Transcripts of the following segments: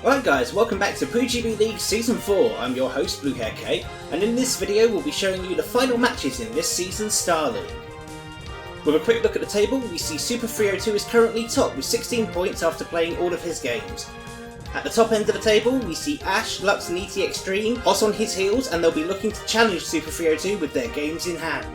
Alright guys, welcome back to PuyoGB League Season 4. I'm your host BlueHairKei, and in this video we'll be showing you the final matches in this season's Star League. With a quick look at the table, we see Super 302 is currently top with 16 points after playing all of his games. At the top end of the table, we see Ash, Lux and ET Extreme hot on his heels, and they'll be looking to challenge Super 302 with their games in hand.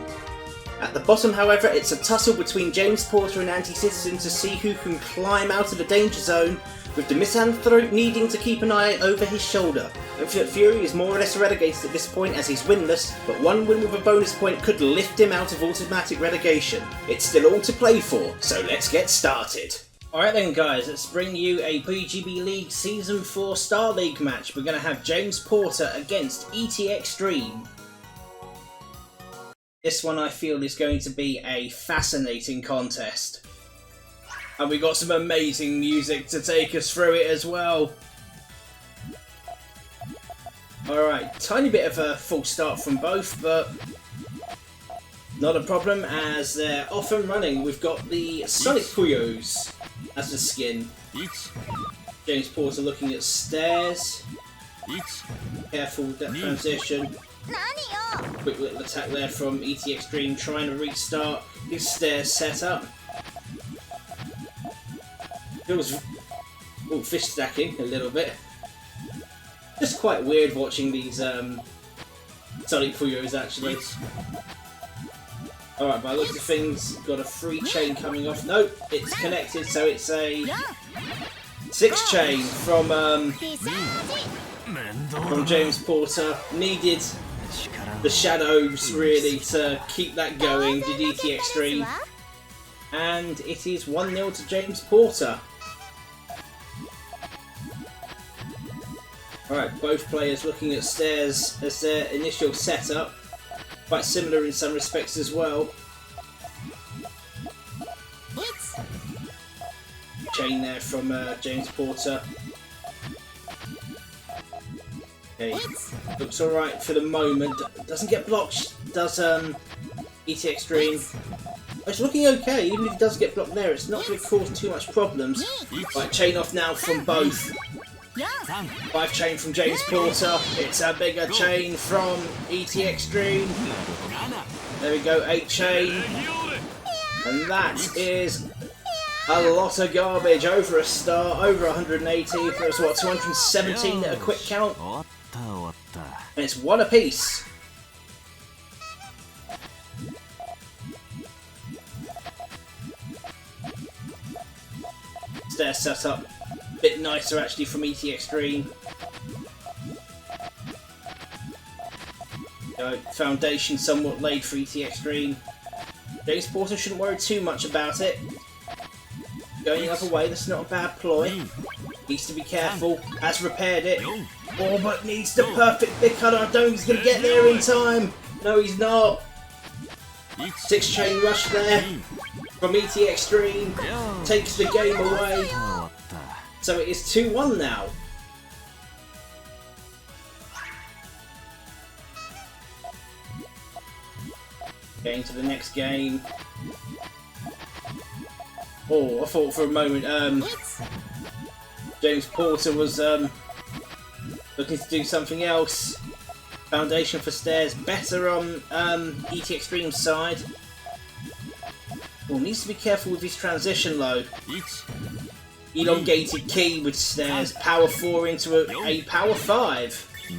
At the bottom, however, it's a tussle between James Porter and Anti-Citizen to see who can climb out of the danger zone, with the Misanthrope needing to keep an eye over his shoulder. Infinite Fury is more or less relegated at this point as he's winless, but one win with a bonus point could lift him out of automatic relegation. It's still all to play for, so let's get started. Alright then guys, let's bring you a PuyoGB League Season 4 Star League match. We're going to have James Porter against ET Extreme. This one I feel is going to be a fascinating contest. And we got some amazing music to take us through it as well. Alright, tiny bit of a false start from both, but not a problem as they're off and running. We've got the Sonic Puyos as the skin. James Porter looking at stairs. Careful with that transition. Quick little attack there from ET Extreme trying to restart his stairs setup. Feels fish stacking a little bit. Just quite weird watching these Sonic Puyos actually. Alright, by the looks of things, got a free chain coming off. Nope, it's connected, so it's a 6 chain from James Porter. Needed the shadows really to keep that going, did ET Extreme. And it is 1-0 to James Porter. Alright, both players looking at stairs as their initial setup. Quite similar in some respects as well. Chain there from James Porter. Okay, looks alright for the moment. Doesn't get blocked, does ET Extreme. It's looking okay, even if it does get blocked there, it's not going to cause too much problems. Right, chain off now from both. 5 chain from James Porter, it's a bigger chain from ET Extreme. There we go, 8 chain. And that is a lot of garbage, over a star, over 180, there's what, 217 at a quick count. And it's 1 apiece. Stair setup. Bit nicer actually from ET Extreme. Foundation somewhat laid for ET Extreme. James Porter shouldn't worry too much about it. Going the other way, that's not a bad ploy. Needs to be careful. Has repaired it. Oh, but needs the perfect big cutter. I don't think he's going to get there in time. No, he's not. 6 chain rush there from ET Extreme. Takes the game away. So it is 2-1 now. Getting to the next game. Oh, I thought for a moment James Porter was looking to do something else. Foundation for stairs, better on ET Extreme's side. Oh, needs to be careful with his transition though. Elongated key with stairs, power 4 into a power 5.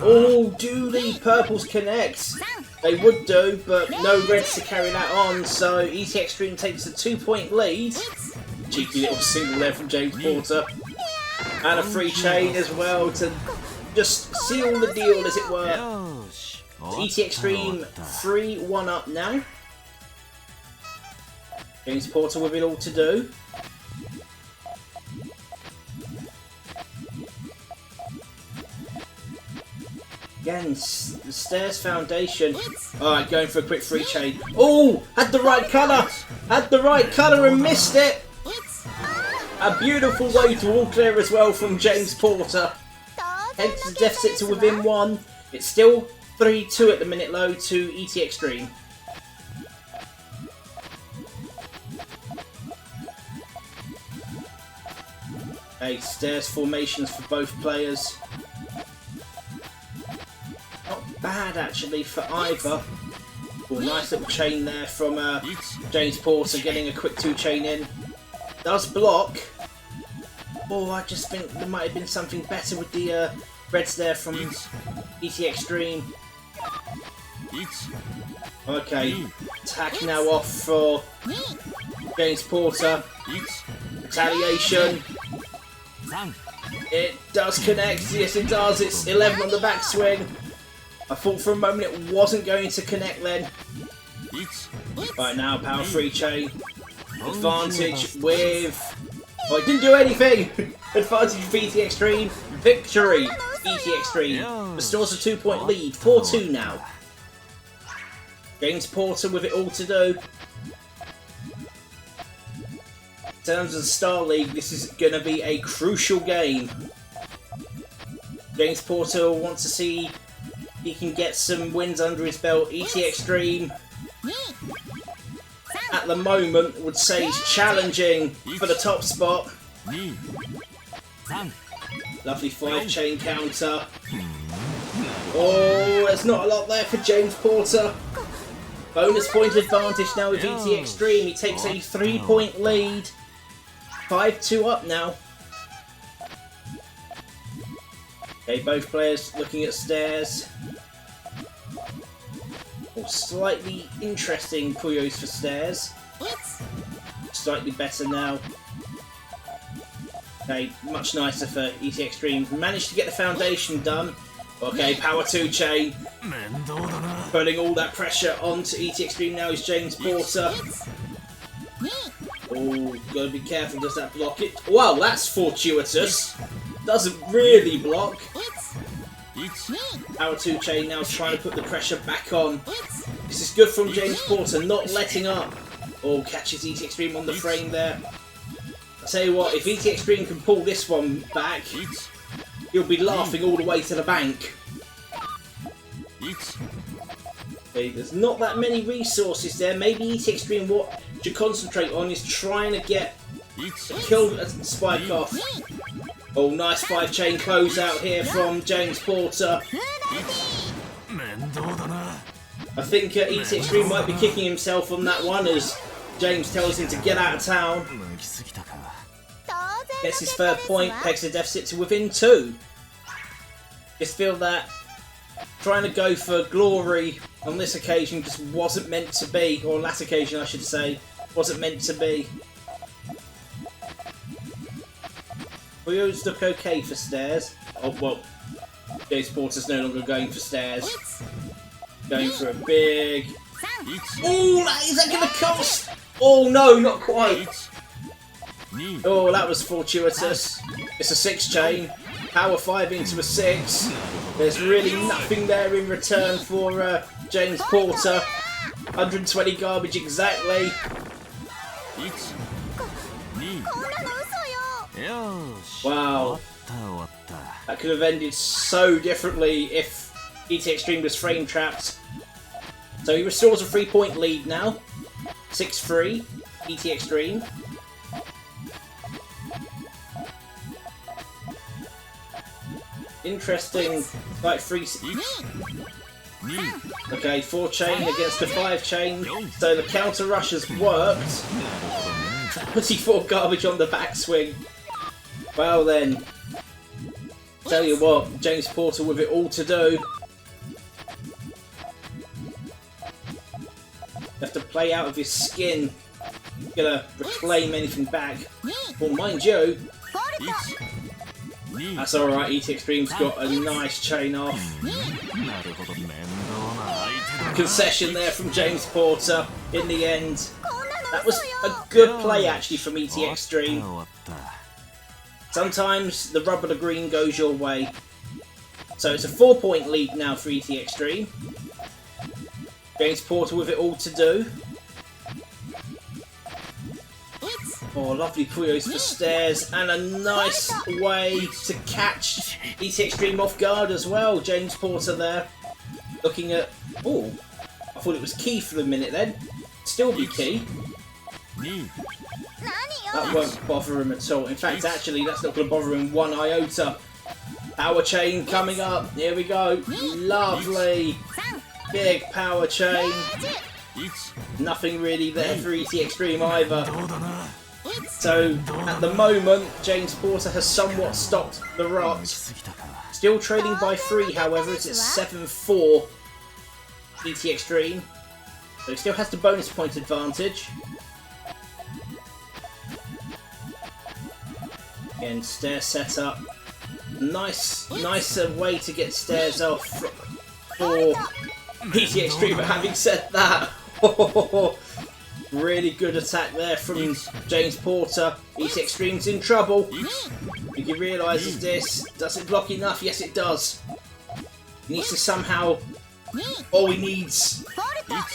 Oh, do the purples connect? They would do, but no reds to carry that on, so ET Extreme takes a 2-point lead. Cheeky little single there from James Porter. And a free chain as well to just seal the deal, as it were. So ET Extreme 3-1 up now. James Porter with it all to do. Again, the stairs foundation. Alright, going for a quick free chain. Oh! Had the right colour! Had the right colour and missed it! A beautiful way to all clear as well from James Porter. Heads the deficit to within 1. It's still 3-2 at the minute low to ET Extreme. Okay, stairs formations for both players. Not bad actually for either. Oh, nice little chain there from James Porter, getting a quick 2-chain in. Does block. Oh, I just think there might have been something better with the reds there from ET Extreme. Okay, attack now off for James Porter. Retaliation. It does connect. Yes, it does. It's 11 on the backswing. I thought for a moment it wasn't going to connect then. Right now, power 3-chain. Advantage with... Oh, it didn't do anything! Advantage for ET Extreme. Victory! ET Extreme restores a 2-point lead. 4-2 now. James Porter with it all to do. In terms of the Star League, this is going to be a crucial game. James Porter wants to see if he can get some wins under his belt. ET Extreme, at the moment, would say he's challenging for the top spot. Lovely 5-chain counter. Oh, there's not a lot there for James Porter. Bonus point advantage now with ET Extreme. He takes a 3-point lead. 5-2 up now. Okay, both players looking at stairs. Oh, slightly interesting Puyos for stairs. Slightly better now. Okay, much nicer for ET Extreme. Managed to get the foundation done. Okay, power 2-chain. Putting all that pressure onto ET Extreme now is James Porter. Oh, gotta be careful, does that block it? Wow, that's fortuitous. Doesn't really block. Power 2-chain now trying to put the pressure back on. This is good from James Porter, not letting up. Oh, catches ET Extreme on the frame there. I'll tell you what, if ET Extreme can pull this one back, he'll be laughing all the way to the bank. Okay, there's not that many resources there. Maybe ET Extreme what should concentrate on is trying to get a kill spike off. Oh, nice 5-chain closeout here from James Porter. I think ET Extreme might be kicking himself on that one as James tells him to get out of town. Gets his third point, pegs the deficit to within 2. Just feel that trying to go for glory on this occasion just wasn't meant to be, or on that occasion I should say, wasn't meant to be. Puyos look okay for stairs. Oh, well, James Porter's no longer going for stairs. Going for a big... Oh, is that going to cost? Oh no, not quite. Oh, that was fortuitous. It's a 6-chain. Power 5 into a 6. There's really nothing there in return for James Porter. 120 garbage exactly. Wow. That could have ended so differently if ET Extreme was frame trapped. So he restores a 3-point lead now. 6-3, ET Extreme. Interesting, like 3... Okay, 4-chain against the 5-chain. So the counter rush has worked. 24 garbage on the backswing. Well then, tell you what, James Porter with it all to do. Have to play out of his skin. Gonna reclaim anything back. Well, mind you, that's alright, ET Extreme's got a nice chain off. Concession there from James Porter in the end. That was a good play actually from ET Extreme. Sometimes the rub of the green goes your way. So it's a 4-point lead now for ET Extreme. James Porter with it all to do. Oh, lovely Puyos for stairs, and a nice way to catch ET Extreme off guard as well. James Porter there, looking at... Oh, I thought it was key for a minute then. Still be key. That won't bother him at all. In fact, actually, that's not going to bother him one iota. Power chain coming up. Here we go. Lovely. Big power chain. Nothing really there for ET Extreme either. So, at the moment, James Porter has somewhat stopped the rot. Still trailing by 3, however, it's at 7-4 ET Extreme. So he still has the bonus point advantage. Again, stair setup. Nice way to get stairs off for ET Extreme, but having said that, really good attack there from James Porter. ET Extreme's in trouble. I think he realises this. Does it block enough? Yes, it does. He needs to somehow... Oh, he needs...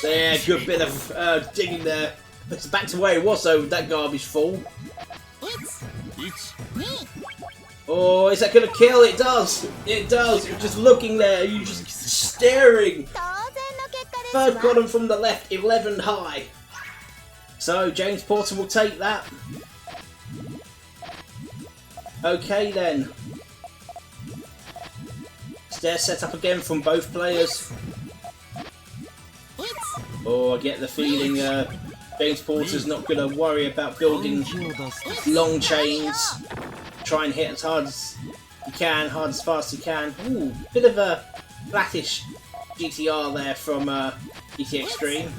There, good bit of digging there. It's back to where it was though, with that garbage fall. Oh, is that going to kill? It does! It does! You're just looking there, you're just staring! Third column from the left, 11 high. So, James Porter will take that. Okay then. Stair set up again from both players. Oh, I get the feeling James Porter's not going to worry about building long chains. Try and hit as hard as he can, hard as fast as he can. Ooh, bit of a flattish GTR there from ET Extreme.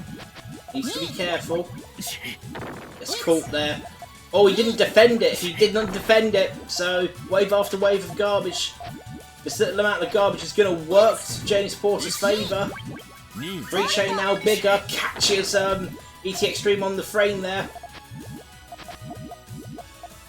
Needs to be careful. It's caught there. Oh, he didn't defend it. He did not defend it. So, wave after wave of garbage. This little amount of garbage is going to work to James Porter's favour. Free chain now bigger. Catches ET Extreme on the frame there.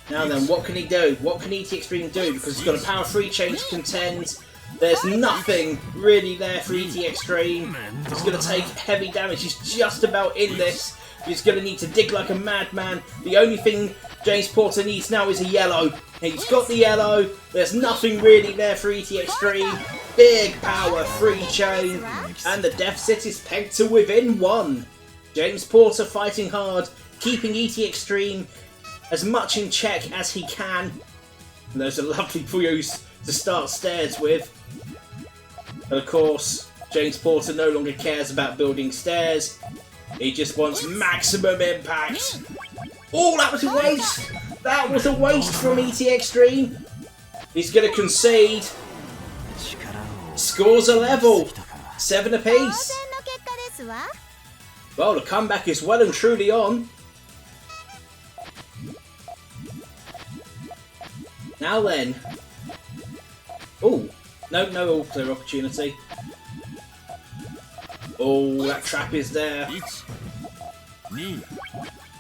Now then, what can he do? What can ET Extreme do? Because he's got a power free chain to contend. There's nothing really there for ET Extreme. He's going to take heavy damage. He's just about in this. He's going to need to dig like a madman. The only thing James Porter needs now is a yellow. He's got the yellow. There's nothing really there for ET Extreme. Big power free chain. And the deficit is pegged to within 1. James Porter fighting hard, keeping ET Extreme as much in check as he can. And those are lovely Puyos to start stairs with. And of course, James Porter no longer cares about building stairs. He just wants maximum impact. Oh, that was a waste! That was a waste from ET Extreme. He's going to concede. Scores are level. 7 apiece. Well, the comeback is well and truly on. Now then. Oh, no all clear opportunity. Oh, that trap is there.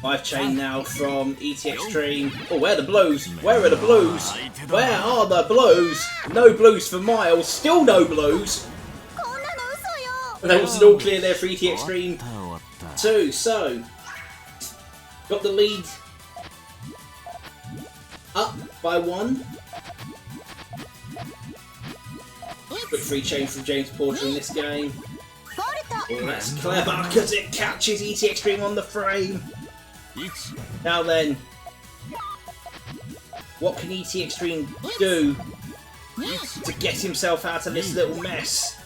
5 chain now from ET Extreme. Oh, where are the blues? Where are the blues? Where are the blues? No blues for Miles. Still no blues. And that was an all clear there for ET Extreme 2. So, got the lead up by 1. Quick free chain from James Porter in this game. Oh, that's clever because it catches ET Extreme on the frame. Now then, what can ET Extreme do to get himself out of this little mess?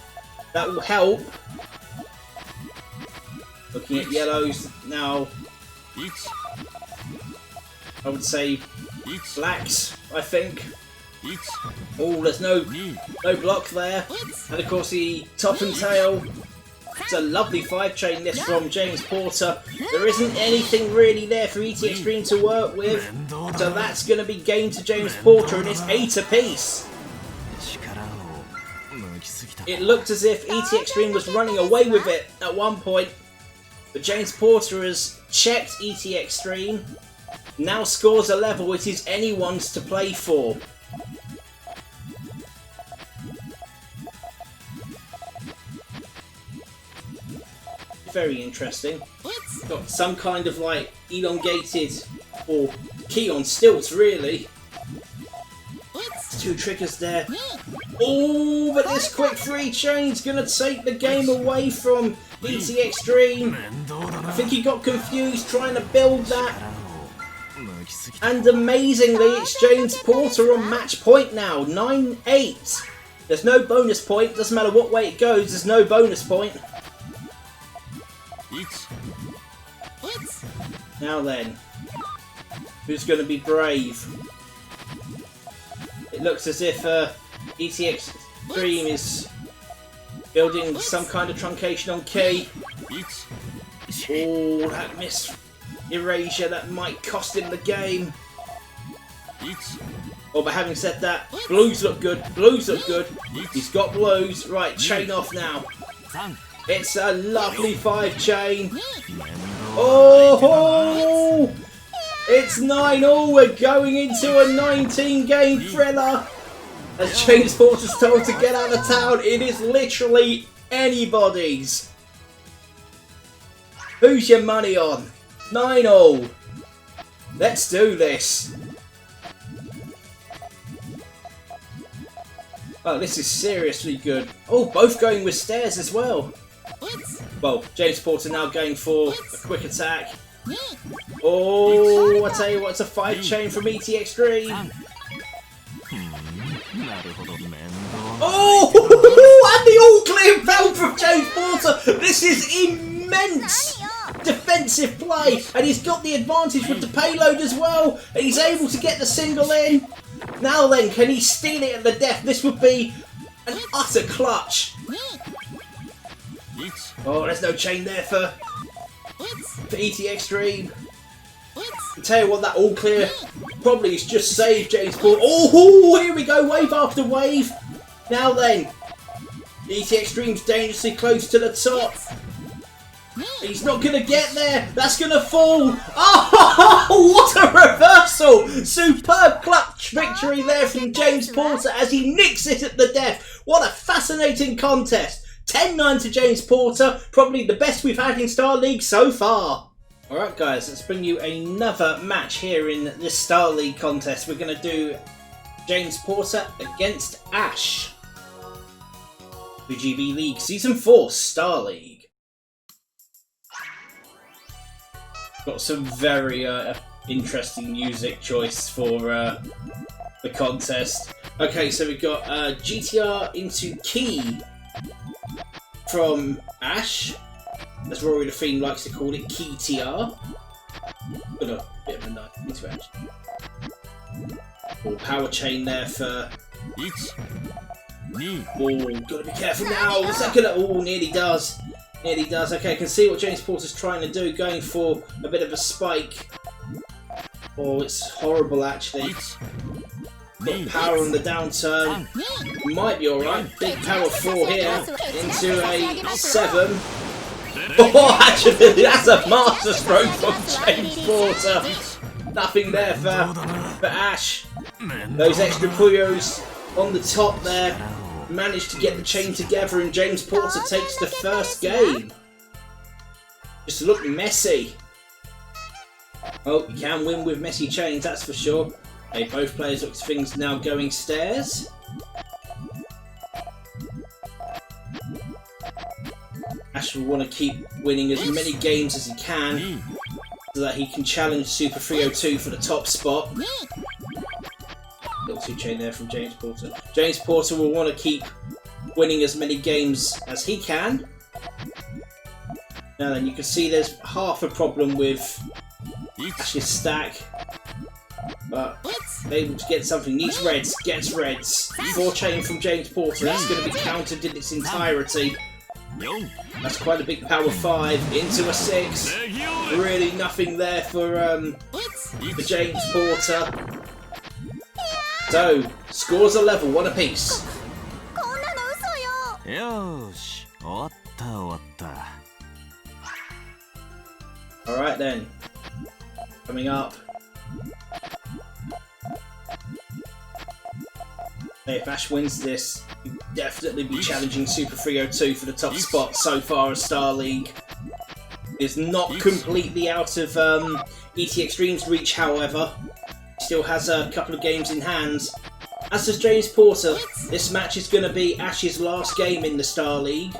That will help. Looking at yellows now. I would say blacks, I think. Oh, there's no block there. And of course the top and tail. It's a lovely 5 chain this from James Porter. There isn't anything really there for ET Extreme to work with. So that's going to be gained to James Porter, and it's 8 apiece. It looked as if ET Extreme was running away with it at one point. But James Porter has checked ET Extreme. Now scores a level. It is anyone's to play for. Very interesting. Got some kind of like elongated or key on stilts, really. 2 triggers there. Oh, but this quick free chain's gonna take the game away from ET Extreme. I think he got confused trying to build that. And amazingly, it's James Porter on match point now, 9-8. There's no bonus point, doesn't matter what way it goes, there's no bonus point. Now then, who's going to be brave? It looks as if ETX Extreme is building some kind of truncation on Kei. Oh, that missed erasure, that might cost him the game. Oh, but having said that, blues look good, blues look good. He's got blues. Right, chain off now. It's a lovely 5 chain. Oh, it's 9-all. We're going into a 19-game thriller. As James Porter's told to get out of town, it is literally anybody's. Who's your money on? 9-all. Let's do this. Oh, this is seriously good. Oh, both going with stairs as well. Well, James Porter now going for a quick attack. Oh, I tell you what, it's a 5 chain from ET Extreme. Oh, and the all-clear fell from James Porter. This is immense defensive play, and he's got the advantage with the payload as well, and he's able to get the single in. Now then, can he steal it at the death? This would be an utter clutch. Oh, there's no chain there for ET Extreme. I tell you what, that all clear probably has just saved James Porter. Oh, here we go, wave after wave. Now then, ET Extreme's dangerously close to the top. He's not going to get there. That's going to fall. Oh, what a reversal. Superb clutch victory there from James Porter as he nicks it at the death. What a fascinating contest. 10-9 to James Porter. Probably the best we've had in Star League so far. Alright guys, let's bring you another match here in this Star League contest. We're going to do James Porter against Ash. PuyoGB League Season 4 Star League. Got some very interesting music choice for the contest. Okay, so we've got GTR into Key from Ash, as Rory the Fiend likes to call it, Key TR. Got a bit of a knife into Ash. Oh, power chain there for... Oh, gotta be careful now. The second... Oh, nearly does. Nearly does. Okay, I can see what James Porter's trying to do, going for a bit of a spike. Oh, it's horrible actually. Got power on the downturn. Might be alright. Big power 4 here. Into a 7. Oh, actually, that's a master stroke from James Porter. Nothing there for Ash. Those extra Puyos on the top there. Managed to get the chain together, and James Porter takes the first game. Just look messy. Oh, you can win with messy chains, that's for sure. Okay, both players look to things now going stairs. Ash will want to keep winning as many games as he can so that he can challenge Super 302 for the top spot. Little 2 chain there from James Porter. James Porter will want to keep winning as many games as he can. Now then, you can see there's half a problem with Ash's stack. But able to get something. Needs reds, gets reds. 4 chain from James Porter. That's going to be countered in its entirety. That's quite a big power 5 into a 6. Really nothing there for James Porter. So, scores are level, 1 apiece. Alright then. Coming up. If Ash wins this, he'll definitely be challenging Super 302 for the top spot so far as Star League. Is not completely out of ET Extreme's reach, however. Still has a couple of games in hand. As does James Porter, this match is going to be Ash's last game in the Star League.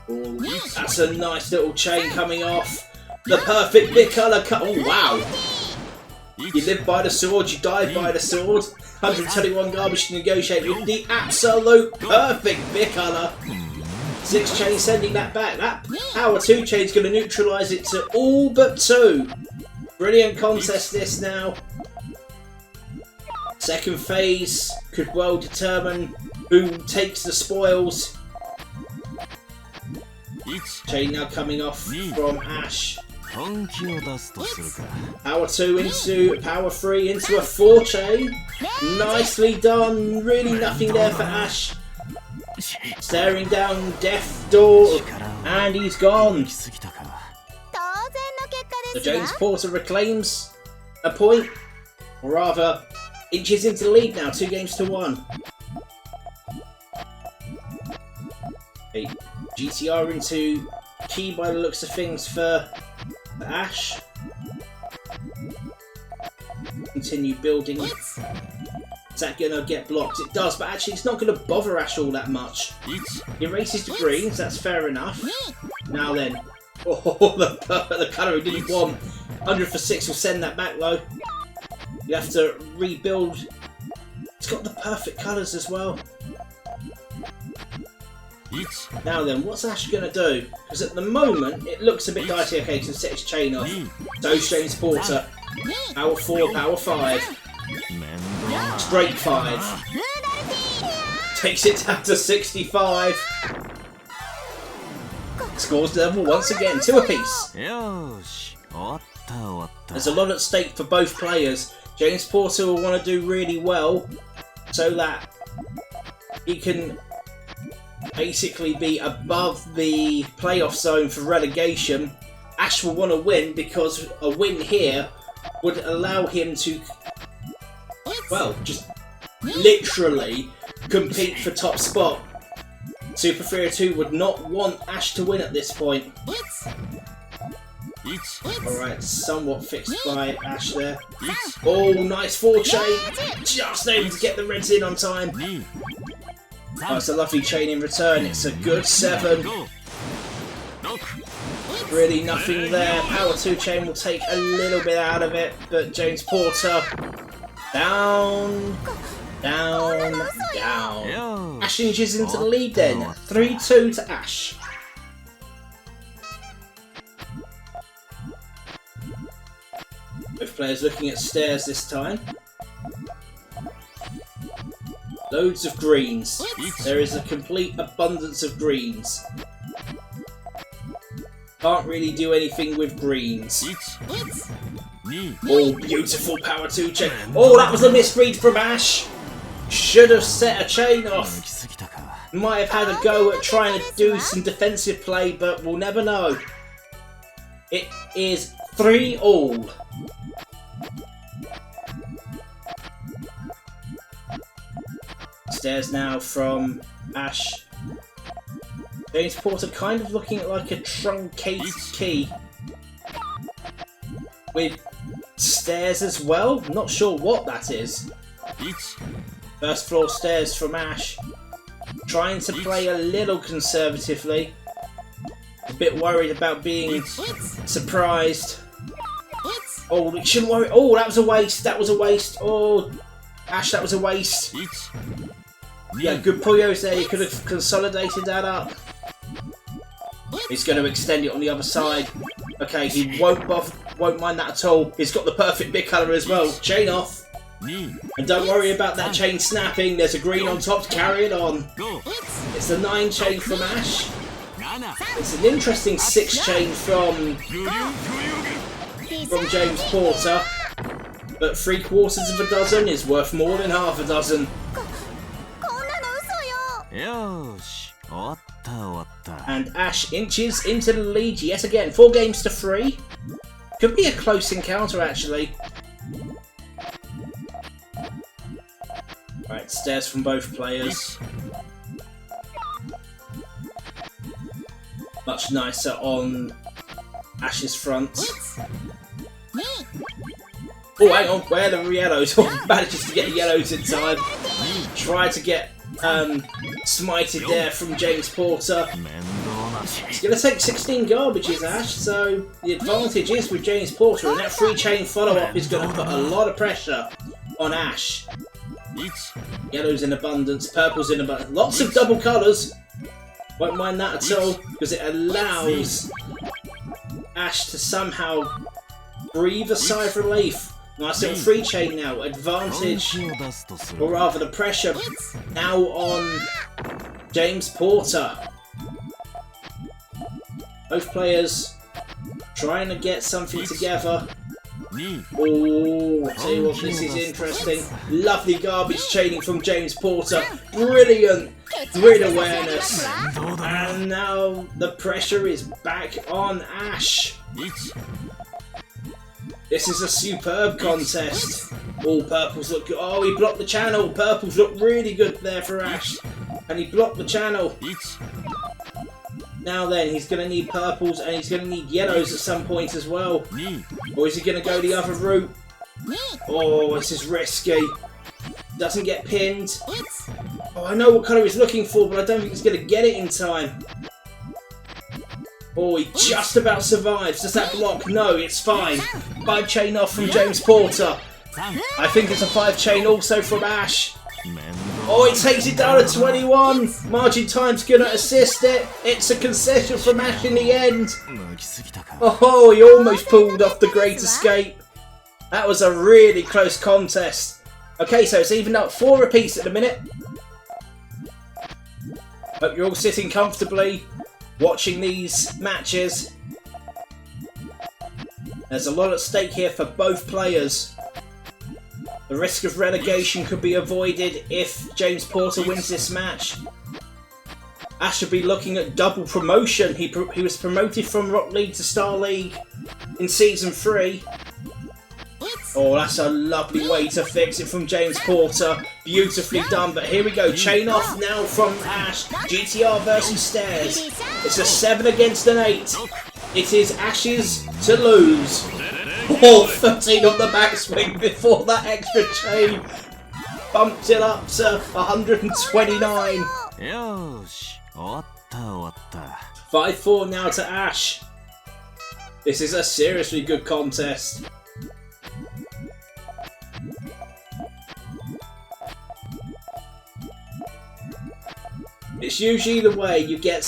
Oh, that's a nice little chain coming off. The perfect big colour cut. Oh wow! You live by the sword, you die by the sword. 121 garbage to negotiate with the absolute perfect big colour. 6 chain sending that back. That power 2 chain is going to neutralise it to all but 2. Brilliant contest this now. Second phase could well determine who takes the spoils. Chain now coming off from Ash. Power 2 into power 3 into a 4 chain. Nicely done. Really nothing there for Ash. Staring down Death Door, and he's gone. So James Porter reclaims a point, or rather, inches into the lead now, 2 games to 1. Okay, GTR into key by the looks of things for Ash. Continue building. Is that going to get blocked? It does, but actually it's not going to bother Ash all that much. He erases the greens, that's fair enough. Now then. Oh, the colour he didn't want. 100 for 6 will send that back low. You have to rebuild. It's got the perfect colours as well. Now then, what's Ash going to do? Because at the moment, it looks a bit dicey. Okay, to set his chain off. So James Porter. Power 4, power 5. Straight 5. Takes it down to 65. Scores level once again, 2 apiece. There's a lot at stake for both players. James Porter will want to do really well so that he can basically be above the playoff zone for relegation. Ash will want to win because a win here would allow him to, well, just literally compete for top spot. Super 302 would not want Ash to win at this point. Alright, somewhat fixed by Ash there. Oh, nice 4 chain. Just able to get the reds in on time. Oh, it's a lovely chain in return. It's a good 7. Really nothing there. Power 2 chain will take a little bit out of it, but James Porter down, down, down. Ash inches into the lead then. 3-2 to Ash. Both players looking at stairs this time. Loads of greens. There is a complete abundance of greens. Can't really do anything with greens. Oh, beautiful power 2 chain. Oh, that was a misread from Ash. Should have set a chain off. Might have had a go at trying to do some defensive play, but we'll never know. It is 3-all. Stairs now from Ash. James Porter kind of looking like a truncated key. With stairs as well. Not sure what that is. First floor stairs from Ash. Trying to play a little conservatively. A bit worried about being surprised. Oh, we shouldn't worry. Oh, that was a waste. That was a waste. Oh, Ash, that was a waste. Yeah, good Puyos there. You could have consolidated that up. He's going to extend it on the other side. Okay, he won't mind that at all. He's got the perfect big colour as well. Chain off. And don't worry about that chain snapping. There's a green on top to carry it on. It's a 9 chain from Ash. It's an interesting 6 chain from James Porter. But 3/4 of a dozen is worth more than half a dozen. And Ash inches into the lead yet again. 4 games to 3. Could be a close encounter actually. Right, stairs from both players. Much nicer on Ash's front. Oh, hang on, where are the yellows? Oh, manages to get the yellows in time. Try to get smited there from James Porter. It's going to take 16 garbages, Ash, so the advantage is with James Porter, and that free chain follow-up is going to put a lot of pressure on Ash. Yellow's in abundance, purple's in abundance, lots of double colours. Won't mind that at all, because it allows Ash to somehow breathe a sigh of relief. Nice little free chain now, advantage, or rather the pressure now on James Porter. Both players trying to get something together. Oh, I tell you what, this is interesting. Lovely garbage chaining from James Porter. Brilliant grid awareness. And now the pressure is back on Ash. This is a superb contest. All purples look good. Oh, he blocked the channel. Purples look really good there for Ash. And he blocked the channel. Now then, he's going to need purples and he's going to need yellows at some point as well. Or is he going to go the other route? Oh, this is risky. Doesn't get pinned. Oh, I know what colour he's looking for, but I don't think he's going to get it in time. Oh, he just about survives. Does that block? No, it's fine. 5 chain off from James Porter. I think it's a 5 chain also from Ash. Oh, it takes it down to 21. Margin time's going to assist it. It's a concession from Ash in the end. Oh, he almost pulled off the Great Escape. That was a really close contest. Okay, so it's evened up 4 apiece at the minute. Hope you're all sitting comfortably, watching these matches. There's a lot at stake here for both players. The risk of relegation could be avoided if James Porter wins this match. Ash should be looking at double promotion. He was promoted from Rock League to Star League in Season 3. Oh, that's a lovely way to fix it from James Porter. Beautifully done, but here we go. Chain off now from Ash. GTR versus Stairs. It's a 7 against an 8. It is Ash's to lose. Oh, 13 on the backswing before that extra chain bumped it up to 129. 5-4 now to Ash. This is a seriously good contest. It's usually the way you get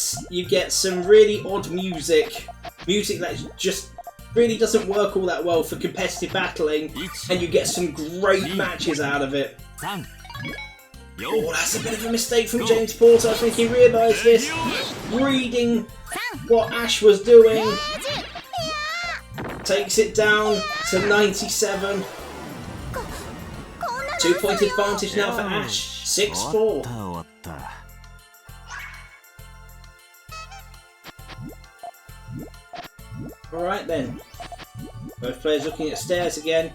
some really odd music that just really doesn't work all that well for competitive battling, and you get some great matches out of it. Oh, that's a bit of a mistake from James Porter. I think he realised this, reading what Ash was doing. Takes it down to 97. 2-point advantage now for Ash. 6-4. Alright then. Both players looking at Stairs again.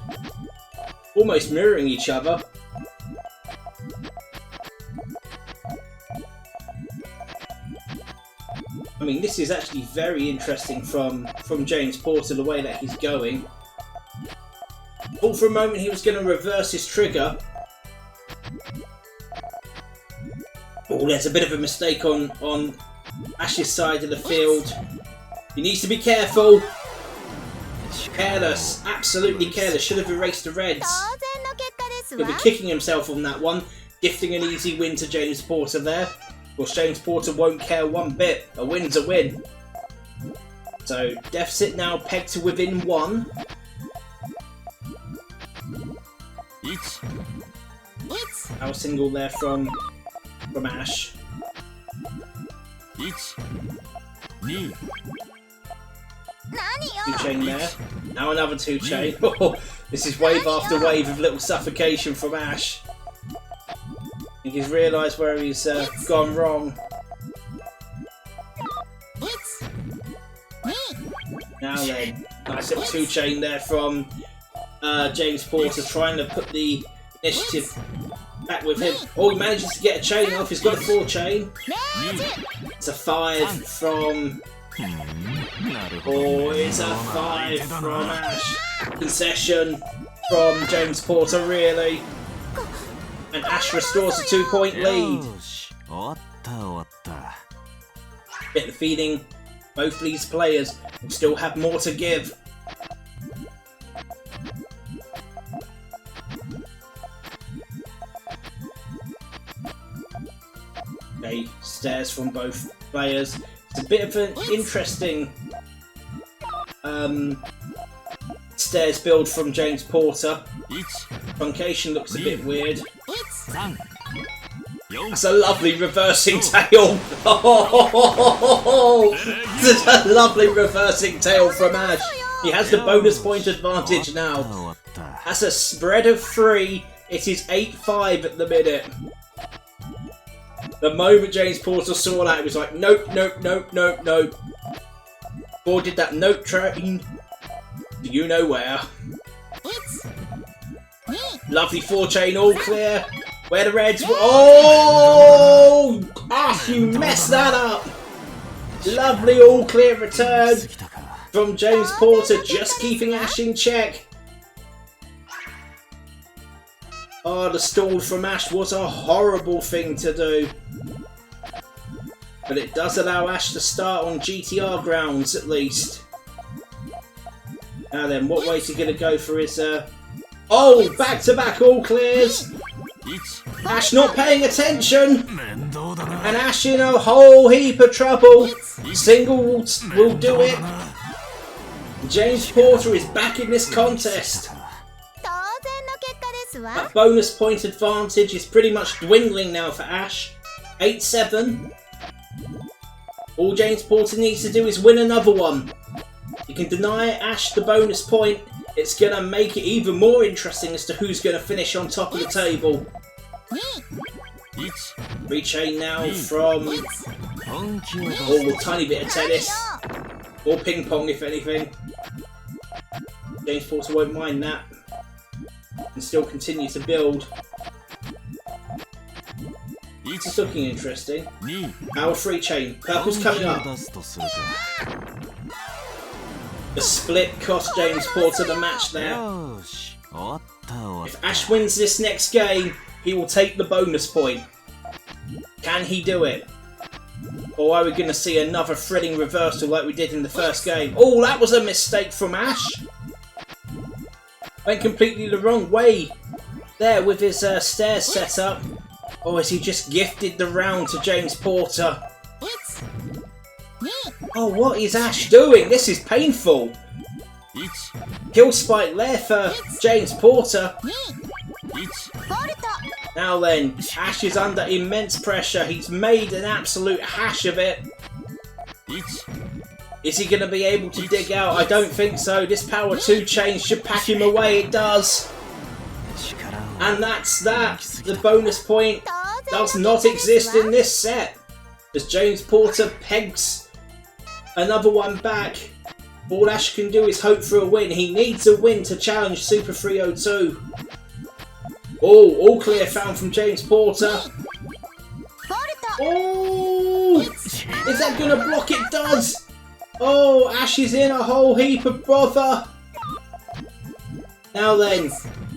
Almost mirroring each other. I mean, this is actually very interesting from James Porter, the way that he's going. Thought for a moment he was going to reverse his trigger. Oh, there's a bit of a mistake on Ash's side of the field. He needs to be careful. Careless, absolutely careless. Should have erased the reds. He'll be kicking himself on that one, gifting an easy win to James Porter there. Of course, James Porter won't care one bit. A win's a win. So, deficit now pegged to within 1. Our single there from Ash. 2 chain there. Now another 2 chain. Oh, this is wave after wave of little suffocation from Ash. I think he's realised where he's gone wrong. Now then, nice little 2 chain there from James Porter, trying to put the initiative back with him. Oh, he manages to get a chain off. He's got a 4 chain. It's a 5 from... Oh, it's a 5 from Ash. Concession from James Porter, really. And Ash restores a 2-point lead. Get the feeling both these players will still have more to give. Okay, stairs from both players. It's a bit of an interesting stairs build from James Porter. Truncation looks a bit weird. That's a lovely reversing tail. That's a lovely reversing tail from Ash. He has the bonus point advantage now. That's a spread of 3. It is 8-5 at the minute. The moment James Porter saw that, he was like, nope, nope, nope, nope, nope. Boarded that note train. Do you know where? Lovely 4-chain, all clear. Where the reds were. Oh! Ash, you messed that up. Lovely all clear return from James Porter, just keeping Ash in check. Oh, the stall from Ash was a horrible thing to do. But it does allow Ash to start on GTR grounds, at least. Now then, what way is he going to go for his... Oh, back-to-back all clears! Ash not paying attention! And Ash in a whole heap of trouble! Single will do it! James Porter is back in this contest! That bonus point advantage is pretty much dwindling now for Ash. 8-7. All James Porter needs to do is win another one. You can deny Ash the bonus point. It's going to make it even more interesting as to who's going to finish on top of the table. 3-chain now from... Oh, a tiny bit of tennis. Or ping pong, if anything. James Porter won't mind that. And still continue to build. It's looking interesting. Our 3-chain. Purple's coming up. The split cost James Porter the match there. If Ash wins this next game, he will take the bonus point. Can he do it? Or are we going to see another threading reversal like we did in the first game? Oh, that was a mistake from Ash. Went completely the wrong way there with his stairs set up. Or has he just gifted the round to James Porter? Oh, what is Ash doing? This is painful. Kill spike there for James Porter. Now then, Ash is under immense pressure. He's made an absolute hash of it. Is he going to be able to dig out? I don't think so. This power 2 chain should pack him away. It does. And that's that. The bonus point does not exist in this set. As James Porter pegs another one back. All Ash can do is hope for a win. He needs a win to challenge Super 302. Oh, all clear found from James Porter. Oh! Is that going to block? It does! Oh, Ash is in a whole heap of bother. Now then,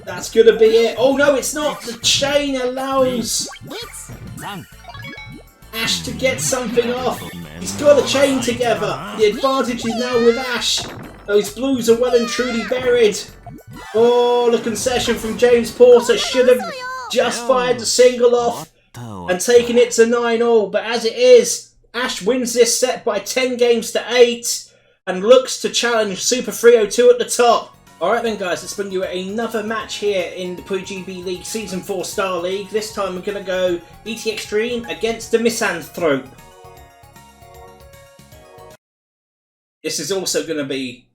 that's going to be it. Oh no, it's not. The chain allows Ash to get something off. He's got a chain together. The advantage is now with Ash. Those blues are well and truly buried. Oh, the concession from James Porter should have just fired the single off and taken it to 9-all. But as it is, Ash wins this set by 10 games to 8 and looks to challenge Super 302 at the top. Alright then guys, let's bring you another match here in the PuyoGB League Season 4 Star League. This time we're going to go ET Extreme against the Misanthrope. This is also going to be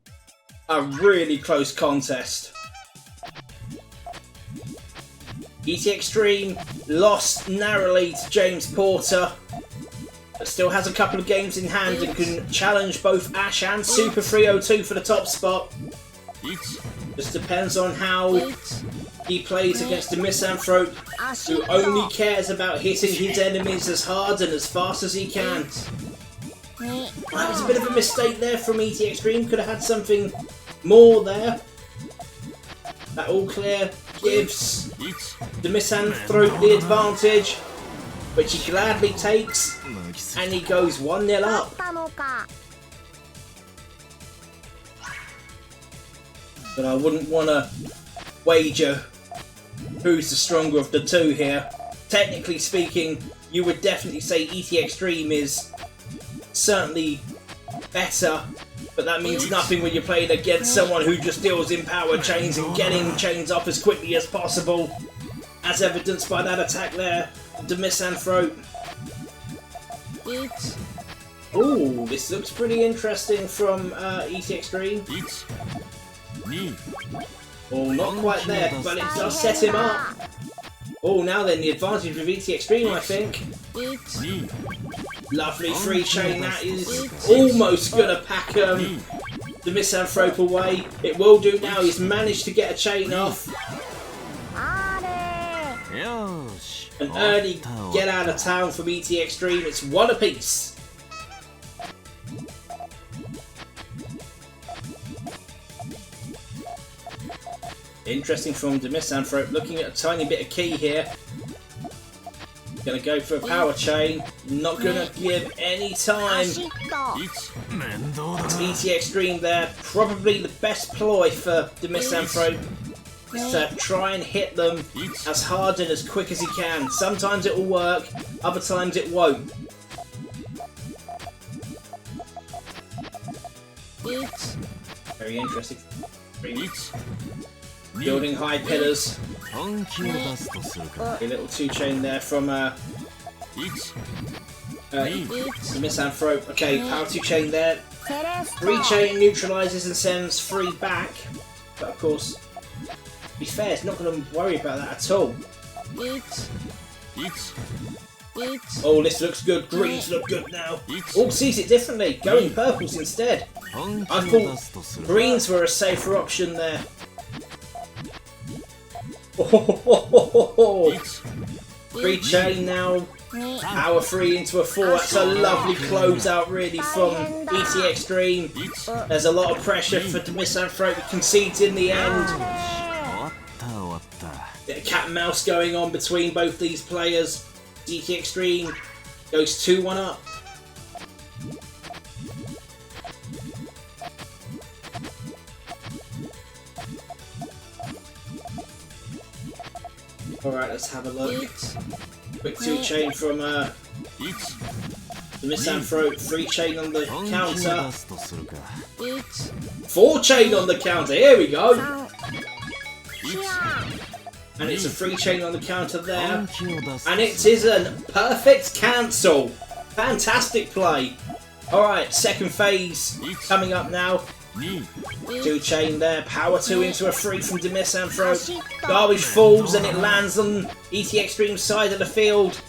a really close contest. ET Extreme lost narrowly to James Porter, but still has a couple of games in hand and can challenge both Ash and Super 302 for the top spot. Just depends on how he plays against the Misanthrope, who only cares about hitting his enemies as hard and as fast as he can. That was a bit of a mistake there from ET Extreme. Could have had something more there. That all clear gives the Misanthrope the advantage. which he gladly takes, and he goes 1-0 up. But I wouldn't want to wager who's the stronger of the two here. Technically speaking, you would definitely say ET Extreme is certainly better, but that means nothing when you're playing against someone who just deals in power chains and getting chains off as quickly as possible, as evidenced by that attack there, the misanthrope. Ooh, this looks pretty interesting from ET Extreme. Oh, not quite there, but it does set him up. Oh, now then, the advantage with ET Extreme, I think. Lovely free chain, that is almost going to pack the misanthrope away. It will do now, he's managed to get a chain off. An early get out of town from ET Extreme, it's 1 apiece. Interesting from the misanthrope, looking at a tiny bit of key here. Gonna go for a power chain, not gonna give any time. ET Extreme there, probably the best ploy for the misanthrope is to try and hit them as hard and as quick as he can. Sometimes it will work, other times it won't. Very interesting. Building high pillars. A little 2-chain there from the misanthrope. Okay, power 2-chain there. 3-chain neutralizes and sends 3 back. But of course, to be fair, it's not going to worry about that at all. Oh, this looks good. Greens look good now. All sees it differently, going purples instead. I thought greens were a safer option there. Oh, 3-chain now. Power 3 into a 4. That's a lovely closeout, really, from ET Extreme. There's a lot of pressure for the misanthrope. It concedes in the end. Bit of cat and mouse going on between both these players. ET Extreme goes 2-1 up. Alright, let's have a look. Quick 2-chain from the misanthrope. 3-chain on the counter. 4-chain on the counter. Here we go. And it's a 3-chain on the counter there. And it is a perfect cancel. Fantastic play. Alright, second phase coming up now. 2-chain there, power 2 into a 3 from the misanthrope. Garbage falls and it lands on ET Extreme's side of the field.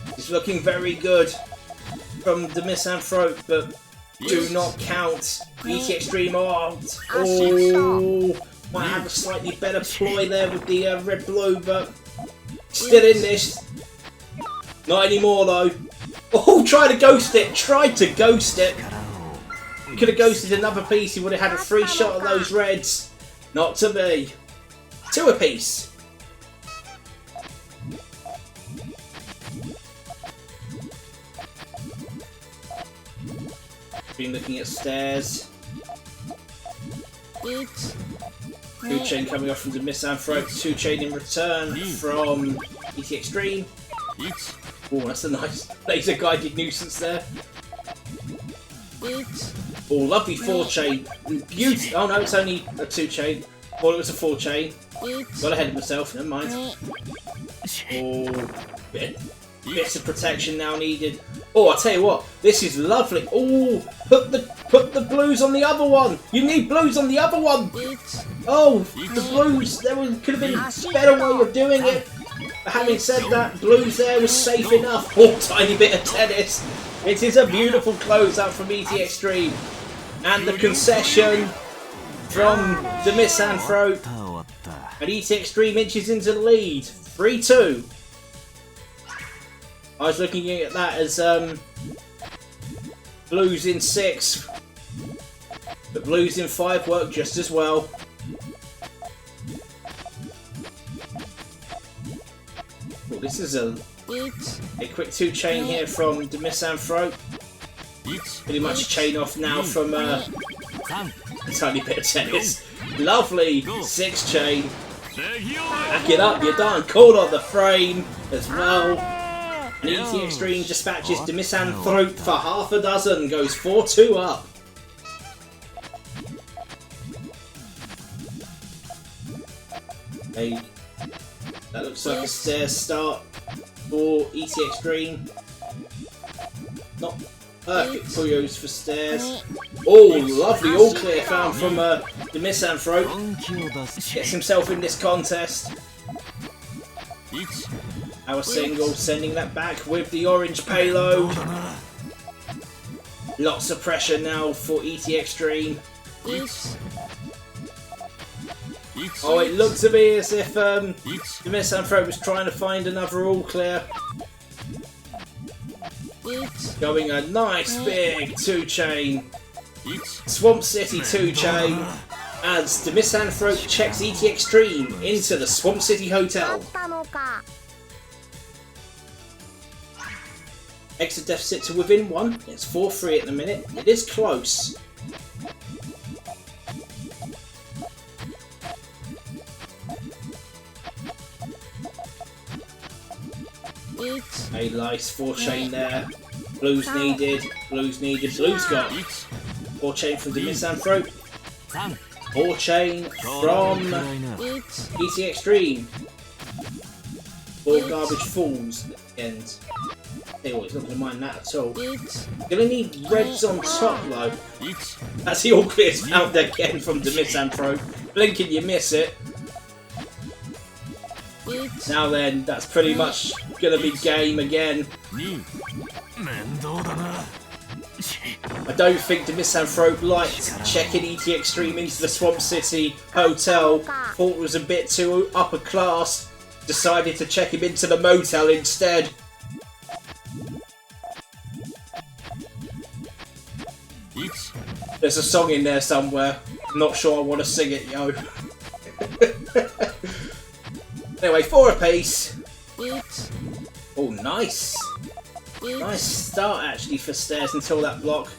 It's looking very good from the misanthrope, but do not count. ET Extreme out. Oh, might have a slightly better ploy there with the red-blue, but still in this. Not anymore though. Oh, tried to ghost it. Tried to ghost it. Could have ghosted another piece, he would have had a free shot of those reds. Not to be. 2 apiece. Been looking at stairs. 2-chain coming off from the misanthrope. 2-chain in return from ET Extreme. Oh, that's a nice laser guided nuisance there. Oh, lovely 4-chain. Beauty. Oh no, it's only a 2-chain. Well, it was a 4-chain. Got ahead of myself, never mind. Oh, bits of protection now needed. Oh, I tell you what, this is lovely. Oh, put the blues on the other one. You need blues on the other one. Oh, the blues. There could have been a better way of doing it. But having said that, blues there was safe enough. Oh, tiny bit of tennis. It is a beautiful closeout from ET Extreme. And the concession from the misanthrope. And ET Extreme inches into the lead. 3-2. I was looking at that as blues in 6. But blues in 5 work just as well. this is a quick 2 chain here from the Misanthrope. Pretty much a chain off now from a tiny bit of tennis. Lovely 6 chain. Back it up, you're done. Called on the frame as well. And ET Extreme dispatches the Misanthrope for half a dozen. Goes 4-2 up. Hey, that looks like a stair start for ET Extreme. Not perfect Puyos for stairs. Oh, lovely all clear found from the Misanthrope. Gets himself in this contest. Our single sending that back with the orange payload. Lots of pressure now for ET Extreme. Oh, it looked to me as if the Misanthrope was trying to find another all clear. Going a nice big 2 chain. Swamp City 2 chain as the Misanthrope checks ET Extreme into the Swamp City Hotel. Exit deficit to within 1. It's 4-3 at the minute. It is close. A nice 4 chain there. Blues needed. Blues needed. Blues got 4 chain from the Misanthrope. 4 chain from ET Extreme. 4 garbage falls at the end. Hey, he's not going to mind that at all. Gonna need reds on top though. That's the all clears found again from the Misanthrope. Blink and you miss it. Now then, that's pretty much gonna be game again. I don't think the Misanthrope liked checking ET Extreme into the Swamp City Hotel. Thought it was a bit too upper class. Decided to check him into the motel instead. There's a song in there somewhere. Not sure I want to sing it, yo. Anyway, 4 apiece. Oh, nice. Nice start actually for stairs until that block.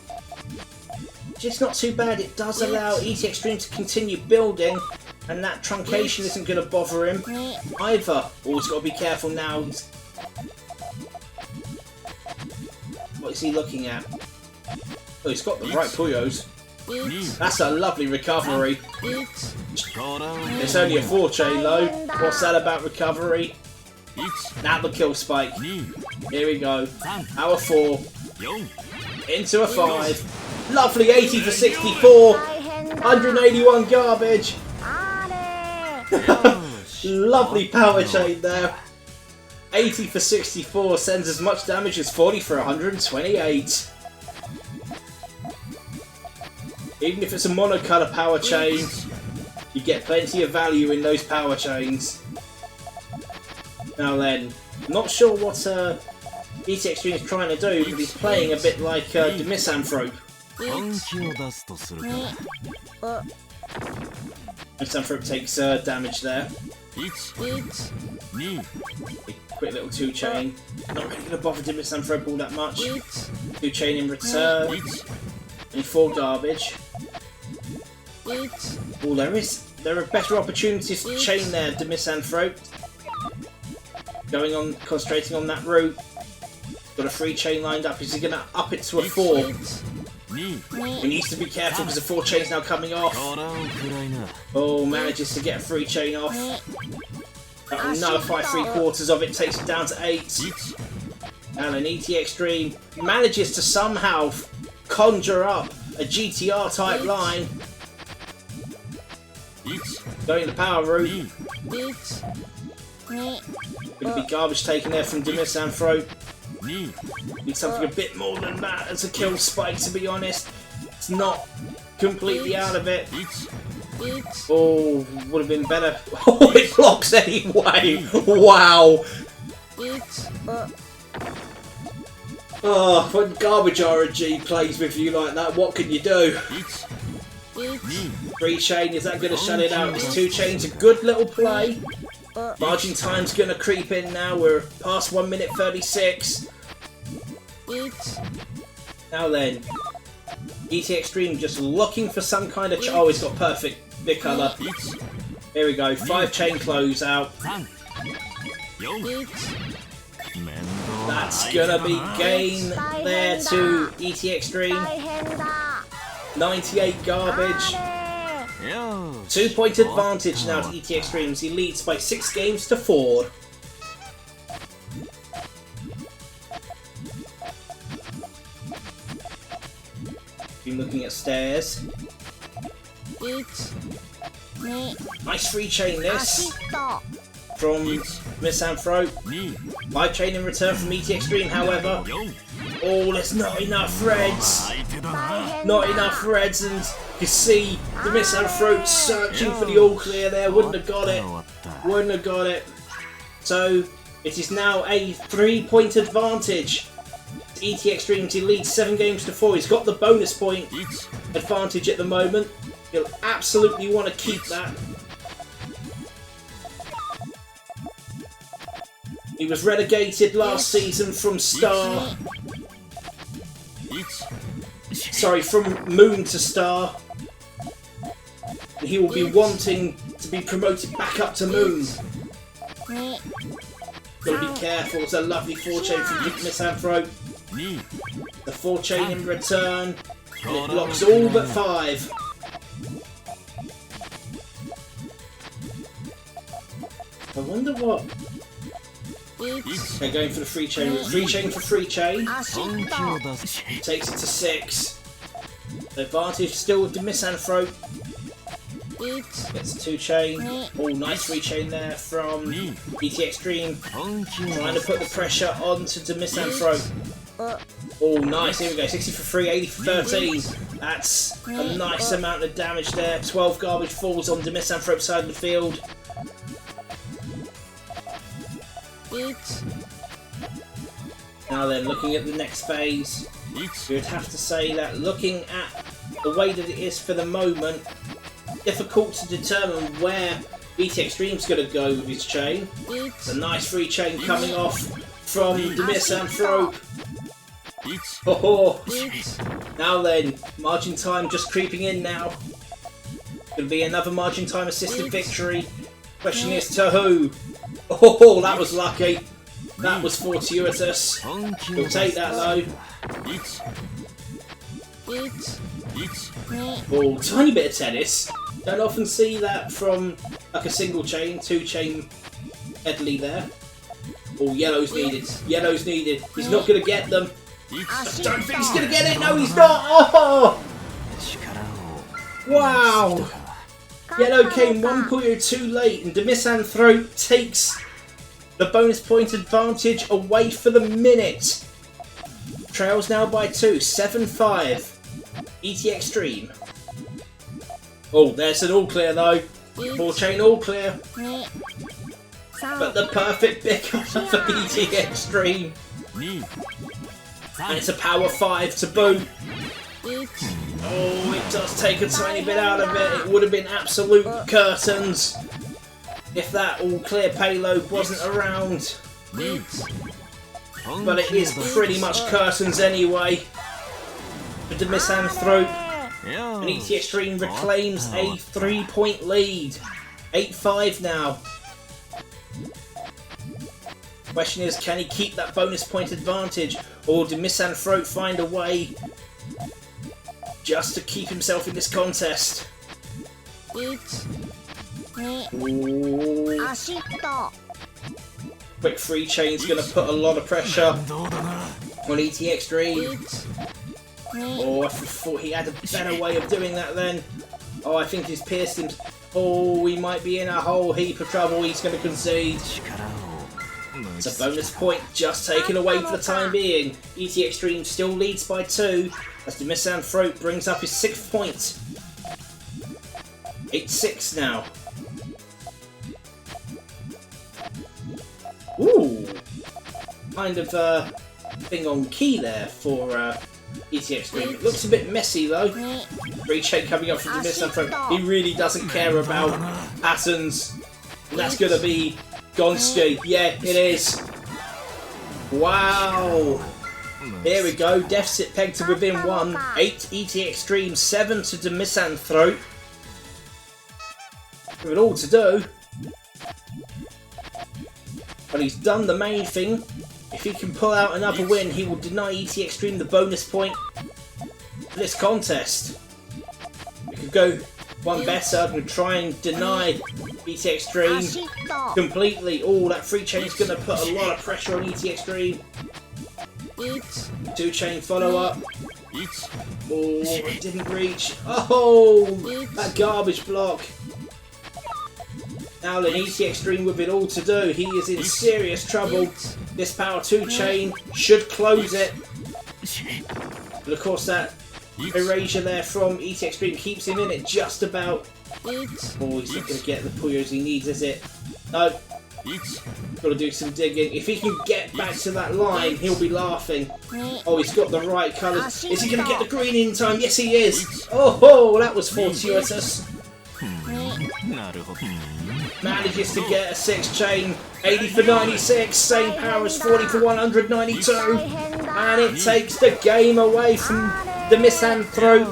Just not too bad. It does allow ET Extreme to continue building, and that truncation isn't going to bother him either. Always got to be careful now. What is he looking at? Oh, he's got the right Puyos. That's a lovely recovery. It's only a 4 chain though. What's that about recovery? Now the kill spike. Here we go. Our 4. Into a 5. Lovely 80 for 64. 181 garbage. Lovely power chain there. 80 for 64 sends as much damage as 40 for 128. Even if it's a monocolour power chain, you get plenty of value in those power chains. Now then, not sure what ET Extreme is trying to do, but he's playing a bit like the Misanthrope. Misanthrope takes damage there. Quick little 2 chain. Not really going to bother the Misanthrope all that much. 2 chain in return. And 4 garbage. Oh, there are better opportunities to chain there, the Misanthrope. Going on, concentrating on that route. Got a 3 chain lined up. Is he going to up it to a 4? He needs to be careful because the 4 chain's now coming off. Oh, manages to get a 3 chain off. That'll nullify 3/4 of it, takes it down to 8. And an ET Extreme manages to somehow conjure up a GTR type line. Going the power route. Going to be garbage taken there from the Misanthrope. Need something a bit more than that as a kill spike, to be honest. It's not completely out of it. Oh, would have been better. Oh, it blocks anyway. Wow. Oh, when garbage RNG plays with you like that, what can you do? 3 chain, is that going to shut it out? This 2 chain's a good little play. Margin time's gonna creep in now. We're past 1 minute 36. Now then, ET Extreme just looking for some kind of... Oh, he's got perfect big colour. Here we go, 5 chain close out. That's gonna be gain there to ET Extreme. 98 garbage. 2-point advantage now to ET Extremes. He leads by 6 games to 4. Been looking at stairs. Nice free chain this from Misanthrope. 5 chain in return from ET Extreme, however. Oh, there's not enough reds. Not enough reds, and you see the Misanthrope searching for the all clear there. Wouldn't have got it. Wouldn't have got it. So it is now a 3-point advantage. ET Extremes, he leads 7 games to 4. He's got the bonus point advantage at the moment. He'll absolutely want to keep that. He was relegated last season from Star. Sorry, from Moon to Star. And he will be wanting to be promoted back up to Moon. Gotta be careful. It's a lovely 4-chain from Misanthrope. The 4-chain in return. And it blocks all but 5. I wonder what... They're going for the 3-chain. 3-chain for 3-chain. Takes it to 6. The advantage still with the Misanthrope. Gets a 2-chain. Oh, nice 3-chain there from ET Extreme. Trying to put the pressure onto the Misanthrope. Oh, nice. Here we go. 60 for 3, 80 for 13. That's a nice amount of damage there. 12 garbage falls on the Misanthrope side of the field. Now then, looking at the next phase, you would have to say that looking at the way that it is for the moment, difficult to determine where ET Extreme's going to go with his chain. It's a nice 3-chain coming off from the Misanthrope. Oh, now then, margin time just creeping in now. Going to be another margin time assisted victory. Question is to who? Oh, that was lucky. That was fortuitous. We'll take that though. Oh, tiny bit of tennis. Don't often see that from like a single chain, 2-chain medley there. Oh, yellow's needed. Yellow's needed. He's not going to get them. I don't think he's going to get it. No, he's not. Oh! Wow. Yellow came 1 Puyo too late, and the Misanthrope takes the bonus point advantage away for the minute. Trails now by 2, 7-5. ET Extreme. Oh, there's an all clear though. 4-chain all clear. But the perfect pick up for ET Extreme. And it's a power 5 to boot. Oh, it does take a tiny bit out of it. It would have been absolute curtains if that all-clear payload wasn't around. But it is pretty much curtains anyway. But the Misanthrope and ET Extreme reclaims a 3-point lead. 8-5 now. Question is, can he keep that bonus point advantage, or did Misanthrope find a way just to keep himself in this contest? Ooh. Quick 3-chain's going to put a lot of pressure on ET Extreme. Oh, I thought he had a better way of doing that then. Oh, I think he's pierced him. Oh, he might be in a whole heap of trouble. He's going to concede. It's a bonus point just taken away for the time being. ET Extreme still leads by 2 as the Misanthrope brings up his 6th point. 8-6 now. Ooh! Kind of thing on key there for ET Extreme. It looks a bit messy though. 3-chain coming up from the Misanthrope. He really doesn't care about patterns. And that's going to be Gonski. Yeah, it is. Wow. Here we go. Deficit pegged to within 1. 8 ET Extreme, 7 to the Misanthrope. With it all to do. But he's done the main thing. If he can pull out another win, he will deny ET Extreme the bonus point for this contest. We could go one better and try and deny ET Extreme completely. Oh, that 3 chain is going to put a lot of pressure on ET Extreme. 2 chain follow up. Oh, it didn't reach. Oh, that garbage block. Now then, ET Extreme with it all to do. He is in serious trouble. This power 2 chain should close it. But of course that erasure there from ET Extreme keeps him in it just about. Oh, he's not going to get the Puyos he needs, is it? No. Got to do some digging. If he can get back to that line, he'll be laughing. Oh, he's got the right colours. Is he going to get the green in time? Yes, he is. Oh, that was fortuitous. Manages to get a 6 chain. 80 for 96. Same power as 40 for 192. And it takes the game away from the Misanthrope.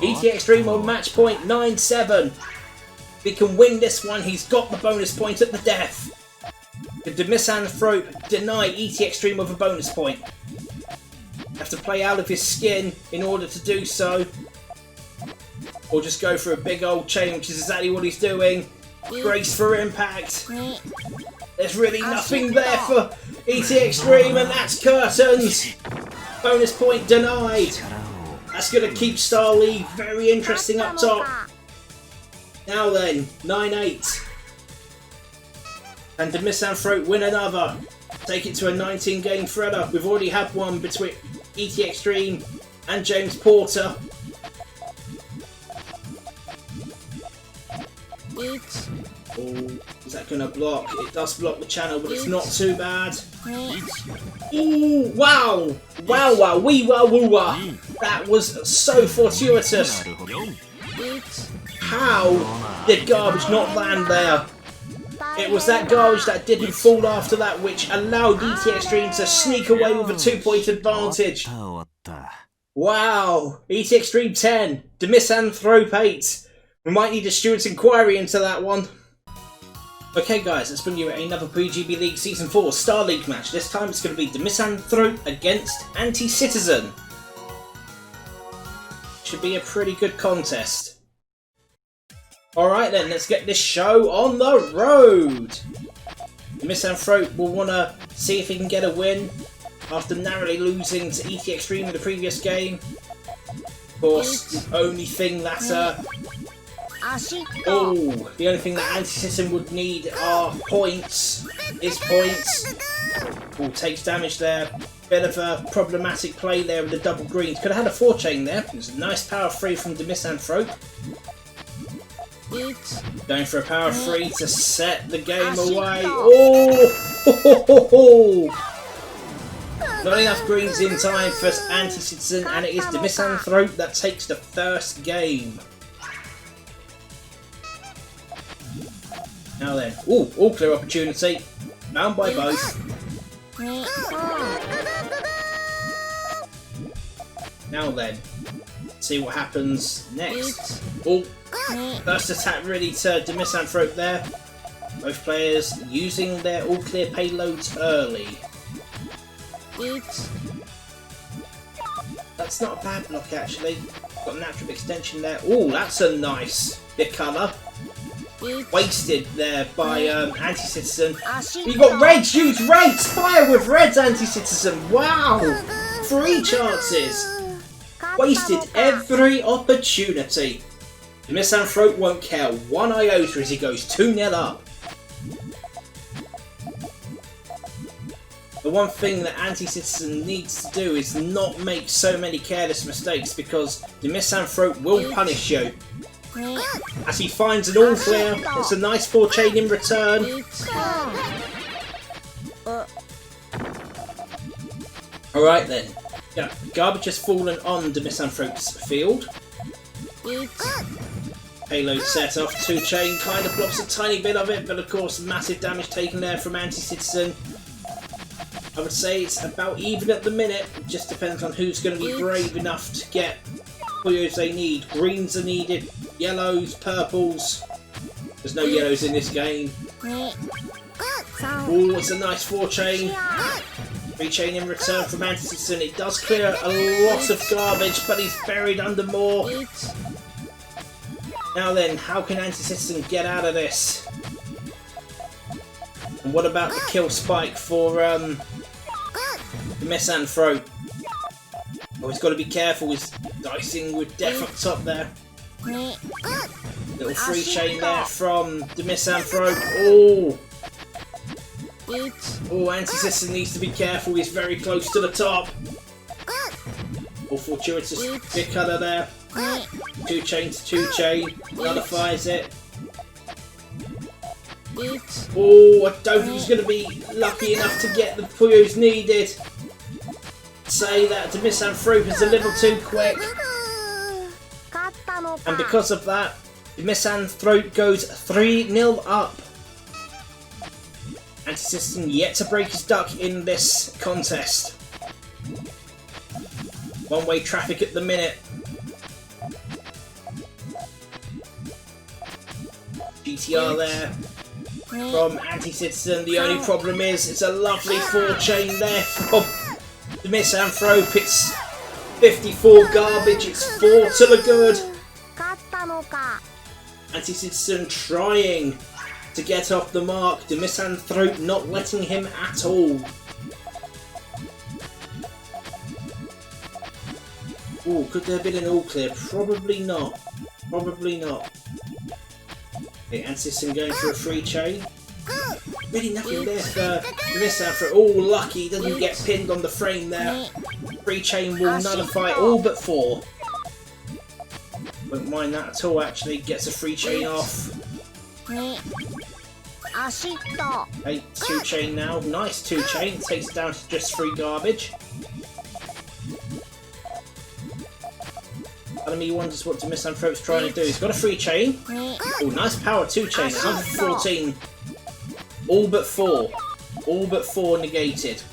ET Extreme on match point 9-7. If he can win this one, he's got the bonus point at the death. Did the Misanthrope deny ET Extreme of a bonus point? Have to play out of his skin in order to do so. Or just go for a big old chain, which is exactly what he's doing. Brace for impact. There's really nothing there for ET Extreme, and that's curtains. Bonus point denied. That's going to keep Star League very interesting up top. Now then, 9-8. And the Misanthrope win another. Take it to a 19-game threader. We've already had one between ET Extreme and James Porter. Oh, is that going to block? It does block the channel, but it's not too bad. Ooh, wow! Wow, wow, wee, wow, woo, wah. That was so fortuitous. How did garbage not land there? It was that garbage that didn't fall after that which allowed ET Extreme to sneak away with a 2-point advantage. Wow! ET Extreme 10, the Misanthrope 8. We might need a steward's inquiry into that one. Okay guys, let's bring you another PuyoGB League Season 4 Star League match. This time it's going to be the Misanthrope against Anti-Citizen. Should be a pretty good contest. Alright then, let's get this show on the road. The Misanthrope will want to see if he can get a win after narrowly losing to ET Extreme in the previous game. Of course, the only thing that the only thing that Anti-Citizen would need are points. Oh, takes damage there. Bit of a problematic play there with the double greens. Could have had a 4-chain there. It was a nice power 3 from the Misanthrope. Going for a power 3 to set the game away. Oh! Not enough greens in time for Anti-Citizen, and it is the Misanthrope that takes the first game. Now then, all clear opportunity. Bound by both. Now then, see what happens next. Oh, first attack ready to the Misanthrope there. Both players using their all clear payloads early. That's not a bad block actually. Got a natural extension there. Oh, that's a nice bit colour. Wasted there by Anti-Citizen. You got Reds, use Reds! Fire with Reds, Anti-Citizen! Wow! 3 chances! Wasted every opportunity. The Misanthrope won't care 1 iota as he goes 2-0 up. The one thing that Anti-Citizen needs to do is not make so many careless mistakes, because the Misanthrope will punish you. As he finds an all clear, it's a nice 4-chain in return. Alright then. Yeah, garbage has fallen on the Misanthrope's field. Payload set off. 2 chain kind of blocks a tiny bit of it, but of course massive damage taken there from Anti-Citizen. I would say it's about even at the minute. It just depends on who's going to be brave enough to get Puyos they need. Greens are needed, yellows, purples. There's no yellows in this game. Oh, it's a nice 4 chain. 3 chain in return from Anti-Citizen. It does clear a lot of garbage, but he's buried under more. Now then, how can Anti-Citizen get out of this? And what about the kill spike for the Misanthrope? Oh, he's got to be careful. He's dicing with death up top there. Little 3 chain there from the Misanthrope. Oh! Oh, Anti-Citizen needs to be careful. He's very close to the top. Oh, fortuitous big cutter there. 2 chain to 2 chain. Nullifies it. Oh, I don't think he's going to be lucky enough to get the Puyos needed. Say that the Misanthrope is a little too quick. And because of that, the Misanthrope goes 3-0 up. Anti-Citizen yet to break his duck in this contest. One-way traffic at the minute. GTR there from Anti-Citizen. The only problem is it's a lovely 4 chain there from the Misanthrope. It's 54 garbage, it's 4 to the good. Anti-Citizen trying to get off the mark. The Misanthrope not letting him at all. Oh, could there have been an all clear? Probably not. Probably not. Okay, Anti-Citizen going for a 3 chain. Really nothing there for the Misanthrope. Oh, lucky, he doesn't get pinned on the frame there. 3 chain will nullify all but 4. Won't mind that at all, actually. Gets a 3 chain off. Okay, 2 chain now. Nice 2 chain. Takes it down to just 3 garbage. Enemy wonders what the Misanthrope's trying to do. He's got a 3 chain. Oh, nice power 2 chain. 114. All but 4. All but 4 negated.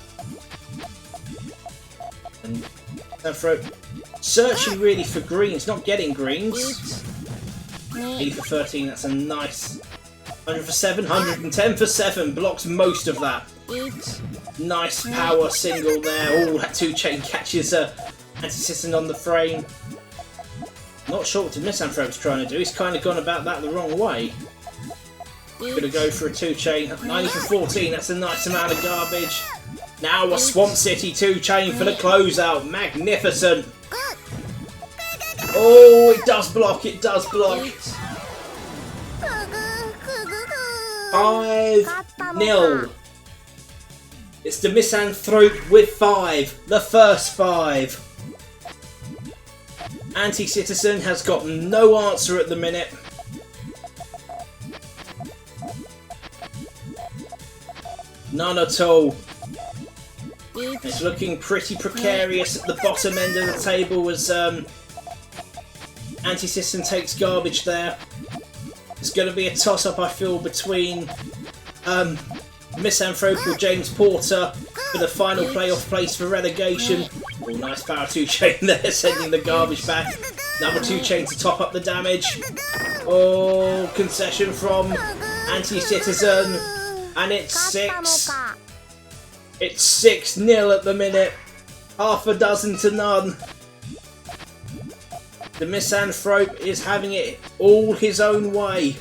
And Misanthrope searching really for greens, not getting greens. 80 for 13, that's a nice 100 for 7, 110 for 7, blocks most of that. Nice power single there. Oh, that 2 chain catches Anti-Citizen on the frame. Not sure what the Misanthrope's trying to do, he's kind of gone about that the wrong way. Gonna go for a 2 chain, 90 for 14, that's a nice amount of garbage. Now a Swamp City 2 chain for the closeout, magnificent. Oh, it does block, it does block. 5-0. It's the Misanthrope with 5, the first 5. Anti-Citizen has got no answer at the minute. None at all. It's looking pretty precarious at the bottom end of the table as Anti-Citizen takes garbage there. It's going to be a toss-up, I feel, between Misanthrope or James Porter for the final playoff place for relegation. Oh, nice power 2 chain there, sending the garbage back. Another 2 chain to top up the damage. Oh, concession from Anti-Citizen. And it's 6. It's 6-0 at the minute. Half a dozen to none. The Misanthrope is having it all his own way.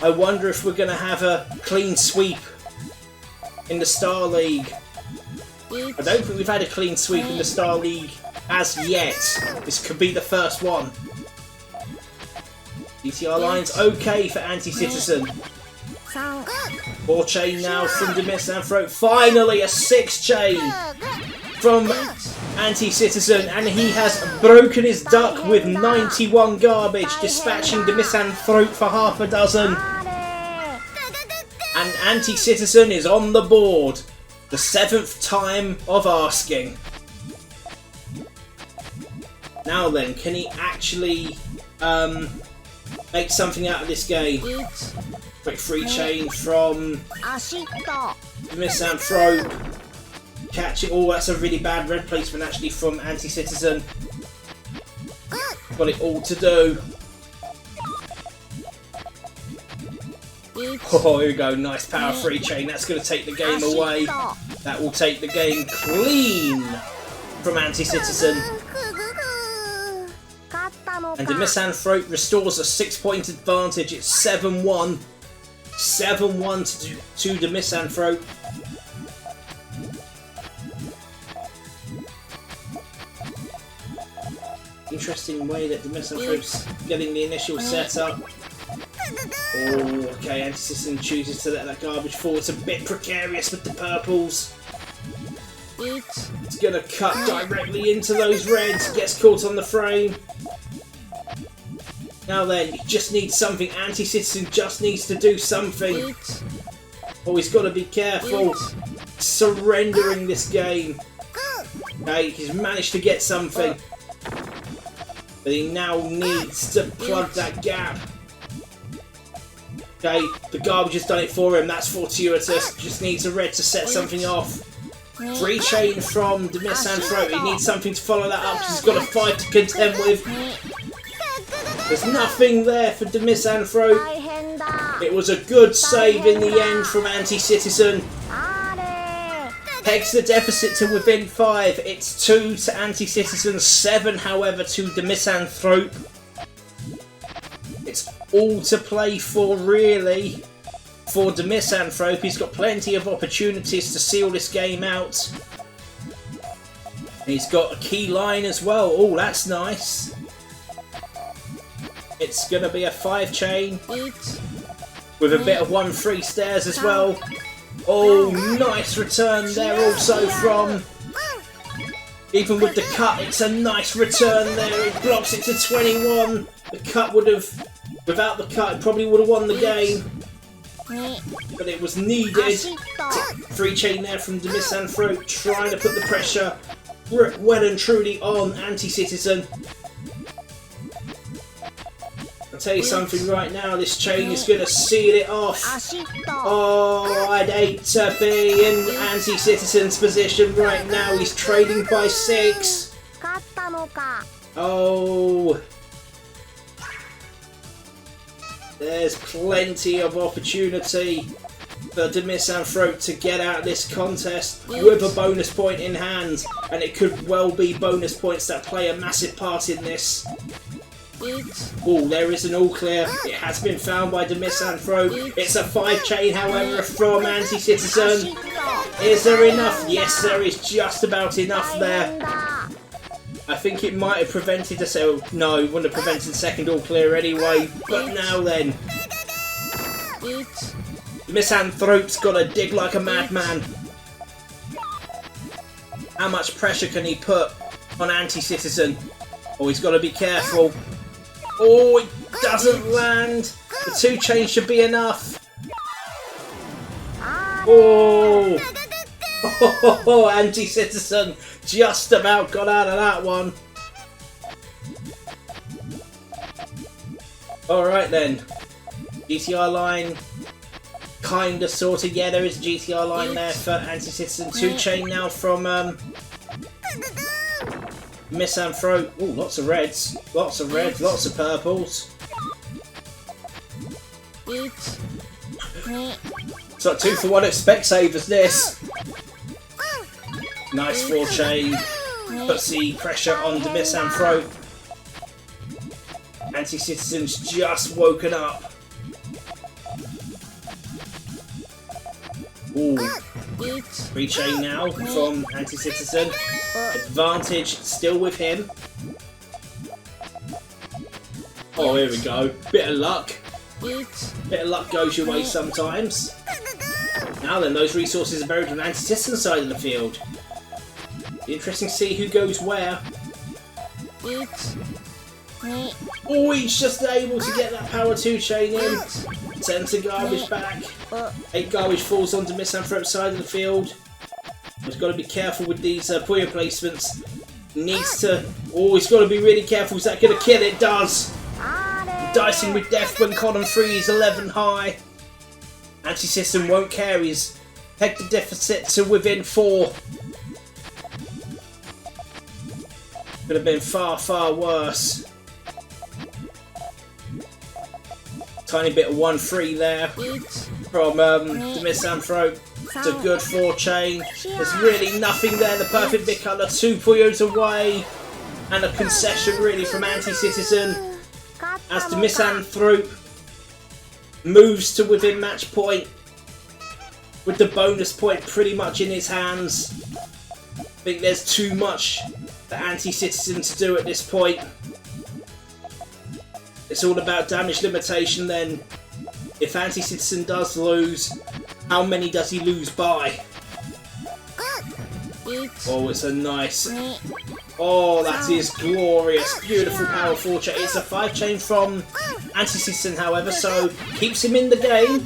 I wonder if we're going to have a clean sweep in the Star League. I don't think we've had a clean sweep in the Star League as yet. This could be the first one. DTR line's okay for Anti-Citizen. 4 chain now from the Misanthrope. Finally a 6 chain from Anti-Citizen, and he has broken his duck with 91 garbage, dispatching the Misanthrope for half a dozen. And Anti-Citizen is on the board. The 7th time of asking. Now then, can he actually make something out of this game. Quick free chain from Misanthrope. Catch it. Oh, that's a really bad red placement actually from Anti-Citizen. Got it all to do. Oh, here we go. Nice power free chain. That's going to take the game away. That will take the game clean from Anti-Citizen. And the Misanthrope restores a 6-point advantage. It's 7-1. 7-1 to the Misanthrope. Interesting way that the Misanthrope's getting the initial setup. Oh, okay, Anti-Citizen chooses to let that garbage fall. It's a bit precarious with the purples. It's going to cut directly into those reds. Gets caught on the frame. Now then, you just need something. Anti-Citizen just needs to do something. Oh, he's got to be careful. Surrendering this game. Okay, he's managed to get something. But he now needs to plug that gap. Okay, the garbage has done it for him. That's fortuitous. Just needs a red to set something off. Free chain from the Misanthrope. He needs something to follow that up because he's got a fight to contend with. There's nothing there for the Misanthrope. It was a good save in the end from Anti-Citizen. Pegs the deficit to within 5. It's 2 to Anti-Citizen, 7 however to the Misanthrope. It's all to play for really for the Misanthrope. He's got plenty of opportunities to seal this game out. He's got a key line as well. Oh, that's nice. It's going to be a 5 chain with a bit of 1-3 stairs as well. Oh, nice return there also from... Even with the cut, it's a nice return there. It blocks it to 21. The cut would have... Without the cut, it probably would have won the game. But it was needed. Free chain there from the Misanthrope, trying to put the pressure well and truly on Anti-Citizen. I'll tell you something right now, this chain is going to seal it off. Oh, I'd hate to be in Anti-Citizen's position right now. He's trading by 6. Oh. There's plenty of opportunity for the Misanthrope to get out of this contest with a bonus point in hand. And it could well be bonus points that play a massive part in this. Oh, there is an all clear. It has been found by the Misanthrope. It's a 5 chain, however, from Anti-Citizen. Is there enough? Yes, there is just about enough there. I think it might have prevented us. Oh, no, it wouldn't have prevented second all clear anyway. But now then, the Misanthrope's got to dig like a madman. How much pressure can he put on Anti-Citizen? Oh, he's got to be careful. Oh, it doesn't land. The 2 chains should be enough. Oh, Anti-Citizen just about got out of that one. Alright then. GTR line. Kinda, sorta. Yeah, there is a GTR line there for Anti-Citizen. 2 chain now from Misanthrope. Oh, lots of reds. Lots of reds, lots of purples. It's like 2 for 1 at Specsavers, this. Nice 4 chain. Puts the pressure on the Misanthrope. Anti-Citizen's just woken up. Ooh. 3 chain now from Anti-Citizen. Advantage still with him. Oh, here we go. Bit of luck. Bit of luck goes your way sometimes. Now then, those resources are buried on the Anti-Citizen side of the field. Interesting to see who goes where. Oh, he's just able to get that power 2 chain in. Sends the garbage back. 8 garbage falls onto Misanthrope's side of the field. He's got to be careful with these Puyo placements. Needs to... Oh, he's got to be really careful. Is that going to kill? It does. dicing with death when column 3 is 11 high. Anti-System won't care, he's pegged the deficit to within 4. Could have been far, far worse. Tiny bit of 1-3 there from the Misanthrope. It's a good 4 chain. There's really nothing there. The perfect bit colour. 2 Puyos away. And a concession really from Anti-Citizen. As the Misanthrope moves to within match point. With the bonus point pretty much in his hands. I think there's too much for Anti-Citizen to do at this point. It's all about damage limitation then. If Anti-Citizen does lose, how many does he lose by? Oh, it's a nice... Oh, that is glorious. Beautiful power 4 chain. It's a 5 chain from Anti-Citizen, however, so keeps him in the game.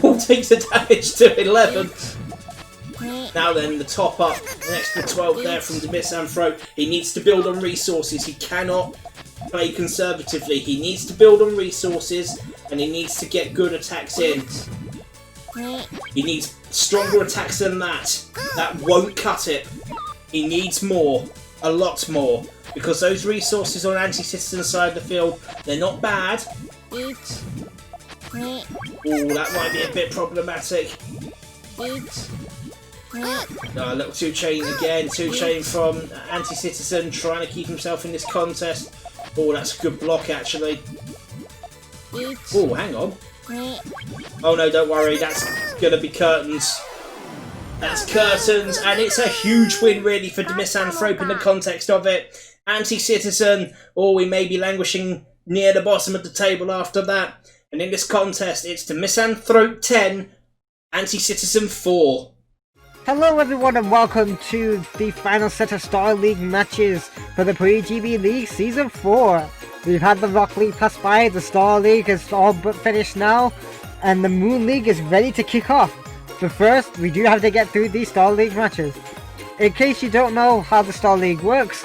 Oh, takes the damage to 11. Now then, the top up, an extra 12 there from the Misanthrope. He needs to build on resources. He cannot play conservatively. He needs to build on resources and he needs to get good attacks in. He needs stronger attacks than that. That won't cut it. He needs more. A lot more. Because those resources on Anti-Citizen's side of the field, they're not bad. Oh, that might be a bit problematic. Little 2 chain again. 2 chain from Anti-Citizen trying to keep himself in this contest. Oh, that's a good block actually. Oh, hang on. Oh no, don't worry, that's gonna be curtains. That's curtains, and it's a huge win really for the Misanthrope in the context of it. Anti-Citizen, or we may be languishing near the bottom of the table after that. And in this contest, it's the Misanthrope 10, Anti-Citizen 4. Hello everyone and welcome to the final set of Star League matches for the PuyoGB League Season 4. We've had the Rock League pass by, the Star League is all but finished now, and the Moon League is ready to kick off. But first, we do have to get through these Star League matches. In case you don't know how the Star League works,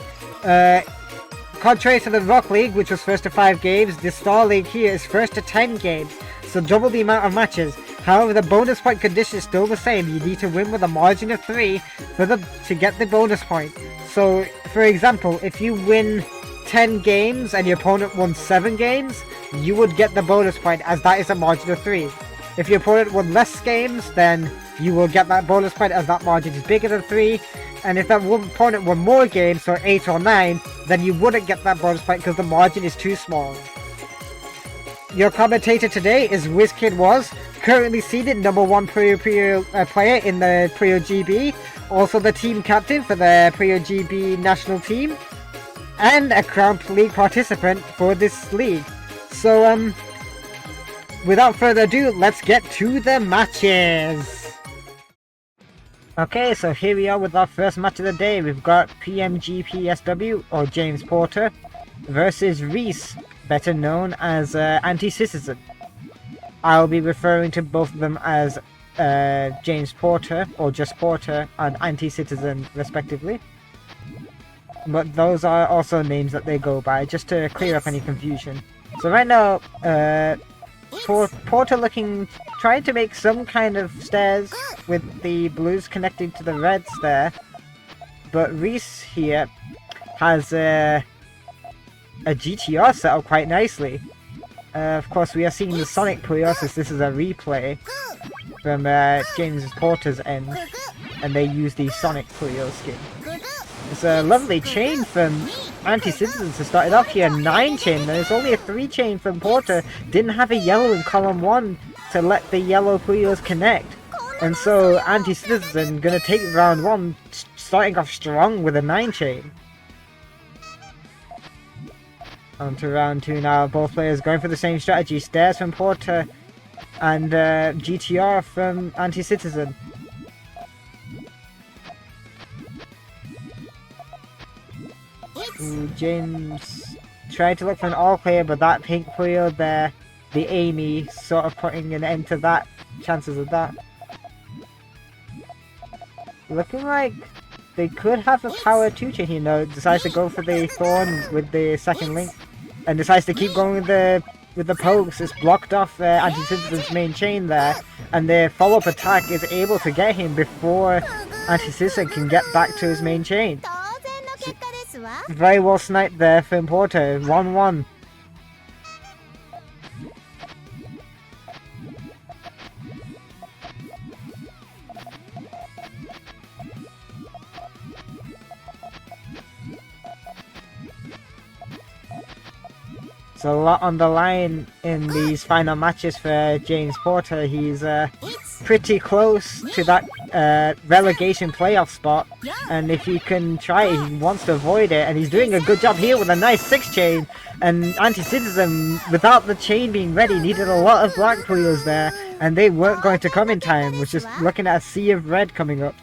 contrary to the Rock League, which was first to 5 games, the Star League here is first to 10 games, so double the amount of matches. However, the bonus point condition is still the same. You need to win with a margin of 3 to get the bonus point. So, for example, if you win 10 games and your opponent won 7 games, you would get the bonus point, as that is a margin of 3. If your opponent won less games, then you will get that bonus point as that margin is bigger than 3. And if that opponent won more games, so 8 or 9, then you wouldn't get that bonus point because the margin is too small. Your commentator today is Wizzkidwas, currently seeded #1 Puyo player in the PuyoGB, also the team captain for the PuyoGB national team, and a Crown League participant for this league. So, without further ado, let's get to the matches! Okay, so here we are with our first match of the day. We've got PMGPSW, or James Porter, versus Reese, better known as Anti-Citizen. I'll be referring to both of them as James Porter, or just Porter, and Anti-Citizen respectively. But those are also names that they go by, just to clear up any confusion. So right now, Porter trying to make some kind of stairs with the blues connecting to the reds there. But Reese here has a GTR set up quite nicely. Of course, we are seeing the Sonic Puyos, as this is a replay from James Porter's end, and they use the Sonic Puyo skin. It's a lovely chain from Anti-Citizen to start it off here, 9 chain. There's only a 3 chain from Porter. Didn't have a yellow in column 1 to let the yellow Puyos connect. And so Anti-Citizen gonna take round 1, starting off strong with a 9 chain. On to round 2 now, both players going for the same strategy. Stairs from Porter and GTR from Anti-Citizen. James tried to look for an all clear, but that pink Puyo there, the Amy, sort of putting an end to that, chances of that. Looking like they could have a power 2 chain here. No, decides to go for the Thorn with the second link. and decides to keep going with the pokes. It's blocked off Anti-Citizen's main chain there, and the follow-up attack is able to get him before Anti-Citizen can get back to his main chain. Very well sniped there from Porter. 1-1. There's a lot on the line in these final matches for James Porter. He's pretty close to that relegation playoff spot, and if he can try it, he wants to avoid it, and he's doing a good job here with a nice 6 chain, and Anti-Citizen, without the chain being ready, needed a lot of black Puyos there, and they weren't going to come in time. Was just looking at a sea of red coming up.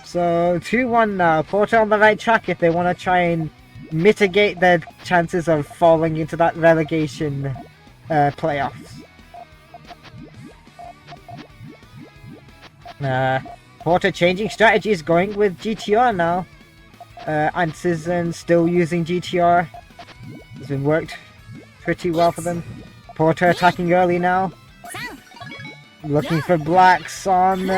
So 2-1 now. Porter on the right track if they want to try and mitigate their chances of falling into that relegation playoffs. Porter changing strategies, going with GTR now. Anti-Citizen still using GTR. It's been worked pretty well for them. Porter attacking early now. Looking for blacks on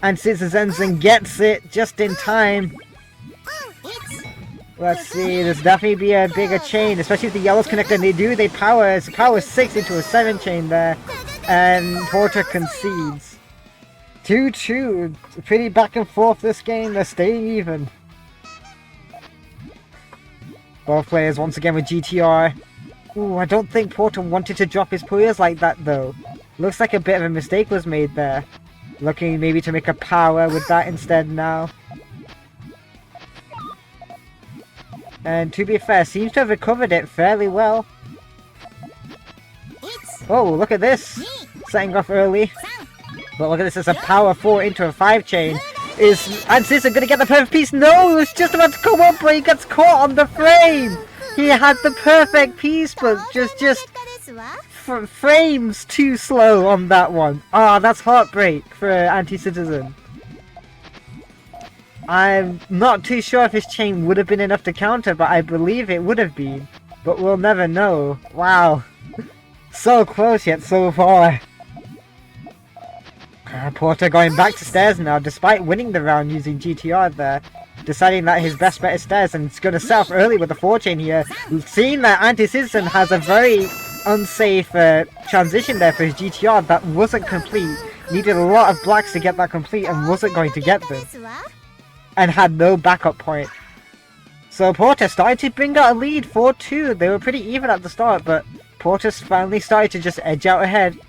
Anti-Citizens and gets it just in time. Let's see, there's definitely be a bigger chain, especially if the yellows connect, and they do, they power, it's a power 6 into a 7 chain there, and Porter concedes. 2-2, pretty back and forth this game, they're staying even. Both players once again with GTR. Ooh, I don't think Porter wanted to drop his Puyos like that though. Looks like a bit of a mistake was made there. Looking maybe to make a power with that instead now. And to be fair, seems to have recovered it fairly well. Oh, look at this! Setting off early. But look at this, it's a power 4 into a 5 chain. Is Anti-Citizen gonna get the perfect piece? No! It's just about to come up, but he gets caught on the frame! He had the perfect piece, but just frames too slow on that one. Ah, that's heartbreak for Anti-Citizen. I'm not too sure if his chain would have been enough to counter, but I believe it would have been. But we'll never know. Wow. So close yet so far. Porter going back to stairs now, despite winning the round using GTR there. Deciding that his best bet is stairs, and it's going to set off early with the 4 chain here. We've seen that Anti-Citizen has a very unsafe transition there for his GTR that wasn't complete. Needed a lot of blacks to get that complete and wasn't going to get them. And had no backup point. So Porter started to bring out a lead, 4-2. They were pretty even at the start, but Porter finally started to just edge out ahead.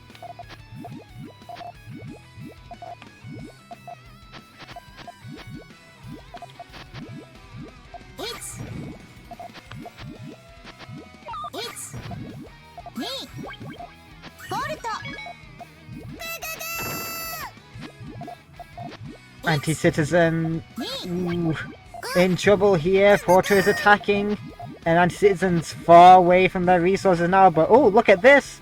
Anti-Citizen in trouble here. Porter is attacking, and Anti-Citizen's far away from their resources now. But oh, look at this!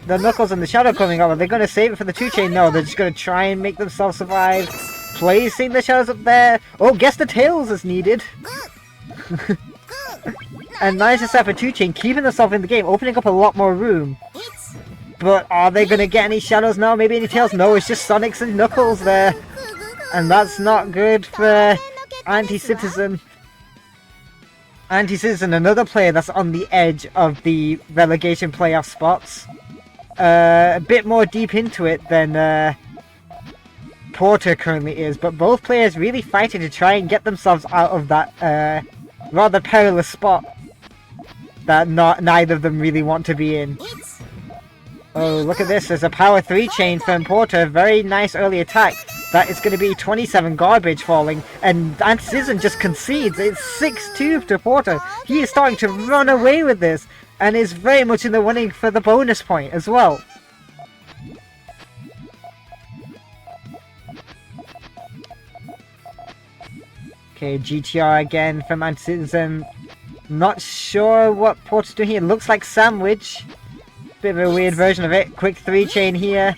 The Knuckles and the Shadow coming up. Are they going to save it for the 2 chain? No, they're just going to try and make themselves survive. Placing the Shadows up there. Oh, guess the Tails is needed. And managed to set up a 2 chain, keeping themselves in the game, opening up a lot more room. But are they going to get any Shadows now? Maybe any Tails? No, it's just Sonics and Knuckles there. And that's not good for Anti-Citizen. Anti-Citizen, another player that's on the edge of the relegation playoff spots. A bit more deep into it than Porter currently is. But both players really fighting to try and get themselves out of that rather perilous spot that neither of them really want to be in. Oh, look at this. There's a power 3 chain from Porter. Very nice early attack. That is going to be 27 garbage falling. And Anti-Citizen just concedes. It's 6-2 to Porter. He is starting to run away with this. And is very much in the running for the bonus point as well. Okay, GTR again from Anti-Citizen. Not sure what Porter's doing here. Looks like sandwich. Bit of a weird version of it. Quick 3 chain here.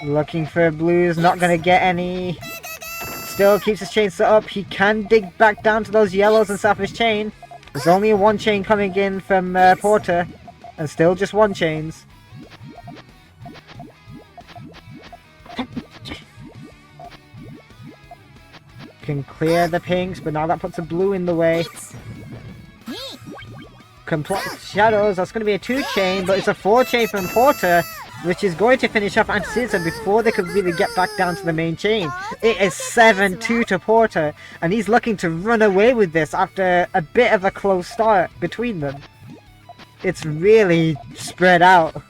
Looking for blues. Not going to get any. still keeps his chain set up. He can dig back down to those yellows and set up his chain. There's only one chain coming in from Porter, and still just one chains. Can clear the pinks, but now that puts a blue in the way. Complex shadows, that's going to be a 2-chain, but it's a 4-chain from Porter, which is going to finish off Anti-Citizen before they could really get back down to the main chain. It is 7-2 to Porter, and he's looking to run away with this after a bit of a close start between them. It's really spread out.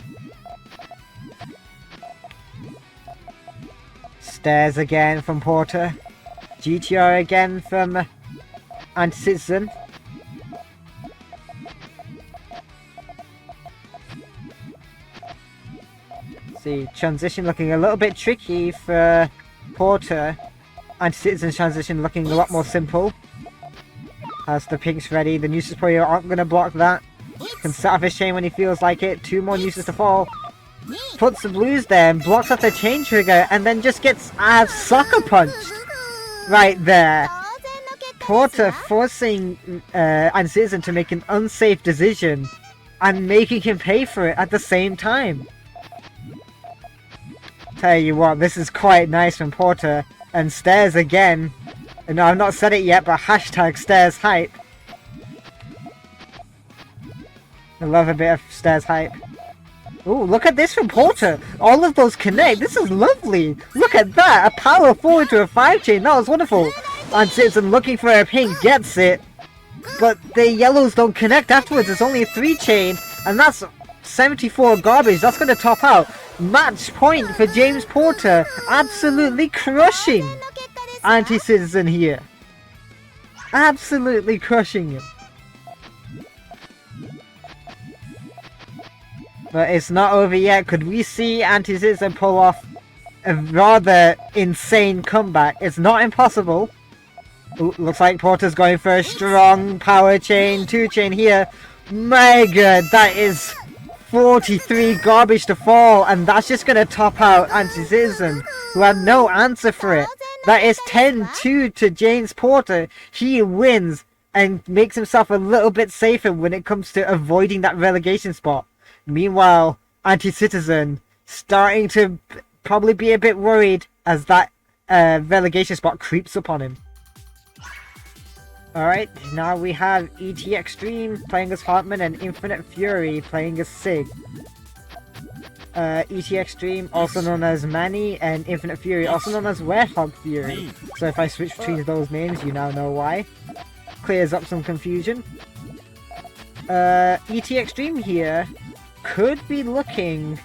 Stairs again from Porter. GTR again from Anti-Citizen. See, transition looking a little bit tricky for Porter. Anti-Citizen's transition looking a lot more simple. As the pinks ready, the Nuisance Player aren't going to block that. Can set off his chain when he feels like it. 2 more Nuisances to fall. Puts the blues there and blocks off the chain trigger and then just gets sucker punched. Right there. Porter forcing Anti-Citizen to make an unsafe decision and making him pay for it at the same time. Tell you what, this is quite nice from Porter. And Stairs again. No, I've not said it yet, but hashtag Stairs hype. I love a bit of Stairs hype. Ooh, look at this from Porter. All of those connect. This is lovely. Look at that. A power forward to a 5-chain. That was wonderful. And Citizen looking for a pink gets it. But the yellows don't connect afterwards. It's only a 3-chain. And that's 74 garbage. That's going to top out. Match point for James Porter. Absolutely crushing Anti-Citizen here. Absolutely crushing him. But it's not over yet. Could we see Anti-Citizen pull off a rather insane comeback? It's not impossible. Ooh, looks like Porter's going for a strong power chain, 2-chain here. My god, that is 43 garbage to fall, and that's just going to top out Anti-Citizen, who had no answer for it. That is 10-2 to James Porter. He wins and makes himself a little bit safer when it comes to avoiding that relegation spot. Meanwhile, Anti-Citizen starting to probably be a bit worried as that relegation spot creeps upon him. Alright, now we have ET Extreme playing as Hartman and Infinite Fury playing as Sig. ET Extreme, also known as Manny, and Infinite Fury, also known as Werehog Fury. So if I switch between those names, you now know why. Clears up some confusion. ET Extreme here could be looking,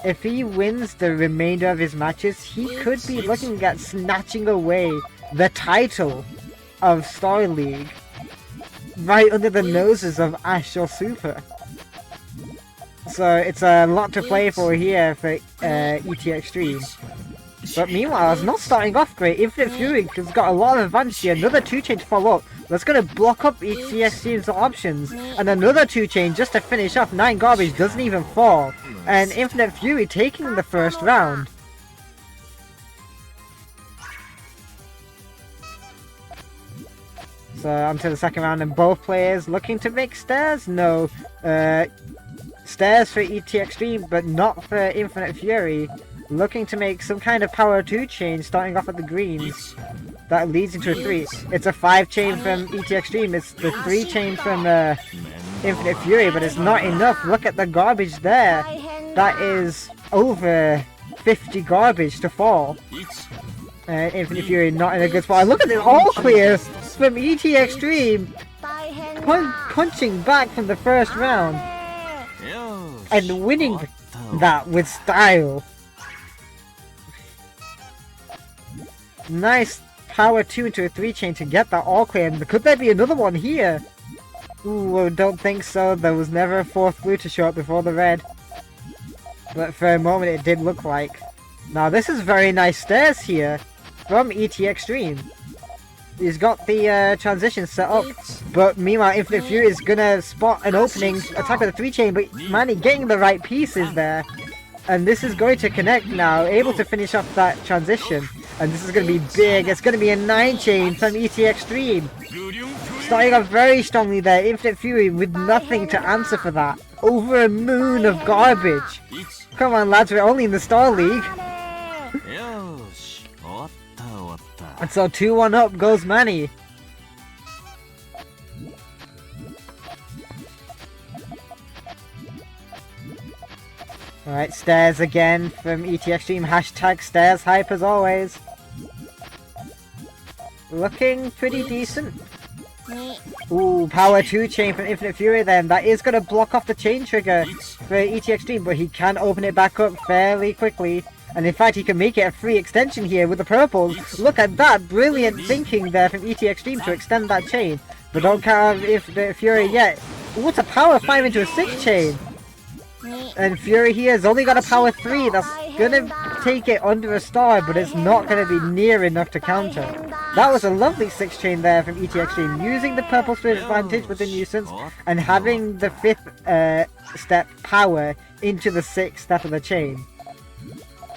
if he wins the remainder of his matches, he could be looking at snatching away the title of Star League right under the noses of Astral Super. So it's a lot to play for here for ET Extreme. But meanwhile, it's not starting off great. Infinite Fury has got a lot of advantage here. Another 2-chain to follow up. That's going to block up ET Extreme's options. And another 2-chain just to finish off. 9 garbage doesn't even fall. And Infinite Fury taking the first round. So on to the second round, and both players looking to make stairs. No, stairs for ET Extreme, but not for Infinite Fury. Looking to make some kind of power 2-chain, starting off at the greens. That leads into a 3. It's a 5-chain from ET Extreme. It's the 3-chain from Infinite Fury, but it's not enough. Look at the garbage there. That is over 50 garbage to fall. Infinite Fury not in a good spot. Look at it, all clears from ET Extreme. Punching back from the first round. And winning that with style. Nice power 2 into a 3-chain to get that all clear. And could there be another one here? Ooh, don't think so. There was never a 4th blue to show up before the red. But for a moment it did look like. Now this is very nice stairs here from ET Extreme. He's got the transition set up, but meanwhile Infinite Fury is gonna spot an opening, attack with a 3-chain, but Manny getting the right pieces there. And this is going to connect now, able to finish off that transition. And this is going to be big. It's going to be a 9 chain from ET Extreme. Starting off very strongly there. Infinite Fury with nothing to answer for that. Over a moon of garbage. Come on lads, we're only in the Star League. And so 2-1 up goes Manny. Alright, stairs again from ET Extreme. Hashtag stairs hype as always. Looking pretty decent. Ooh, power 2 chain from Infinite Fury then. That is going to block off the chain trigger for ET Extreme, but he can open it back up fairly quickly. And in fact, he can make it a free extension here with the purples. Look at that, brilliant thinking there from ET Extreme to extend that chain. But don't count Infinite Fury yet. Ooh, it's a power 5 into a 6 chain. And Fury here has only got a power 3. That's gonna take it under a star, but it's not gonna be near enough to counter. That was a lovely 6 chain there from ET Extreme, using the purple split advantage with the nuisance and having the 5th step power into the 6th step of the chain.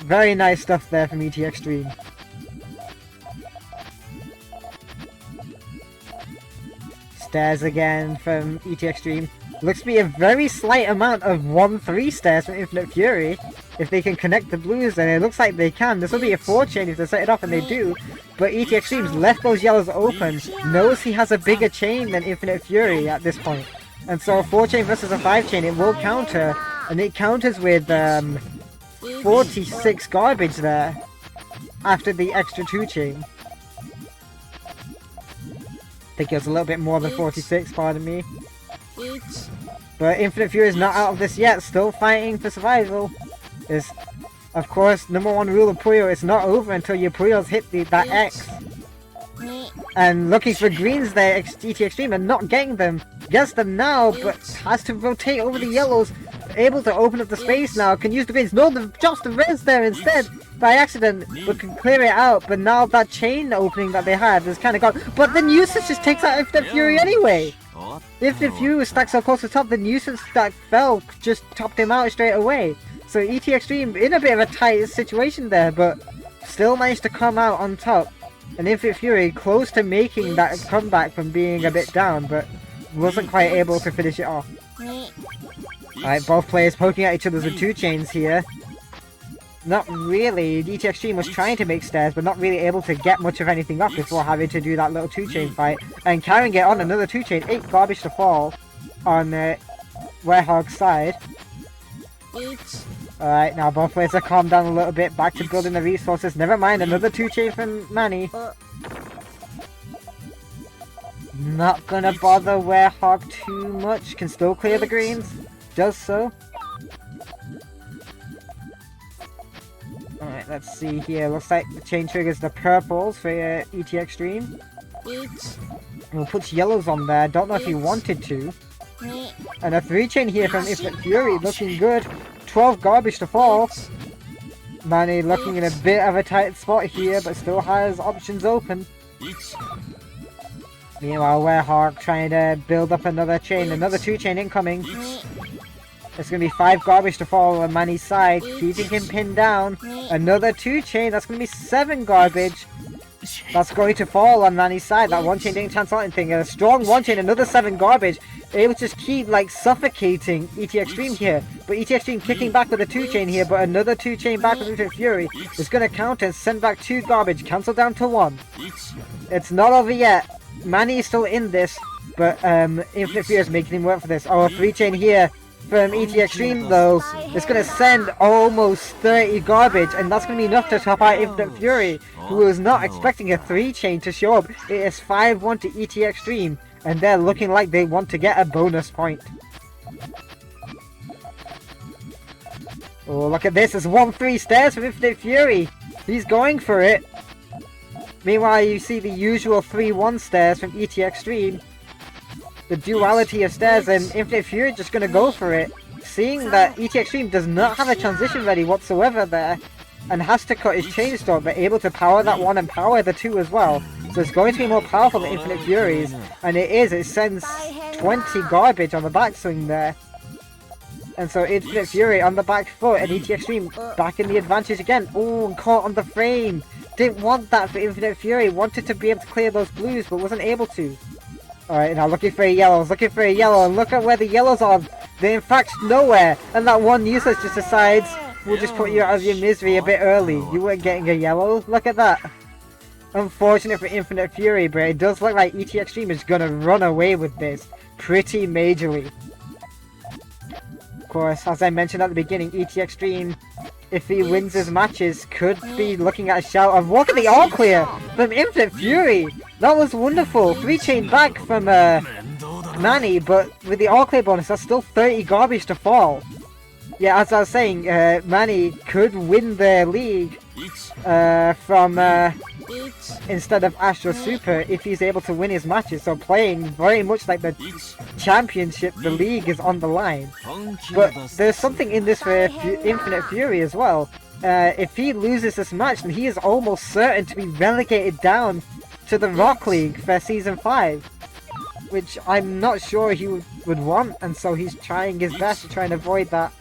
Very nice stuff there from ET Extreme. Stairs again from ET Extreme. Looks to be a very slight amount of 1-3 stairs from Infinite Fury. If they can connect the blues, then it looks like they can. This will be a 4 chain if they set it off, and they do. But ET Extreme's left those yellows open, knows he has a bigger chain than Infinite Fury at this point. And so a 4 chain versus a 5 chain, it will counter. And it counters with 46 garbage there after the extra 2 chain. I think it was a little bit more than 46, pardon me. But Infinite Fury is not out of this yet, still fighting for survival. Is, of course, #1 rule of Puyo, it's not over until your Puyos hit that X. And looking for greens there, ET Extreme, and not getting them. Gets them now, but has to rotate over the yellows. Able to open up the space now, can use the greens. No, they've dropped the reds there instead by accident, but can clear it out. But now that chain opening that they had is kind of gone. But the nuisance just takes out Infinite Fury anyway. Infinite Fury was stacked so close to the top, the nuisance that fell just topped him out straight away. So ET Extreme in a bit of a tight situation there, but still managed to come out on top. And Infinite Fury close to making that comeback from being a bit down, but wasn't quite able to finish it off. Alright, both players poking at each other with 2 chains here. Not really. ET Extreme was trying to make stairs, but not really able to get much of anything up before having to do that little 2 chain fight. And carrying it on another 2 chain, 8 garbage to fall on Werehog's side. Alright, now both players are calmed down a little bit, back to building the resources. Never mind, another 2 chain from Manny. Not gonna bother Werehog too much, can still clear the greens. Does so. Alright, let's see here. Looks like the chain triggers the purples for ET Extreme. We'll put yellows on there. Don't know if he wanted to. And a 3 chain here from Infinite Fury, looking good. 12 garbage to fall. Manny looking in a bit of a tight spot here, but still has options open. Meanwhile, Werehog trying to build up another chain. Another 2 chain incoming. It's going to be 5 garbage to fall on Manny's side, keeping him pinned down. Another 2 chain, that's going to be 7 garbage. That's going to fall on Manny's side. That 1 chain didn't cancel anything. A strong 1 chain, another 7 garbage. Able to just keep like suffocating ET Extreme here. But ET Extreme kicking back with a 2 chain here, but another 2 chain back with Infinite Fury is going to counter and send back 2 garbage. Cancel down to 1. It's not over yet. Manny is still in this, but Infinite Fury is making him work for this. Oh, a 3 chain here from ET Extreme though. It's going to send almost 30 garbage, and that's going to be enough to top out Infinite Fury, who was not expecting a 3 chain to show up. It is 5-1 to ET Extreme, and they're looking like they want to get a bonus point. Oh, look at this. It's 1-3 stairs from Infinite Fury. He's going for it. Meanwhile, you see the usual 3-1 stairs from ET Extreme. The duality of stairs, and Infinite Fury just going to go for it. Seeing that ET Extreme does not have a transition ready whatsoever there, and has to cut his chain store, but able to power that 1 and power the 2 as well. So it's going to be more powerful than Infinite Fury's, and it sends 20 garbage on the backswing there. And so Infinite Fury on the back foot, and ET Extreme back in the advantage again. Oh, and caught on the frame. didn't want that for Infinite Fury. Wanted to be able to clear those blues, but wasn't able to. Alright, now looking for a yellows, looking for a yellow, and look at where the yellows are. They're in fact nowhere, and that one useless just decides, we'll just put you out of your misery a bit early. You weren't getting a yellow? Look at that. Unfortunate for Infinite Fury, but it does look like ET Extreme is gonna run away with this pretty majorly. Of course, as I mentioned at the beginning, ET Extreme, if he wins his matches, could be looking at a shout of, look at the all clear from Infinite Fury! That was wonderful! 3-chain back from Manny, but with the all clear bonus, that's still 30 garbage to fall. Yeah, as I was saying, Manny could win the league from instead of Astro Super if he's able to win his matches. So playing very much like the championship, the league is on the line. But there's something in this for Infinite Fury as well. If he loses this match, then he is almost certain to be relegated down to the Rock League for Season 5. Which I'm not sure he would want, and so he's trying his best to try and avoid that.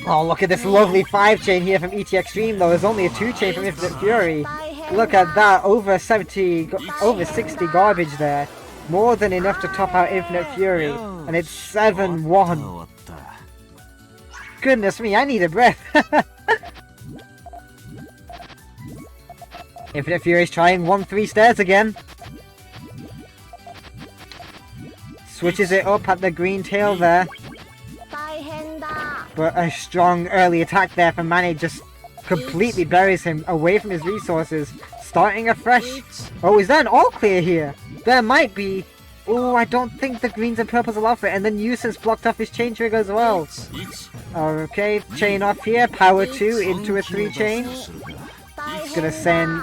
Oh, look at this lovely 5-chain here from ET Extreme, though. There's only a 2-chain from Infinite Fury. Look at that, over 60 garbage there. More than enough to top out Infinite Fury. And it's 7-1. Goodness me, I need a breath. Infinite Fury's trying 1-3 stairs again. Switches it up at the green tail there. But a strong early attack there from Manny just completely buries him away from his resources. Starting afresh. Oh, is there an all clear here? There might be. Oh, I don't think the greens and purples allow for it. And then Nuisance blocked off his chain trigger as well. Okay, chain off here. Power 2 into a 3-chain. It's gonna send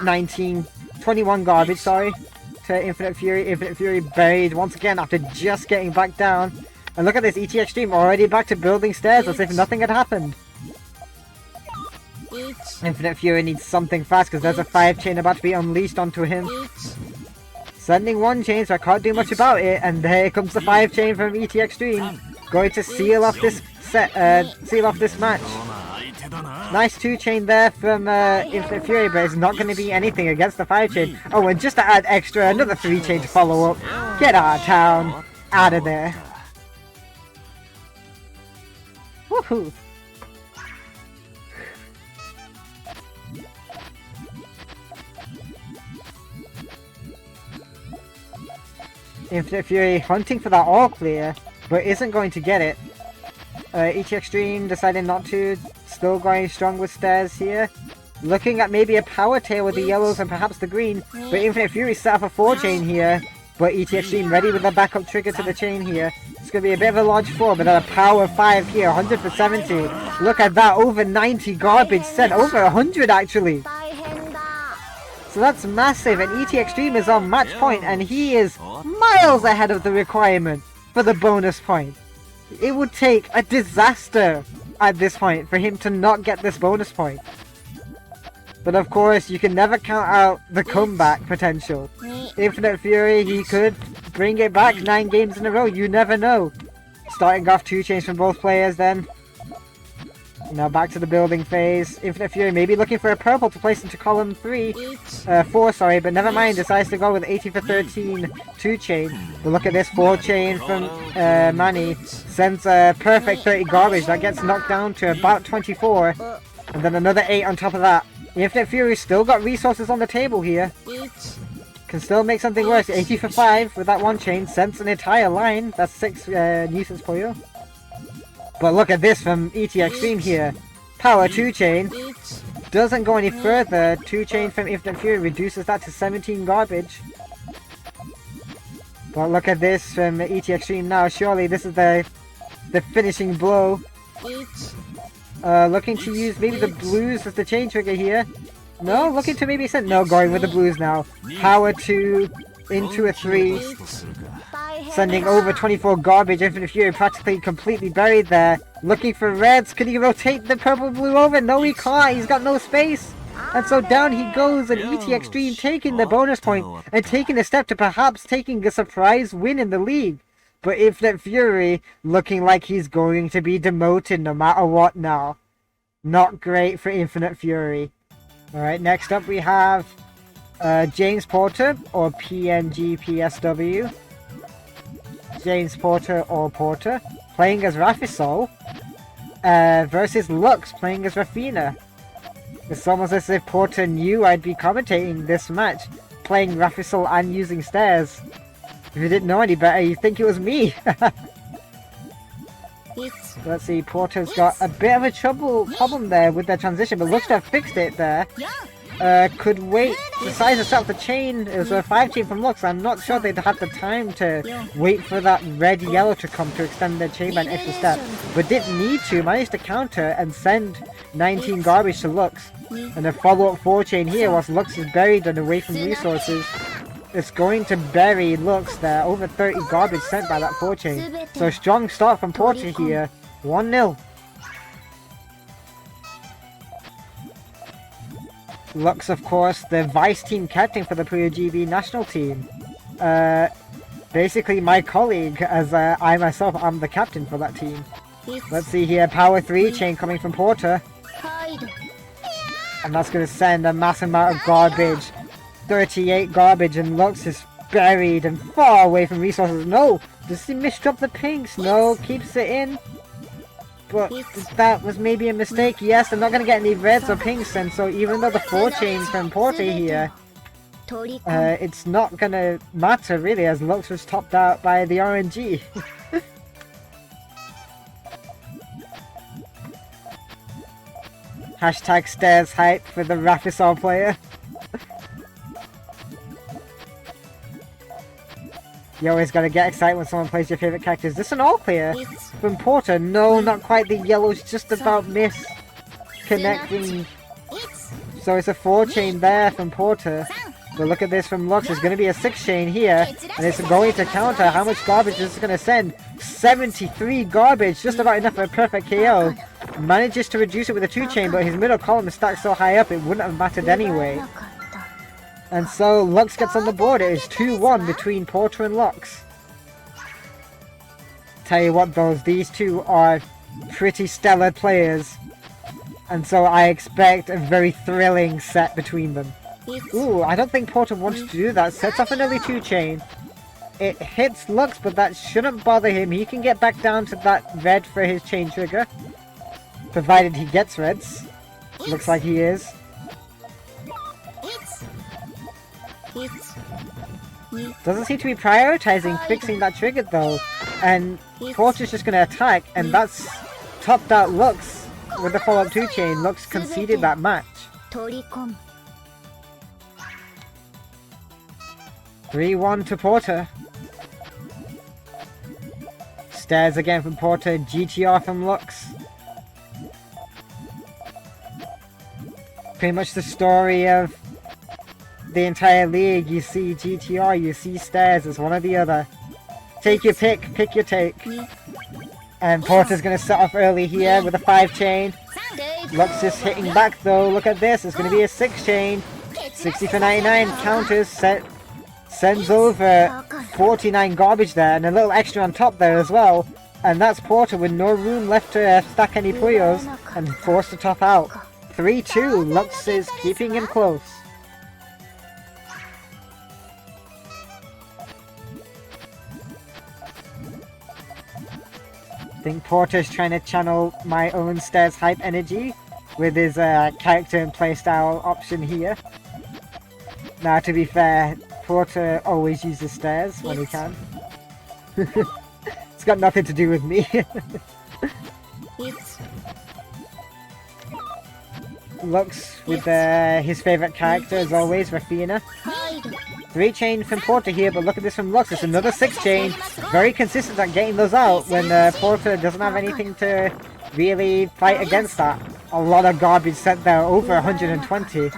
21 garbage, sorry, to Infinite Fury. Infinite Fury buried once again after just getting back down. And look at this, ET Extreme already back to building stairs as if nothing had happened. Infinite Fury needs something fast because there's a 5-chain about to be unleashed onto him. Sending 1 chain, so I can't do much about it. And there comes the 5-chain from ET Extreme, going to seal off this match. Nice 2-chain there from Infinite Fury, but it's not going to be anything against the 5-chain. Oh, and just to add extra, another 3-chain to follow up. Get out of town, out of there. Woohoo! Infinite Fury hunting for that all clear, but isn't going to get it. ET Extreme deciding not to, still going strong with stairs here. Looking at maybe a power tail with the yellows and perhaps the green, but Infinite Fury set up a 4-chain here. But ET Extreme ready with the backup trigger to the chain here. It's going to be a bit of a large 4, but then a power 5 here, 100 for 70. Look at that, over 90 garbage sent, over 100 actually. So that's massive, and ET Extreme is on match point, and he is miles ahead of the requirement for the bonus point. It would take a disaster at this point for him to not get this bonus point. But of course, you can never count out the comeback potential. Infinite Fury, he could bring it back 9 games in a row, you never know. Starting off 2 chains from both players then. Now back to the building phase. Infinite Fury maybe looking for a purple to place into column 4, sorry, but never mind, decides to go with 80 for 13 2-chain. But look at this 4-chain from Manny. Sends a perfect 30 garbage, that gets knocked down to about 24. And then another 8 on top of that. Infinite Fury still got resources on the table here. Can still make something worse. 80 for 5 with that 1-chain. Sends an entire line. That's 6 nuisance for you. But look at this from ET Extreme here. Power 2-chain. Doesn't go any further. 2-chain from Infinite Fury reduces that to 17 garbage. But look at this from ET Extreme now. Surely this is the finishing blow. Looking to use maybe the blues as the chain trigger here. No, looking to maybe send. No, going with the blues now. Power 2 into a 3. Sending over 24 garbage. Infinite Fury practically completely buried there. Looking for reds. Can he rotate the purple blue over? No, he can't. He's got no space. And so down he goes, and ET Extreme taking the bonus point and taking a step to perhaps taking a surprise win in the league. But Infinite Fury looking like he's going to be demoted no matter what now. Not great for Infinite Fury. Alright, next up we have James Porter or PNGPSW. James Porter or Porter playing as Rafisol versus Lux playing as Rafina. It's almost as if Porter knew I'd be commentating this match, playing Rafisol and using stairs. If you didn't know any better, you'd think it was me. Let's see, Porter's got a bit of a problem there with their transition, but looks to have fixed it there. Could wait to size us up the chain. It was a 5 chain from Lux. I'm not sure they'd had the time to wait for that red-yellow to come to extend their chain by an extra step, but didn't need to. Managed to counter and send 19 garbage to Lux. And a follow-up 4 chain here whilst Lux is buried and away from resources. It's going to bury Lux there. Over 30 garbage sent by that 4 chain. So a strong start from Porter here. 1-0. Lux, of course, the vice team captain for the PuyoGB national team. Basically my colleague, as I myself am the captain for that team. Let's see here, power 3 chain coming from Porter. And that's going to send a massive amount of garbage. 38 garbage, and Lux is buried and far away from resources. No! Does he misdrop the pinks? No, keeps it in. But that was maybe a mistake. Yes, they're not going to get any reds or pinks, and so even though the 4 chains from Porter here, it's not going to matter really, as Lux was topped out by the RNG. Hashtag stairs hype for the Rafisol player. You always gotta get excited when someone plays your favourite character. Is this an all clear from Porter? No, not quite. The yellow's just about missed connecting. So it's a 4 chain there from Porter. But look at this from Lux. There's going to be a 6 chain here. And it's going to counter. How much garbage is it going to send? 73 garbage. Just about enough for a perfect KO. Manages to reduce it with a 2 chain, but his middle column is stacked so high up it wouldn't have mattered anyway. And so Lux gets on the board. It is 2-1 between Porter and Lux. Tell you what though, these two are pretty stellar players. And so I expect a very thrilling set between them. Ooh, I don't think Porter wanted to do that. Sets off an early 2 chain. It hits Lux, but that shouldn't bother him. He can get back down to that red for his chain trigger. Provided he gets reds. Looks like he is. Doesn't seem to be prioritizing fixing that trigger though. And Porter's just going to attack, and that's topped out Lux with the follow-up 2 chain. Lux conceded that match. 3-1 to Porter. Stairs again from Porter, GTR from Lux. Pretty much the story of the entire league. You see GTR, you see stairs, it's one or the other. Take your pick, pick your take. And Porter's going to set off early here with a 5 chain. Lux is hitting back though, look at this, it's going to be a 6 chain. 60 for 99, counters, sends over 49 garbage there, and a little extra on top there as well. And that's Porter with no room left to stack any Puyos, and forced to top out. 3-2, Lux is keeping him close. I think Porter's trying to channel my own stairs hype energy with his character and playstyle option here. Now, to be fair, Porter always uses stairs when he can. It's got nothing to do with me. Lux with his favourite character as always, Rafina. 3 chain from Porter here, but look at this from Lux. It's another 6 chain. Very consistent at getting those out when Porter doesn't have anything to really fight against that. A lot of garbage sent there, over 120.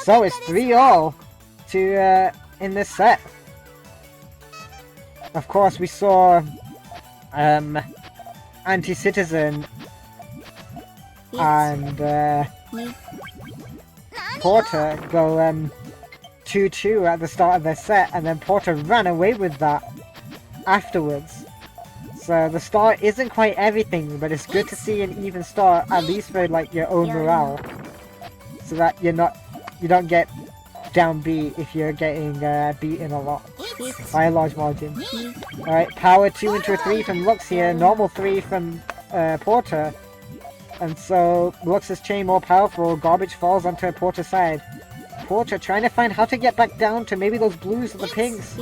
So it's 3-all to in this set. Of course, we saw Anti-Citizen and Porter go 2-2 at the start of their set, and then Porter ran away with that afterwards. So the start isn't quite everything, but it's good to see an even start, at least for like your own morale, so that you don't get down B if you're getting beaten a lot by a large margin. Alright, power 2 into a 3 from Lux here, normal 3 from Porter. And so Lux's chain more powerful, garbage falls onto Porter's side. Porter trying to find how to get back down to maybe those blues or the pinks.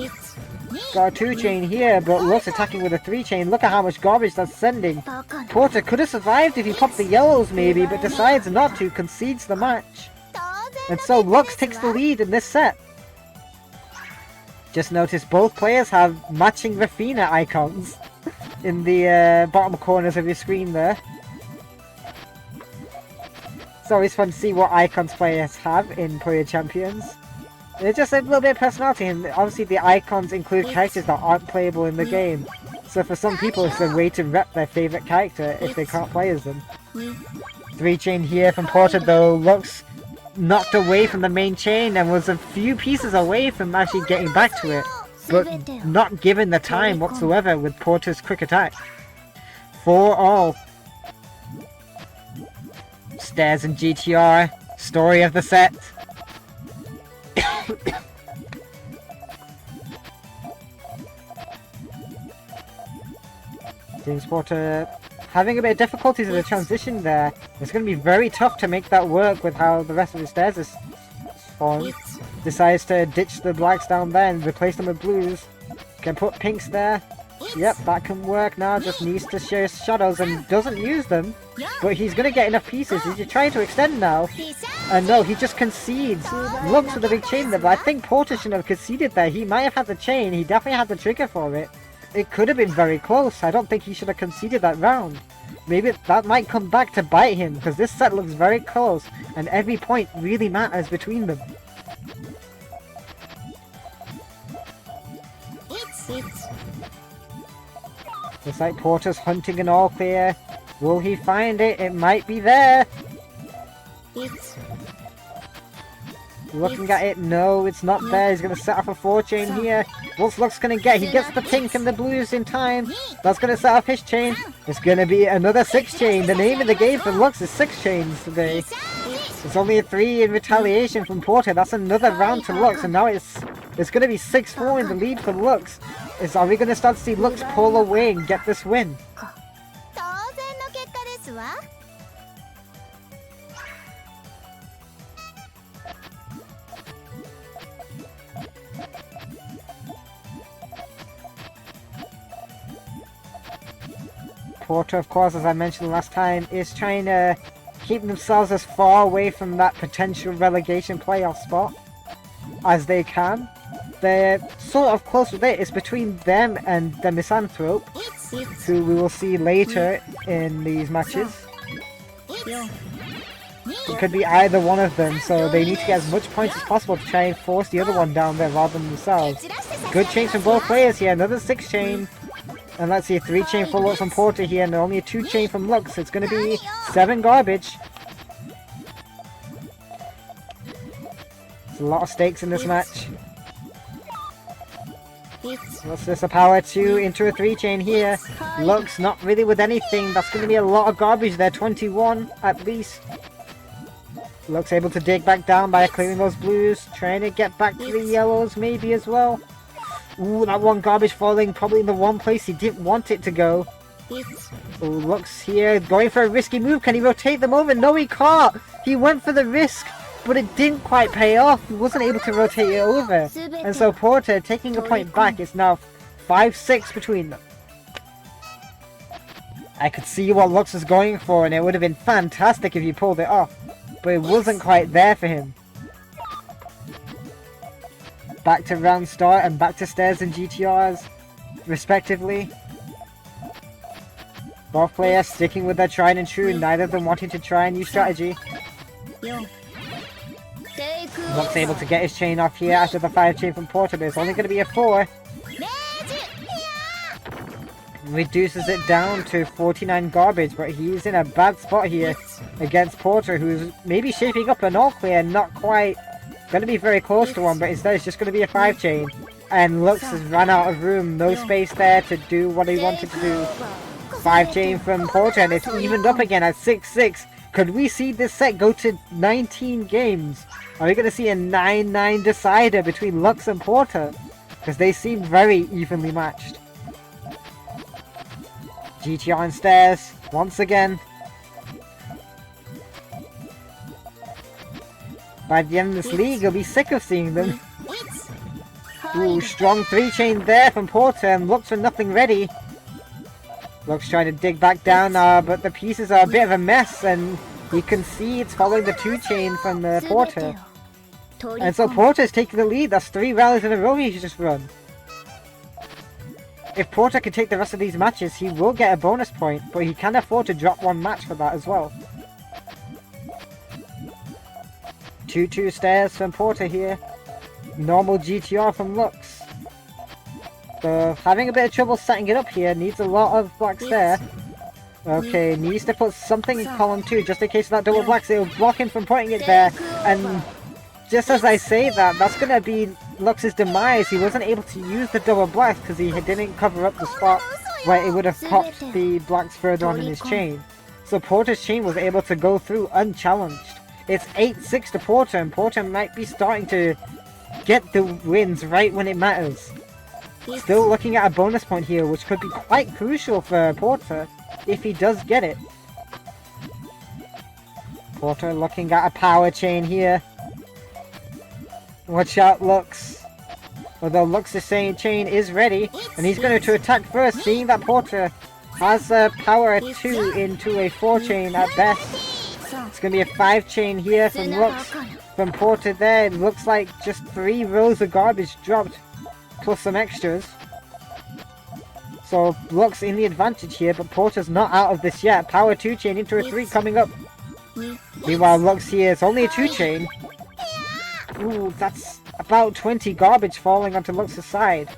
Got a 2 chain here, but Lux attacking with a 3 chain. Look at how much garbage that's sending. Porter could have survived if he popped the yellows maybe, but decides not to, concedes the match. And so Lux takes the lead in this set. Just notice both players have matching Rafina icons in the bottom corners of your screen there. It's always fun to see what icons players have in Puyo Champions. There's just a little bit of personality, and obviously the icons include characters that aren't playable in the game. So for some people it's a way to rep their favourite character if they can't play as them. 3 chain here from Porter though. Lux knocked away from the main chain and was a few pieces away from actually getting back to it, but not given the time whatsoever with Porter's quick attack. 4 all. Stairs and GTR, story of the set. James Porter having a bit of difficulties in the transition there. It's going to be very tough to make that work with how the rest of the stairs is formed. Decides to ditch the blacks down there and replace them with blues. Can put pinks there. Yep, that can work now. Just needs to share shadows and doesn't use them. But he's going to get enough pieces. He's trying to extend now. And no, he just concedes. Looks with a big chain there, but I think Porter shouldn't have conceded there. He might have had the chain. He definitely had the trigger for it. It could have been very close. I don't think he should have conceded that round. Maybe that might come back to bite him, because this set looks very close, and every point really matters between them. Looks like Porter's hunting an all clear. Will he find it? It might be there. Looking at it, no, it's not there. He's going to set off a 4 chain here. What's Lux going to get? He gets the pink and the blues in time. That's going to set off his chain. It's going to be another 6 chain. The name of the game for Lux is 6 chains today. It's only a 3 in retaliation from Porter. That's another round to Lux, and now it's going to be 6-4 in the lead for Lux. Are we going to start to see Lux pull away and get this win? Porter, of course, as I mentioned last time, is trying to keep themselves as far away from that potential relegation playoff spot as they can. They're sort of close with it. It's between them and the Misanthrope, who we will see later in these matches. It could be either one of them, so they need to get as much points as possible to try and force the other one down there rather than themselves. Good chains from both players here. Another 6 chain. And let's see, a 3 chain for Lux from Porter here, and only a 2 chain from Lux. It's going to be 7 garbage. There's a lot of stakes in this match. What's this? A power 2 into a 3 chain here. Lux not really with anything. That's going to be a lot of garbage there. 21 at least. Lux able to dig back down by clearing those blues. Trying to get back to the yellows maybe as well. Ooh, that one garbage falling probably in the one place he didn't want it to go. Ooh, Lux here going for a risky move. Can he rotate them over? No, he can't. He went for the risk, but it didn't quite pay off. He wasn't able to rotate it over. And so Porter taking a point back. It's now 5-6 between them. I could see what Lux was going for, and it would have been fantastic if he pulled it off. But it wasn't quite there for him. Back to round start and back to stairs and GTRs, respectively. Both players sticking with their tried and true, neither of them wanting to try a new strategy. Lux able to get his chain off here after the 5 chain from Porter, but it's only going to be a 4. Reduces it down to 49 garbage, but he's in a bad spot here against Porter, who's maybe shaping up an all clear, not quite going to be very close to one, but instead it's just going to be a 5 chain. And Lux has run out of room, no space there to do what he wanted to do. 5-chain from Porter, and it's evened up again at 6-6. Could we see this set go to 19 games? Are we going to see a 9-9 decider between Lux and Porter? Because they seem very evenly matched. GTR and stairs, once again. By the end of this league, you'll be sick of seeing them. Ooh, strong 3-chain there from Porter, and Lux with nothing ready. Lux trying to dig back down, but the pieces are a bit of a mess, and you can see it's following the 2-chain from Porter. And so Porter's taking the lead. That's 3 rallies in a row he's just run. If Porter can take the rest of these matches, he will get a bonus point, but he can afford to drop 1 match for that as well. 2-2 stairs from Porter here. Normal GTR from Lux. So having a bit of trouble setting it up here. Needs a lot of blacks there. Okay, needs to put something in column 2 just in case of that double blacks. It'll block him from putting it there. And just as I say that, that's going to be Lux's demise. He wasn't able to use the double blacks because he didn't cover up the spot where it would have popped the blacks further on in his chain. So Porter's chain was able to go through unchallenged. It's 8-6 to Porter, and Porter might be starting to get the wins right when it matters. Still looking at a bonus point here, which could be quite crucial for Porter if he does get it. Porter looking at a power chain here. Watch out, Lux. Although Lux's chain is ready, and he's going to attack first, seeing that Porter has a power 2 into a 4-chain at best. It's going to be a 5-chain here from Lux. From Porter there, it looks like just 3 rows of garbage dropped, plus some extras. So Lux in the advantage here, but Porter's not out of this yet. Power 2-chain into a 3 coming up. Meanwhile, Lux here, it's only a 2-chain. Ooh, that's about 20 garbage falling onto Lux's side.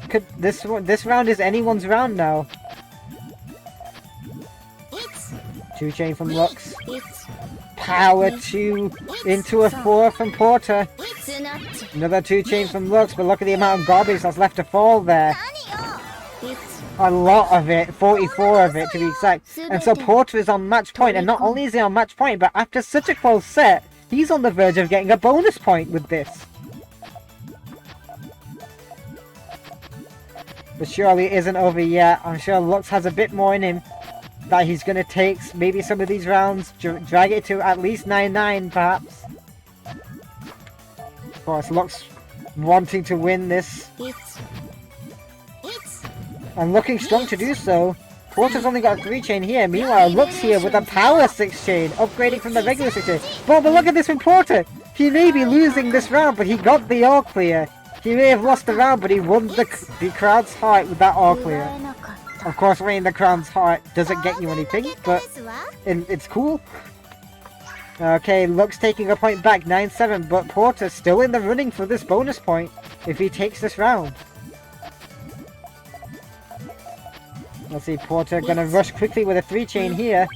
Could this round is anyone's round now. 2-chain from Lux. Power 2 into a 4 from Porter. Another 2-chain from Lux, but look at the amount of garbage that's left to fall there. A lot of it, 44 of it to be exact. And so Porter is on match point, and not only is he on match point, but after such a close set, he's on the verge of getting a bonus point with this. But surely it isn't over yet. I'm sure Lux has a bit more in him that he's going to take maybe some of these rounds, drag it to at least 9-9 perhaps. Of course, Lux wanting to win this. And looking strong to do so. Porter's only got a 3-chain here. Meanwhile, Lux here with a power 6-chain, upgrading from the regular 6-chain. But look at this from Porter! He may be losing this round, but he got the all clear. He may have lost the round, but he won the crowd's heart with that all clear. Of course, winning the crowd's heart doesn't get you anything, but it's cool. Okay, Lux taking a point back, 9-7, but Porter's still in the running for this bonus point if he takes this round. Let's see, Porter gonna rush quickly with a 3-chain here.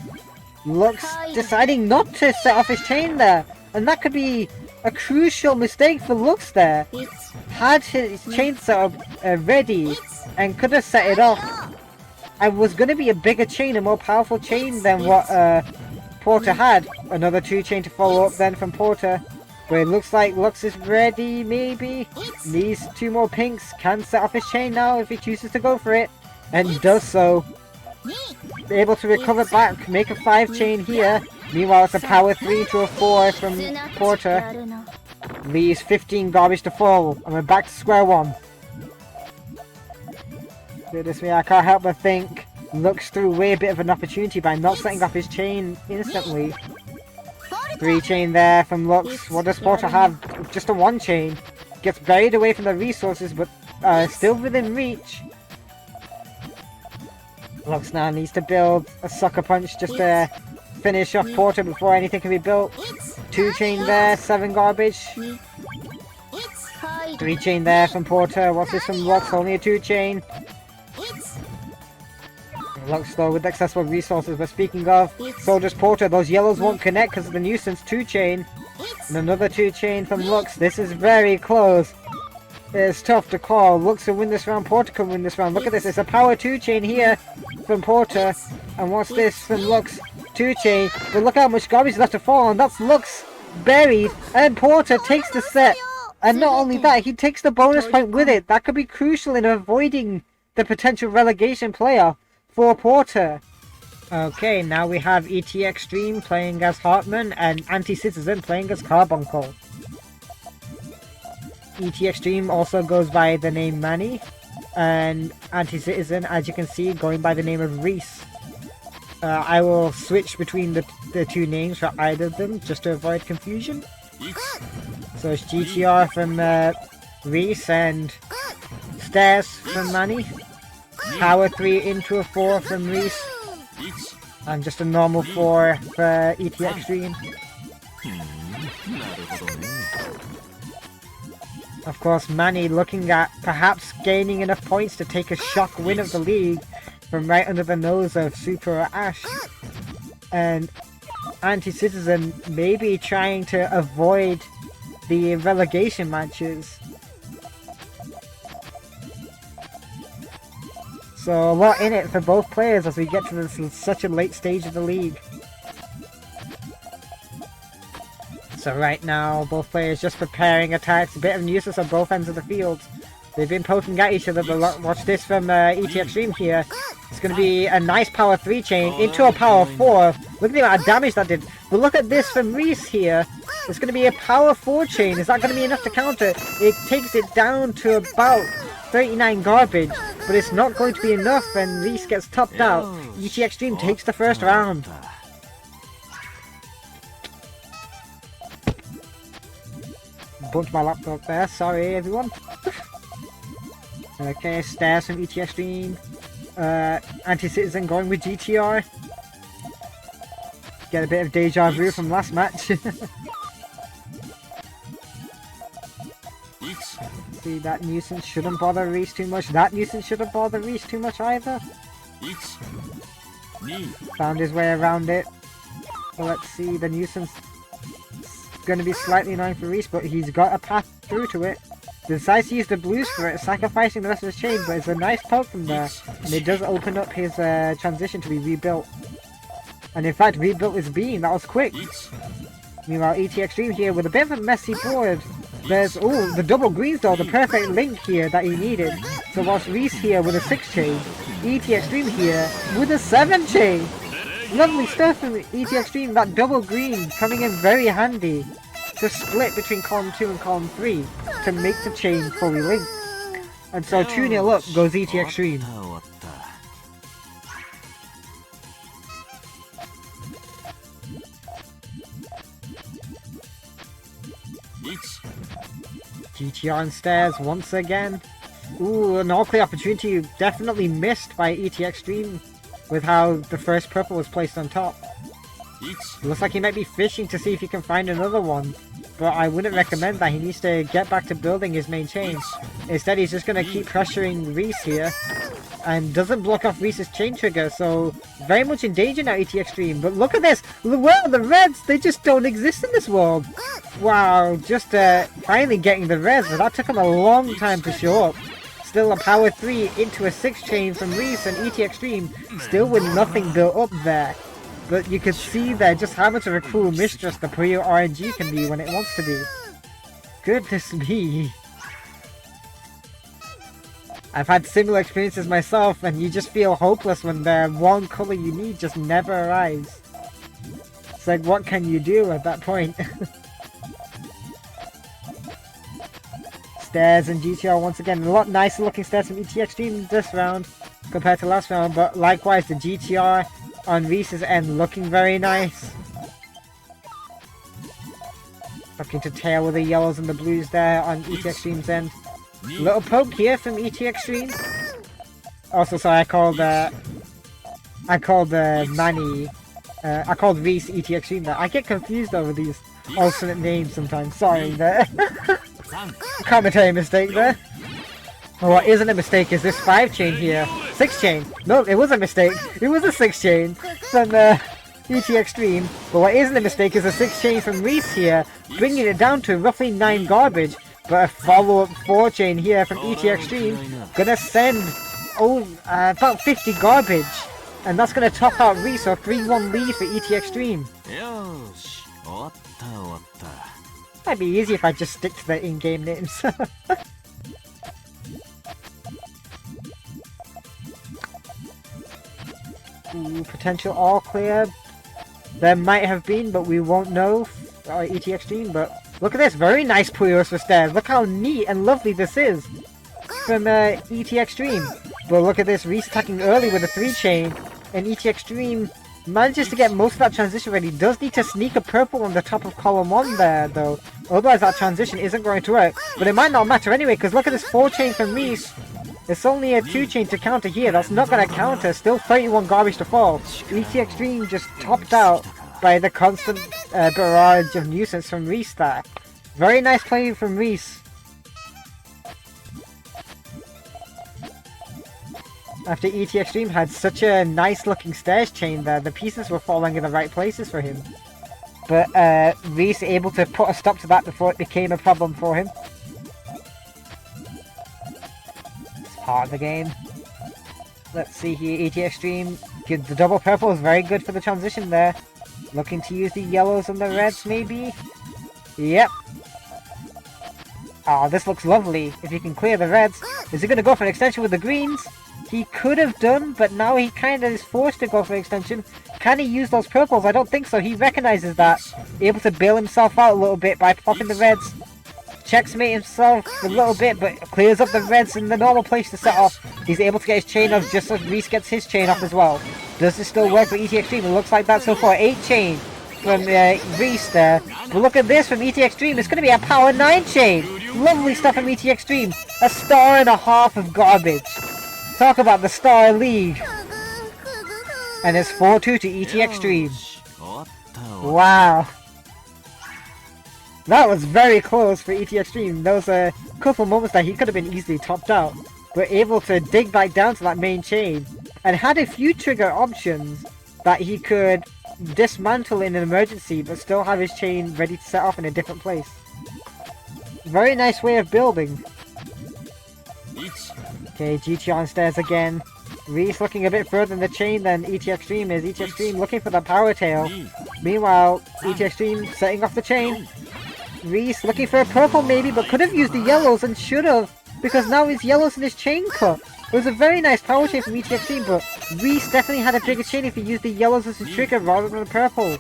Lux deciding not to set off his chain there, and that could be a crucial mistake for Lux there. Had his chain set up ready and could have set it off. And was going to be a bigger chain, a more powerful chain than what Porter had. Another 2-chain to follow up then from Porter. But it looks like Lux is ready, maybe. Needs 2 more pinks. Can set off his chain now if he chooses to go for it. And does so. Able to recover back, make a 5-chain here. Meanwhile, it's a power 3 to a 4 from Porter. Leaves 15 garbage to fall. And we're back to square one. Goodness me, I can't help but think Lux threw away a bit of an opportunity by not setting off his chain instantly. 3-chain there from Lux. What does Porter have? Just a 1-chain. Gets buried away from the resources, but still within reach. Lux now needs to build a sucker punch just to finish off Porter before anything can be built. 2-chain there, 7 garbage. 3-chain there from Porter. What's this from Lux? Only a 2-chain. Lux though with accessible resources, but speaking of, so does Porter. Those yellows won't connect because of the nuisance 2-chain. And another 2-chain from Lux. This is very close. It's tough to call. Looks to win this round. Porter can win this round. Look at this. It's a power 2 chain here from Porter. And what's this from Lux? 2 chain. But look how much garbage is left to fall. And that's Lux buried. And Porter takes the set. And not only that, he takes the bonus point with it. That could be crucial in avoiding the potential relegation player for Porter. Okay, now we have ET Extreme playing as Hartman and Anti-Citizen playing as Carbuncle. ET Extreme also goes by the name Manny, and Anti-Citizen, as you can see, going by the name of Reese. I will switch between the two names for either of them, just to avoid confusion. So it's GTR from Reese and Stairs from Manny. Power 3 into a 4 from Reese. And just a normal 4 for ET Extreme. Of course, Manny looking at perhaps gaining enough points to take a shock win of the league from right under the nose of Super Ash. And Anti-Citizen maybe trying to avoid the relegation matches. So a lot in it for both players as we get to this such a late stage of the league. So right now, both players just preparing attacks, a bit of nuisance on both ends of the field. They've been poking at each other, but watch this from ET Extreme here. It's going to be a nice power 3 chain into a power 4. Look at the amount of damage that did. But look at this from Reese here. It's going to be a power 4 chain. Is that going to be enough to counter? It takes it down to about 39 garbage, but it's not going to be enough and Reese gets topped out. ET Extreme takes the first round. Bumped my laptop there, sorry everyone. Okay, Stairs from ET Extreme. Anti-Citizen going with GTR. Get a bit of deja vu from last match. See, that nuisance shouldn't bother Reese too much. That nuisance shouldn't bother Reese too much either. Found his way around it. So let's see, the nuisance is going to be slightly annoying for Reese, but he's got a path through to it. Decides to use the blues for it, sacrificing the rest of his chain, but it's a nice poke from there. And it does open up his transition to be rebuilt. And in fact, rebuilt his beam. That was quick. Meanwhile, ET Extreme here with a bit of a messy board. There's, oh, the double greens though, the perfect link here that he needed. So whilst Reese here with a 6 chain, ET Extreme here with a 7 chain. Lovely stuff from ET Extreme, that double green coming in very handy to split between column 2 and column 3 to make the chain fully linked. And so 2-0 up goes ET Extreme. GTR and Stairs once again. Ooh, an all-clear opportunity definitely missed by ET Extreme with how the first purple was placed on top. Looks like he might be fishing to see if he can find another one, but I wouldn't recommend that. He needs to get back to building his main chain. Instead, he's just going to keep pressuring Reese here and doesn't block off Reese's chain trigger, so very much in danger now, ET Extreme. But look at this! Well, the reds, they just don't exist in this world! Wow, just finally getting the res, but that took him a long time to show up. Still a power 3 into a 6 chain from Reese and ET Extreme, still with nothing built up there. But you can see there just how much of a cruel mistress the Puyo RNG can be when it wants to be. Goodness me. I've had similar experiences myself, and you just feel hopeless when the one colour you need just never arrives. It's like, what can you do at that point? Stairs and GTR once again. A lot nicer looking stairs from ET Extreme this round compared to last round, but likewise the GTR on Reese's end looking very nice. Looking to tail with the yellows and the blues there on ET Extreme's end. Little poke here from ET Extreme. Also, sorry, I called Manny, I called Reese ET Extreme there. I get confused over these alternate names sometimes. Sorry there. Commentary mistake there. Oh, what isn't a mistake is this 5 chain here. 6 chain. No, it was a mistake. It was a 6 chain from ET Extreme. But what isn't a mistake is a 6 chain from Reese here, bringing it down to roughly 9 garbage. But a follow-up 4 chain here from ET Extreme gonna send about 50 garbage. And that's gonna top out Reese, so 3-1 lead for ET Extreme. Might be easy if I just stick to the in-game names. Ooh, potential all clear. There might have been, but we won't know. ET Extreme, but look at this. Very nice Puyos for stairs. Look how neat and lovely this is from ET Extreme. But look at this. Reese attacking early with a 3 chain. And ET Extreme manages to get most of that transition ready. Does need to sneak a purple on the top of column 1 there, though. Otherwise, that transition isn't going to work. But it might not matter anyway, because look at this 4 chain from Reese. It's only a 2 chain to counter here. That's not going to counter. Still 31 garbage to fall. ET Extreme just topped out by the constant barrage of nuisance from Reese there. Very nice play from Reese. After ET Extreme had such a nice looking stairs chain there, the pieces were falling in the right places for him. But Reese able to put a stop to that before it became a problem for him. Part of the game. Let's see here, ET Extreme. The double purple is very good for the transition there. Looking to use the yellows and the reds, maybe? Yep. Oh, this looks lovely. If he can clear the reds. Is he going to go for an extension with the greens? He could have done, but now he kind of is forced to go for an extension. Can he use those purples? I don't think so. He recognizes that. Able to bail himself out a little bit by popping the reds. Checkmate himself a little bit, but clears up the reds in the normal place to set off. He's able to get his chain off just as Reese gets his chain off as well. Does this still work for ET Extreme? It looks like that so far. 8 chain from Reese there. But look at this from ET Extreme. It's going to be a power 9 chain. Lovely stuff from ET Extreme. A 1.5 of garbage. Talk about the Star League. And it's 4-2 to ET Extreme. Wow. That was very close for ET Extreme. There was a couple moments that he could have been easily topped out. But able to dig back down to that main chain. And had a few trigger options that he could dismantle in an emergency, but still have his chain ready to set off in a different place. Very nice way of building. Okay, GT on stairs again. Reese looking a bit further in the chain than ET Extreme is. ET Extreme looking for the power tail. Meanwhile, ET Extreme setting off the chain. Reese looking for a purple maybe, but could have used the yellows and should have, because now his yellows in his chain cut. It was a very nice power chain from ET Extreme, but Reese definitely had a bigger chain if he used the yellows as his trigger rather than the purple.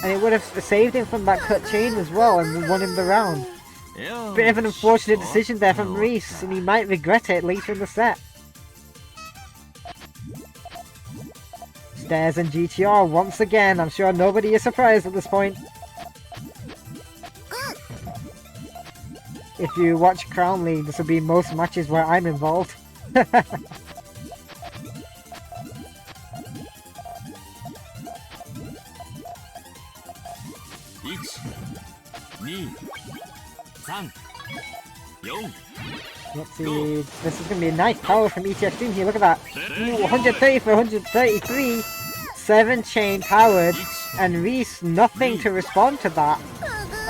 And it would have saved him from that cut chain as well and won him the round. Bit of an unfortunate decision there from Reese, and he might regret it later in the set. Stairs and GTR once again. I'm sure nobody is surprised at this point. If you watch Crown League, this will be most matches where I'm involved. Let's see, this is going to be a nice power from ET Extreme here, look at that. Ooh, 130 for 133, 7 chain powered, and Reese nothing to respond to that.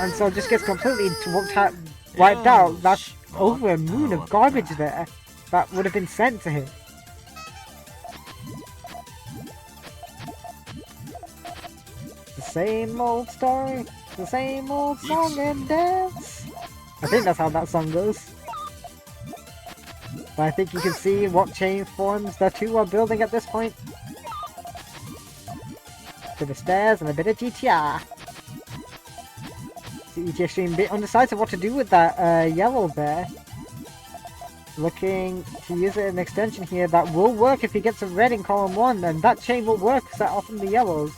And so just gets completely wiped out. That's over a moon of garbage there that would have been sent to him. The same old story, the same old song and dance. I think that's how that song goes. But I think you can see what chain forms the two are building at this point. A bit of stairs and a bit of GTR. See ET Extreme a bit undecided what to do with that yellow there. Looking to use it in extension here. That will work if he gets a red in column 1, and that chain will work set off from the yellows.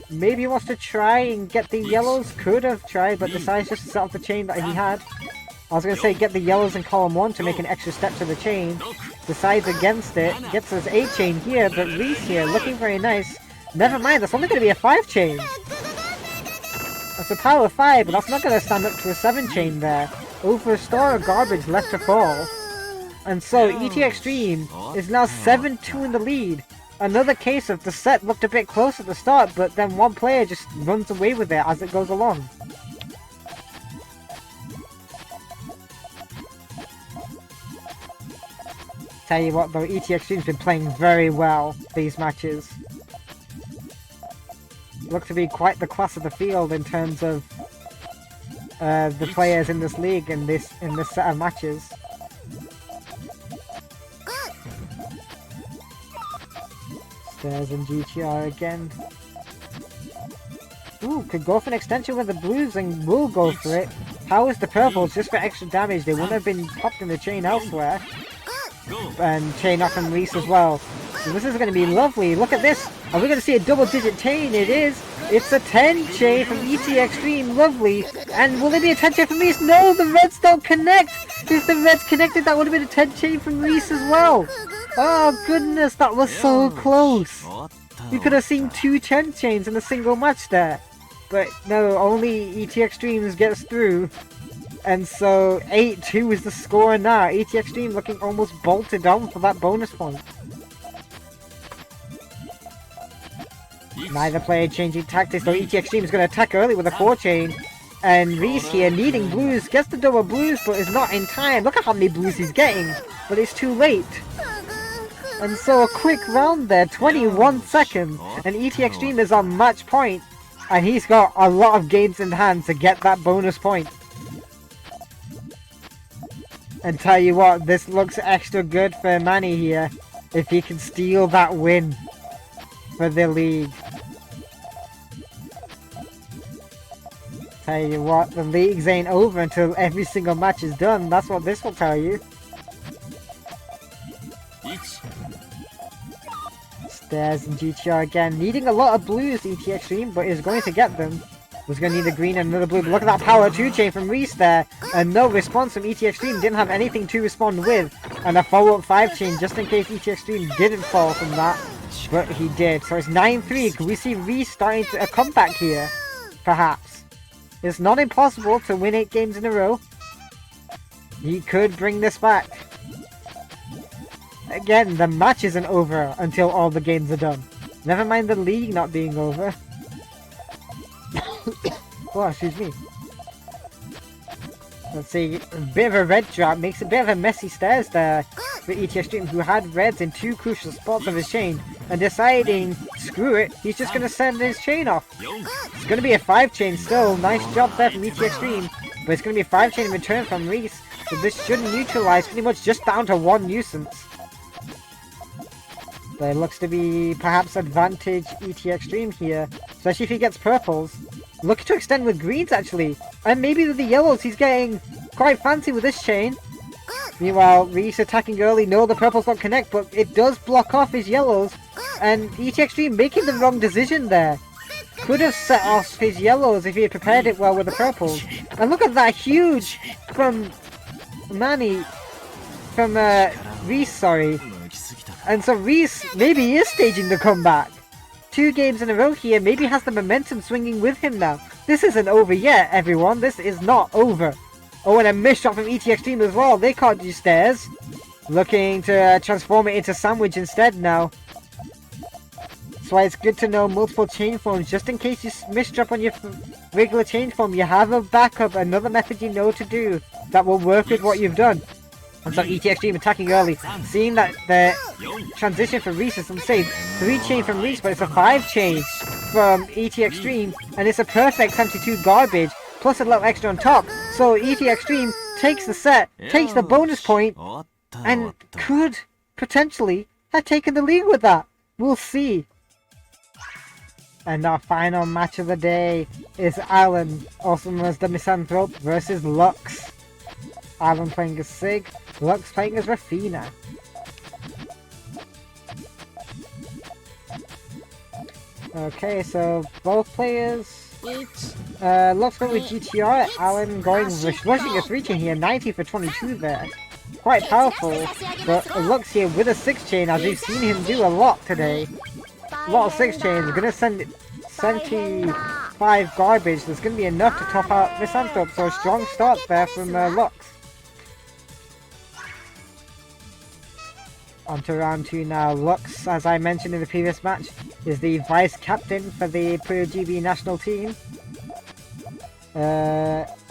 Maybe he wants to try and get the yellows. Could have tried, but decides just to set off the chain that he had. I was going to say get the yellows in column 1 to make an extra step to the chain. Decides against it. Gets his 8 chain here, but Reese here looking very nice. Never mind, that's only going to be a 5 chain. That's a power 5, but that's not going to stand up to a 7 chain there. Over a star of garbage left to fall. And so ET Extreme is now 7-2 in the lead. Another case of the set looked a bit close at the start, but then one player just runs away with it as it goes along. Tell you what though, ET Extreme's been playing very well these matches. Look to be quite the class of the field in terms of the players in this league in this set of matches. Stairs and GTR again. Ooh, could go for an extension with the blues and will go for it. Powers the purples just for extra damage. They wouldn't have been popped in the chain elsewhere. And chain off from Reese as well. So this is going to be lovely. Look at this. Are we going to see a double-digit chain? It is. It's a 10 chain from ET Extreme. Lovely. And will it be a 10 chain from Reese? No, the reds don't connect. If the reds connected, that would have been a 10 chain from Reese as well. Oh, goodness. That was so close. You could have seen 2 10 chains in a single match there. But no, only ET Extremes gets through. And so 8-2 is the score now. ET Extreme looking almost bolted on for that bonus point. Neither player changing tactics, though ET Extreme is going to attack early with a 4 chain. And Reese here needing blues, gets the double blues but is not in time. Look at how many blues he's getting, but it's too late. And so a quick round there, 21 seconds, and ET Extreme is on match point. And he's got a lot of games in hand to get that bonus point. And tell you what, this looks extra good for Manny here, if he can steal that win for the league. Tell you what, the leagues ain't over until every single match is done. That's what this will tell you. Stairs and GTR again, needing a lot of blues, ET Extreme, but is going to get them. Was going to need a green and another blue, but look at that power 2 chain from Reese there, and no response from ET Extreme, didn't have anything to respond with, and a follow-up 5 chain just in case ET Extreme didn't fall from that, but he did. So it's 9-3, could we see Reese starting a comeback here? Perhaps. It's not impossible to win 8 games in a row. He could bring this back. Again, the match isn't over until all the games are done. Never mind the league not being over. Oh, excuse me. Let's see, a bit of a red drop makes a bit of a messy stairs there for ET Extreme, who had reds in 2 crucial spots of his chain, and deciding, screw it, he's just going to send his chain off. It's going to be a 5 chain still, nice job there from ET Extreme, but it's going to be a 5 chain in return from Reese, so this should neutralize pretty much just down to 1 nuisance. But it looks to be perhaps advantage ET Extreme here, especially if he gets purples. Looking to extend with greens actually, and maybe with the yellows. He's getting quite fancy with this chain. Meanwhile, Reese attacking early. No, the purples don't connect, but it does block off his yellows. And ET Extreme making the wrong decision there. Could have set off his yellows if he had prepared it well with the purples. And look at that huge from Manny, from Reese, sorry. And so Reese maybe is staging the comeback. 2 games in a row here, maybe has the momentum swinging with him now. This isn't over yet, everyone. This is not over. Oh, and a missed shot from ET Extreme as well. They can't do stairs. Looking to transform it into sandwich instead now. That's why it's good to know multiple chain forms, just in case you misdrop on your regular chain form. You have a backup, another method you know to do that will work with what you've done. And so ET Extreme attacking early, seeing that the transition from Reese is insane. 3 chain from Reese, but it's a 5 chain from ET Extreme, and it's a perfect 72 garbage, plus a little extra on top. So ET Extreme takes the set, takes the bonus point, and could potentially have taken the lead with that. We'll see. And our final match of the day is Alan, also known as the Misanthrope, versus Lux. Alan playing as Sig, Lux playing as Rafina. Okay, so both players. Lux going with GTR, Alan going with rushing a 3 chain here, 90 for 22 there. Quite powerful, but Lux here with a 6 chain, as we've seen him do a lot today. A lot of 6 chains, gonna send 75 garbage, there's gonna be enough to top out Misanthrope, so a strong start there from Lux. On to round 2 now. Lux, as I mentioned in the previous match, is the vice captain for the PuyoGB national team.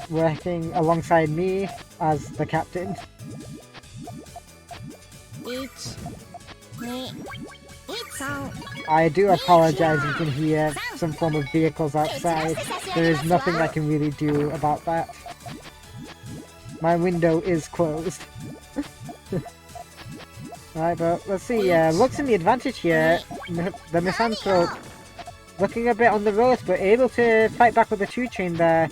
Working alongside me as the captain. I do apologize if you can hear some form of vehicles outside. There is nothing I can really do about that. My window is closed. Alright, but let's see. Looks in the advantage here. The Misanthrope looking a bit on the ropes, but able to fight back with the 2-chain there.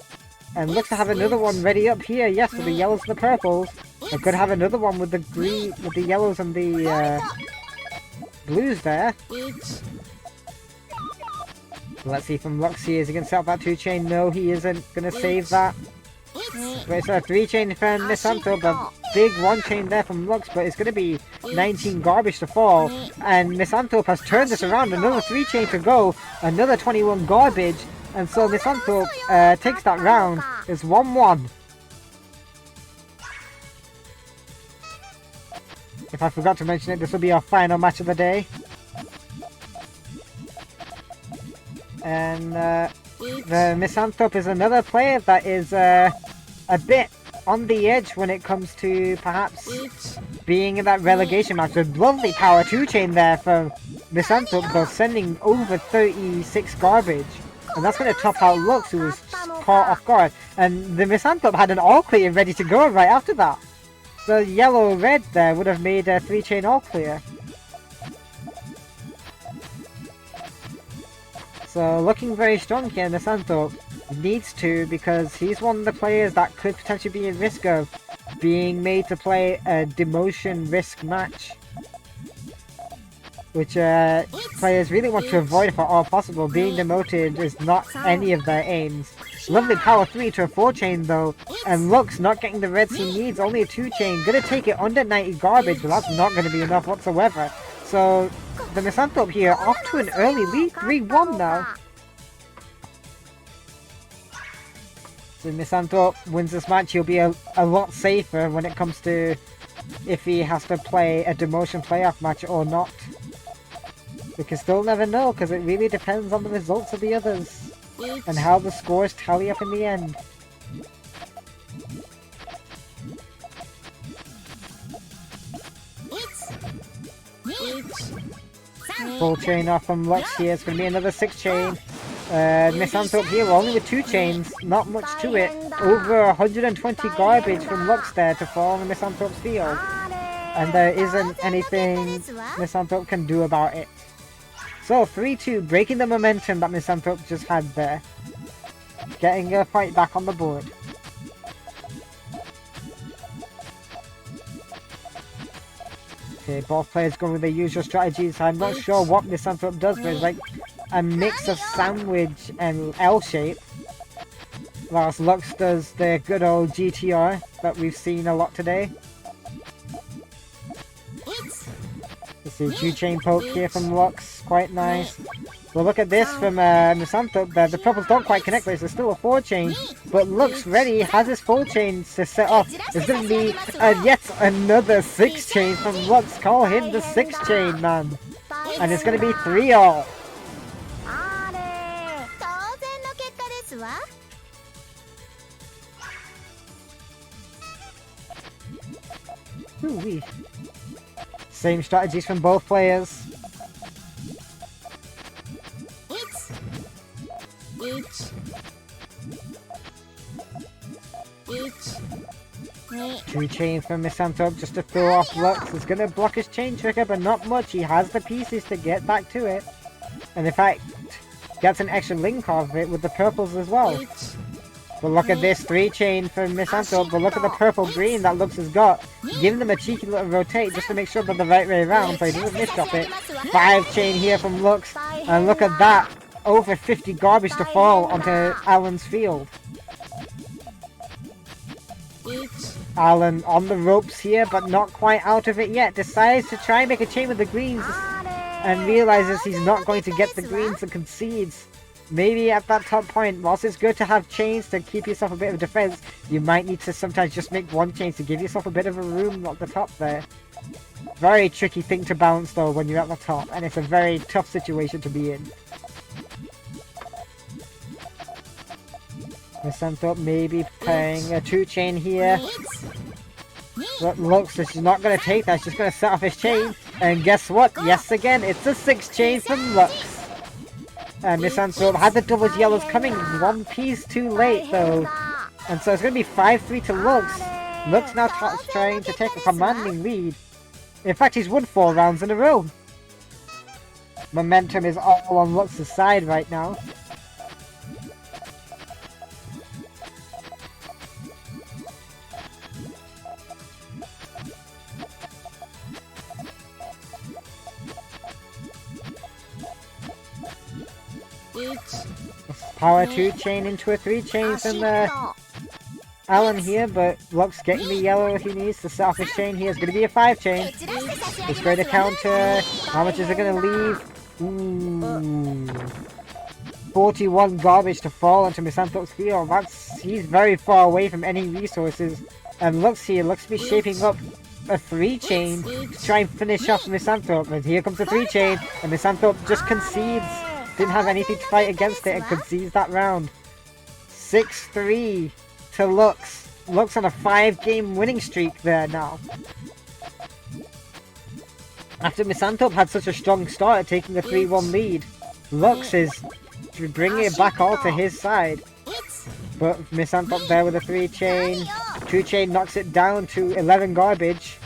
And looks to have another one ready up here. Yes, with the yellows and the purples. I could have another one with the green, with the yellows and the blues there. Let's see from Lux here. Is he going to set up that 2-chain? No, he isn't going to save that. But it's a 3-chain from Misanthrope. A big 1-chain there from Lux, but it's going to be 19 garbage to fall. And Misanthrope has turned this around. Another 3-chain to go. Another 21 garbage. And so Misanthrope takes that round. It's 1-1. If I forgot to mention it, this will be our final match of the day. And the Misanthrope is another player that is a bit on the edge when it comes to perhaps being in that relegation match. A lovely power 2-chain there for Misanthrope, though, sending over 36 garbage. And that's going to top out Lux, who was caught off guard. And the Misanthrope had an all clear ready to go right after that. The yellow-red there would have made a 3-chain all clear. So looking very strong here, Misanthrope needs to, because he's one of the players that could potentially be at risk of being made to play a demotion risk match. Which players really want to avoid if at all possible. Being demoted is not any of their aims. Lovely power 3 to a 4-chain though, and Lux not getting the reds he needs, only a 2-chain. Gonna take it under 90 garbage, but that's not gonna be enough whatsoever. So the Misanthrope here off to an early lead, 3-1 now. So Misanthrope wins this match. He'll be a lot safer when it comes to if he has to play a demotion playoff match or not. We can still never know, because it really depends on the results of the others and how the scores tally up in the end. Full chain off from Lux here. It's going to be another 6-chain. Misanthrope here only with 2 chains. Not much to it. Over 120 garbage from Lux there to fall on Misanthrope's field. And there isn't anything Misanthrope can do about it. So 3-2, breaking the momentum that Misanthrope just had there. Getting a fight back on the board. Okay, both players going with their usual strategies. I'm not sure what Misanthrope does, but it's like a mix of sandwich and L shape. Whilst Lux does the good old GTR that we've seen a lot today. Let's see, 2-chain poke here from Lux, quite nice. Well, look at this from Misanthrope there. The purples don't quite connect, but it's still a 4-chain. But Lux ready, has his 4-chains to set off. There's going to be yet another 6-chain from Lux. Call him the 6-chain man. And it's going to be 3-all. Ooh-wee. Same strategies from both players. Two chain from Misanthrope just to throw off Lux. It's going to block his chain trigger, but not much. He has the pieces to get back to it. And in fact, gets an extra link off it with the purples as well. But look at this 3-chain from Misanthrope, but look at the purple-green that Lux has got. Giving them a cheeky little rotate just to make sure they're the right way around so he doesn't misdrop it. 5-chain here from Lux, and look at that. Over 50 garbage to fall onto Alan's field. Alan on the ropes here, but not quite out of it yet. Decides to try and make a chain with the greens and realizes he's not going to get the greens and concedes. Maybe at that top point, whilst it's good to have chains to keep yourself a bit of defense, you might need to sometimes just make 1 chain to give yourself a bit of a room at the top there. Very tricky thing to balance though when you're at the top, and it's a very tough situation to be in. Misanthrope maybe playing a 2-chain here. But Lux is not going to take that, she's going to set off his chain. And guess what? Yes again, it's a 6 chain from Lux. And Misanthrope had the doubles yellows coming one piece too late though. And so it's going to be 5-3 to Lux. Lux now trying to take a commanding lead. In fact, he's won 4 rounds in a row. Momentum is all on Lux's side right now. Power 2 chain into a 3 chain from Alan here, but Lux getting the yellow he needs to set off his chain here. It's going to be a 5 chain. It's going to counter. How much is it going to leave? Ooh. 41 garbage to fall into Misanthrope's field. He's very far away from any resources. And Lux here looks to be shaping up a 3 chain to try and finish off Misanthrope. And here comes the 3 chain, and Misanthrope just concedes. Didn't have anything to fight against it and concedes that round. 6-3 to Lux. Lux on a 5-game winning streak there now. After Misanthrope had such a strong start at taking a 3-1 lead, Lux is bringing it back all to his side. But Misanthrope there with a 3 chain. 2 chain knocks it down to 11 garbage.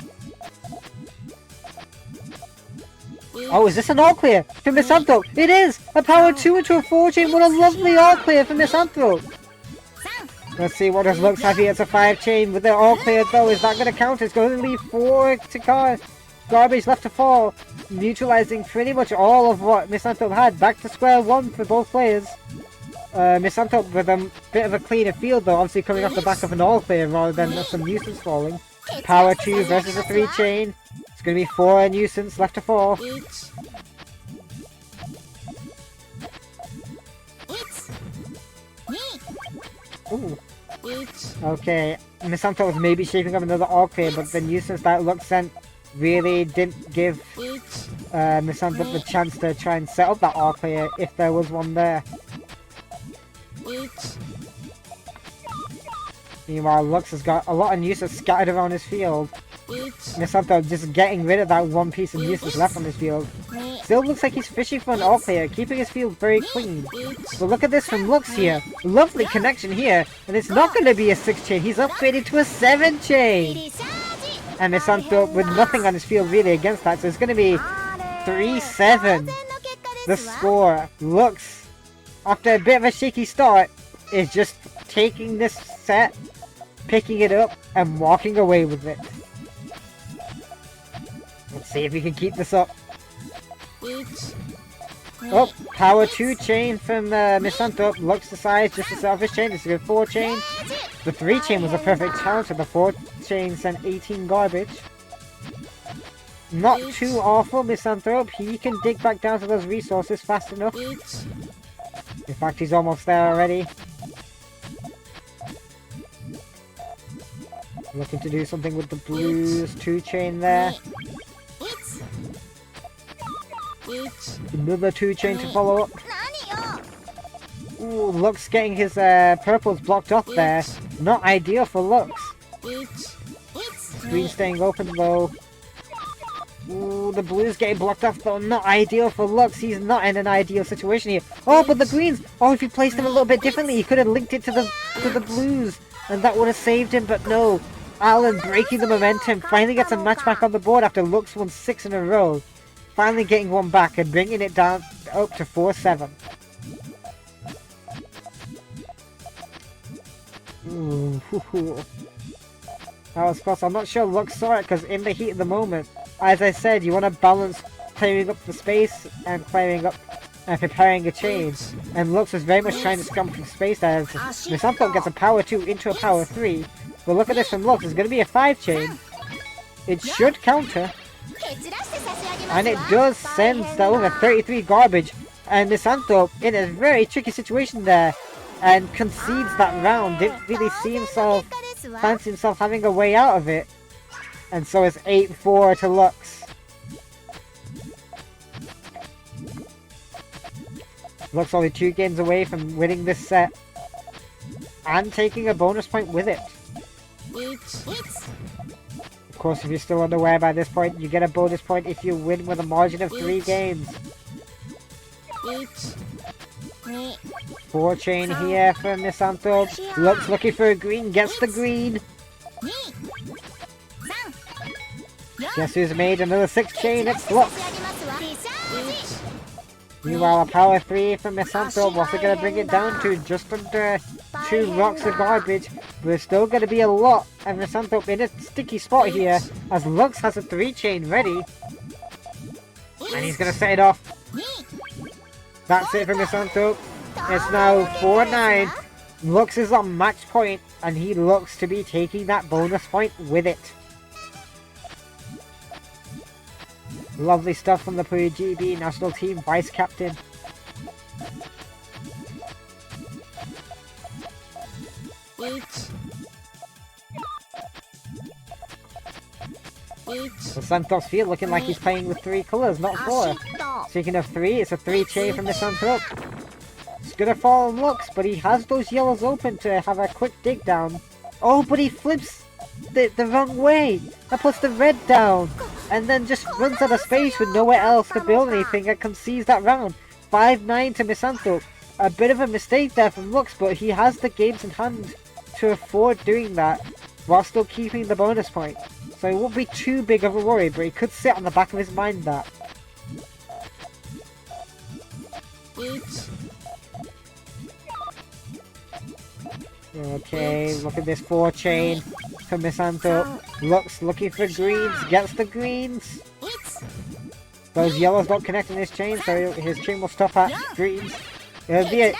Oh, is this an all clear for Misanthrope? It is! A power 2 into a 4 chain. What a lovely all clear for Misanthrope. Let's see what does Lux have here. It's a 5 chain with the all clear though. Is that going to count? It's going to leave 4 to garbage left to fall. Neutralizing pretty much all of what Misanthrope had. Back to square one for both players. Misanthrope with a bit of a cleaner field though. Obviously coming off the back of an all clear rather than some nuisance falling. Power 2 versus a 3 chain. It's going to be 4 nuisance left to fall. Ooh. Okay, Misanthrope was maybe shaping up another all clear, but the nuisance that Lux sent really didn't give Misanthrope the chance to try and set up that all clear if there was one there. Meanwhile, Lux has got a lot of nuisance scattered around his field. Misanthrope just getting rid of that one piece of nuisance left on his field. Still looks like he's fishing for an all clear, keeping his field very clean. But look at this from Lux here. Lovely connection here, and it's not going to be a 6 chain. He's upgraded to a 7 chain. And Misanthrope with nothing on his field really against that, so it's going to be 3-7. The score. Lux, after a bit of a shaky start, is just taking this set, picking it up, and walking away with it. Let's see if we can keep this up. Oh, power 2 chain from Misanthrope. Lux decides just to set off his chain. It's a good 4 chain. The 3 chain was a perfect challenge, so the 4 chain sent 18 garbage. Not too awful, Misanthrope. He can dig back down to those resources fast enough. In fact, he's almost there already. Looking to do something with the blues 2 chain there. Another 2 chain to follow up. Ooh, Lux getting his purples blocked off there. Not ideal for Lux. Green staying open though. Ooh, the blues getting blocked off though. Not ideal for Lux. He's not in an ideal situation here. Oh, but the greens. Oh, if he placed them a little bit differently, he could have linked it to the blues, and that would have saved him. But no. Alan breaking the momentum. Finally gets a match back on the board after Lux won 6 in a row. Finally getting one back and bringing it down up to 4-7. Ooh, that was close. I'm not sure Lux saw it because in the heat of the moment, as I said, you want to balance clearing up the space and clearing up and preparing a chain. And Lux was very much trying to scrum for space as Misanthrope gets a power 2 into a power 3. But look at this from Lux. It's going to be a 5 chain. It should counter. And it does send over 33 garbage. And Misanthrope in a very tricky situation there. And concedes that round. Didn't really see himself, fancy himself having a way out of it. And so it's 8-4 to Lux. Lux only 2 games away from winning this set. And taking a bonus point with it. course, if you're still unaware by this point, you get a bonus point if you win with a margin of 3 games. 4 chain here for Misanthrope. Looks looking for a green, gets the green. Guess who's made another 6 chain? It's Lux. Meanwhile, a power 3 from Misanthrope. What's it going to bring it down to? Just under 2 rocks of garbage. But it's still going to be a lot. And Misanthrope in a sticky spot here, as Lux has a 3 chain ready. And he's going to set it off. That's it for Misanthrope. It's now 4-9. Lux is on match point, and he looks to be taking that bonus point with it. Lovely stuff from the PuyoGB national team vice captain. The Santhrop's field looking like he's playing with 3 colours, not 4. Speaking of 3, it's a 3 chain from the Santhrope. It's gonna fall on Lux, but he has those yellows open to have a quick dig down. Oh, but he flips the wrong way. That puts the red down. And then just runs out of space with nowhere else to build anything and concedes that round. 5-9 to Misanthrope. A bit of a mistake there from Lux, but he has the games in hand to afford doing that while still keeping the bonus point. So it won't be too big of a worry, but he could sit on the back of his mind that. Okay, look at this 4 chain for Misanthrope. Lux looking for greens, gets the greens. Those yellows don't connect in his chain, so his chain will stop at greens. It'll be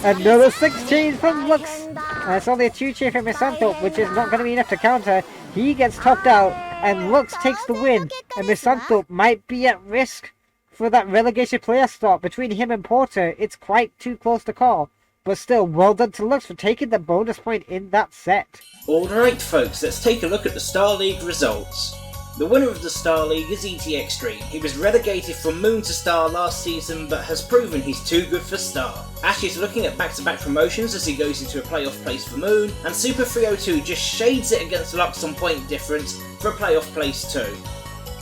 another 6 chain from Lux. And it's only a 2 chain from Misanthrope, which is not going to be enough to counter. He gets topped out, and Lux takes the win. And Misanthrope might be at risk for that relegation player spot. Between him and Porter, it's quite too close to call. But still, well done to Lux for taking the bonus point in that set. Alright folks, let's take a look at the Star League results. The winner of the Star League is ETXtreme. He was relegated from Moon to Star last season, but has proven he's too good for Star. Ash is looking at back-to-back promotions as he goes into a playoff place for Moon, and Super 302 just shades it against Lux on point difference for a playoff place too.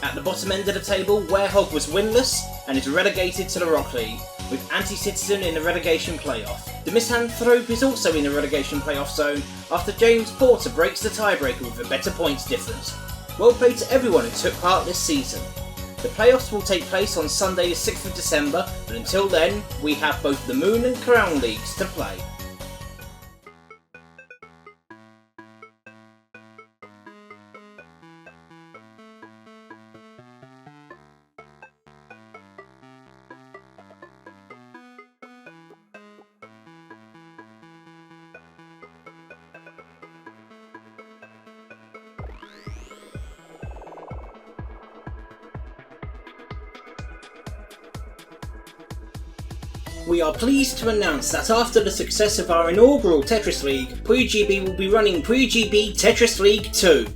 At the bottom end of the table, Werehog was winless and is relegated to the Rock League, with Anti-Citizen in the relegation playoff. The Misanthrope is also in the relegation playoff zone after James Porter breaks the tiebreaker with a better points difference. Well played to everyone who took part this season. The playoffs will take place on Sunday the 6th of December, but until then, we have both the Moon and Crown Leagues to play. We are pleased to announce that after the success of our inaugural Tetris League, PuyoGB will be running PuyoGB Tetris League 2.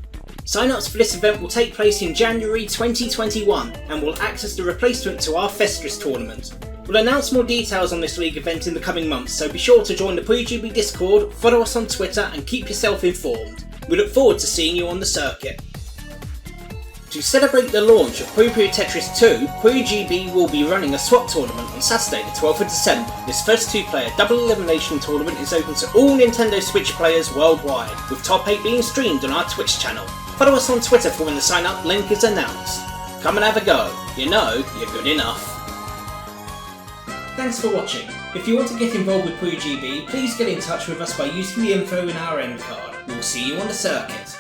Sign-ups for this event will take place in January 2021 and will act as the replacement to our Festus tournament. We'll announce more details on this league event in the coming months, so be sure to join the PuyoGB Discord, follow us on Twitter and keep yourself informed. We look forward to seeing you on the circuit. To celebrate the launch of Puyo Puyo Tetris 2, PuyoGB will be running a swap tournament on Saturday the 12th of December. This first 2-player double elimination tournament is open to all Nintendo Switch players worldwide, with top 8 being streamed on our Twitch channel. Follow us on Twitter for when the sign up link is announced. Come and have a go, you know you're good enough. Thanks for watching. If you want to get involved with PuyoGB, please get in touch with us by using the info in our end card. We'll see you on the circuit.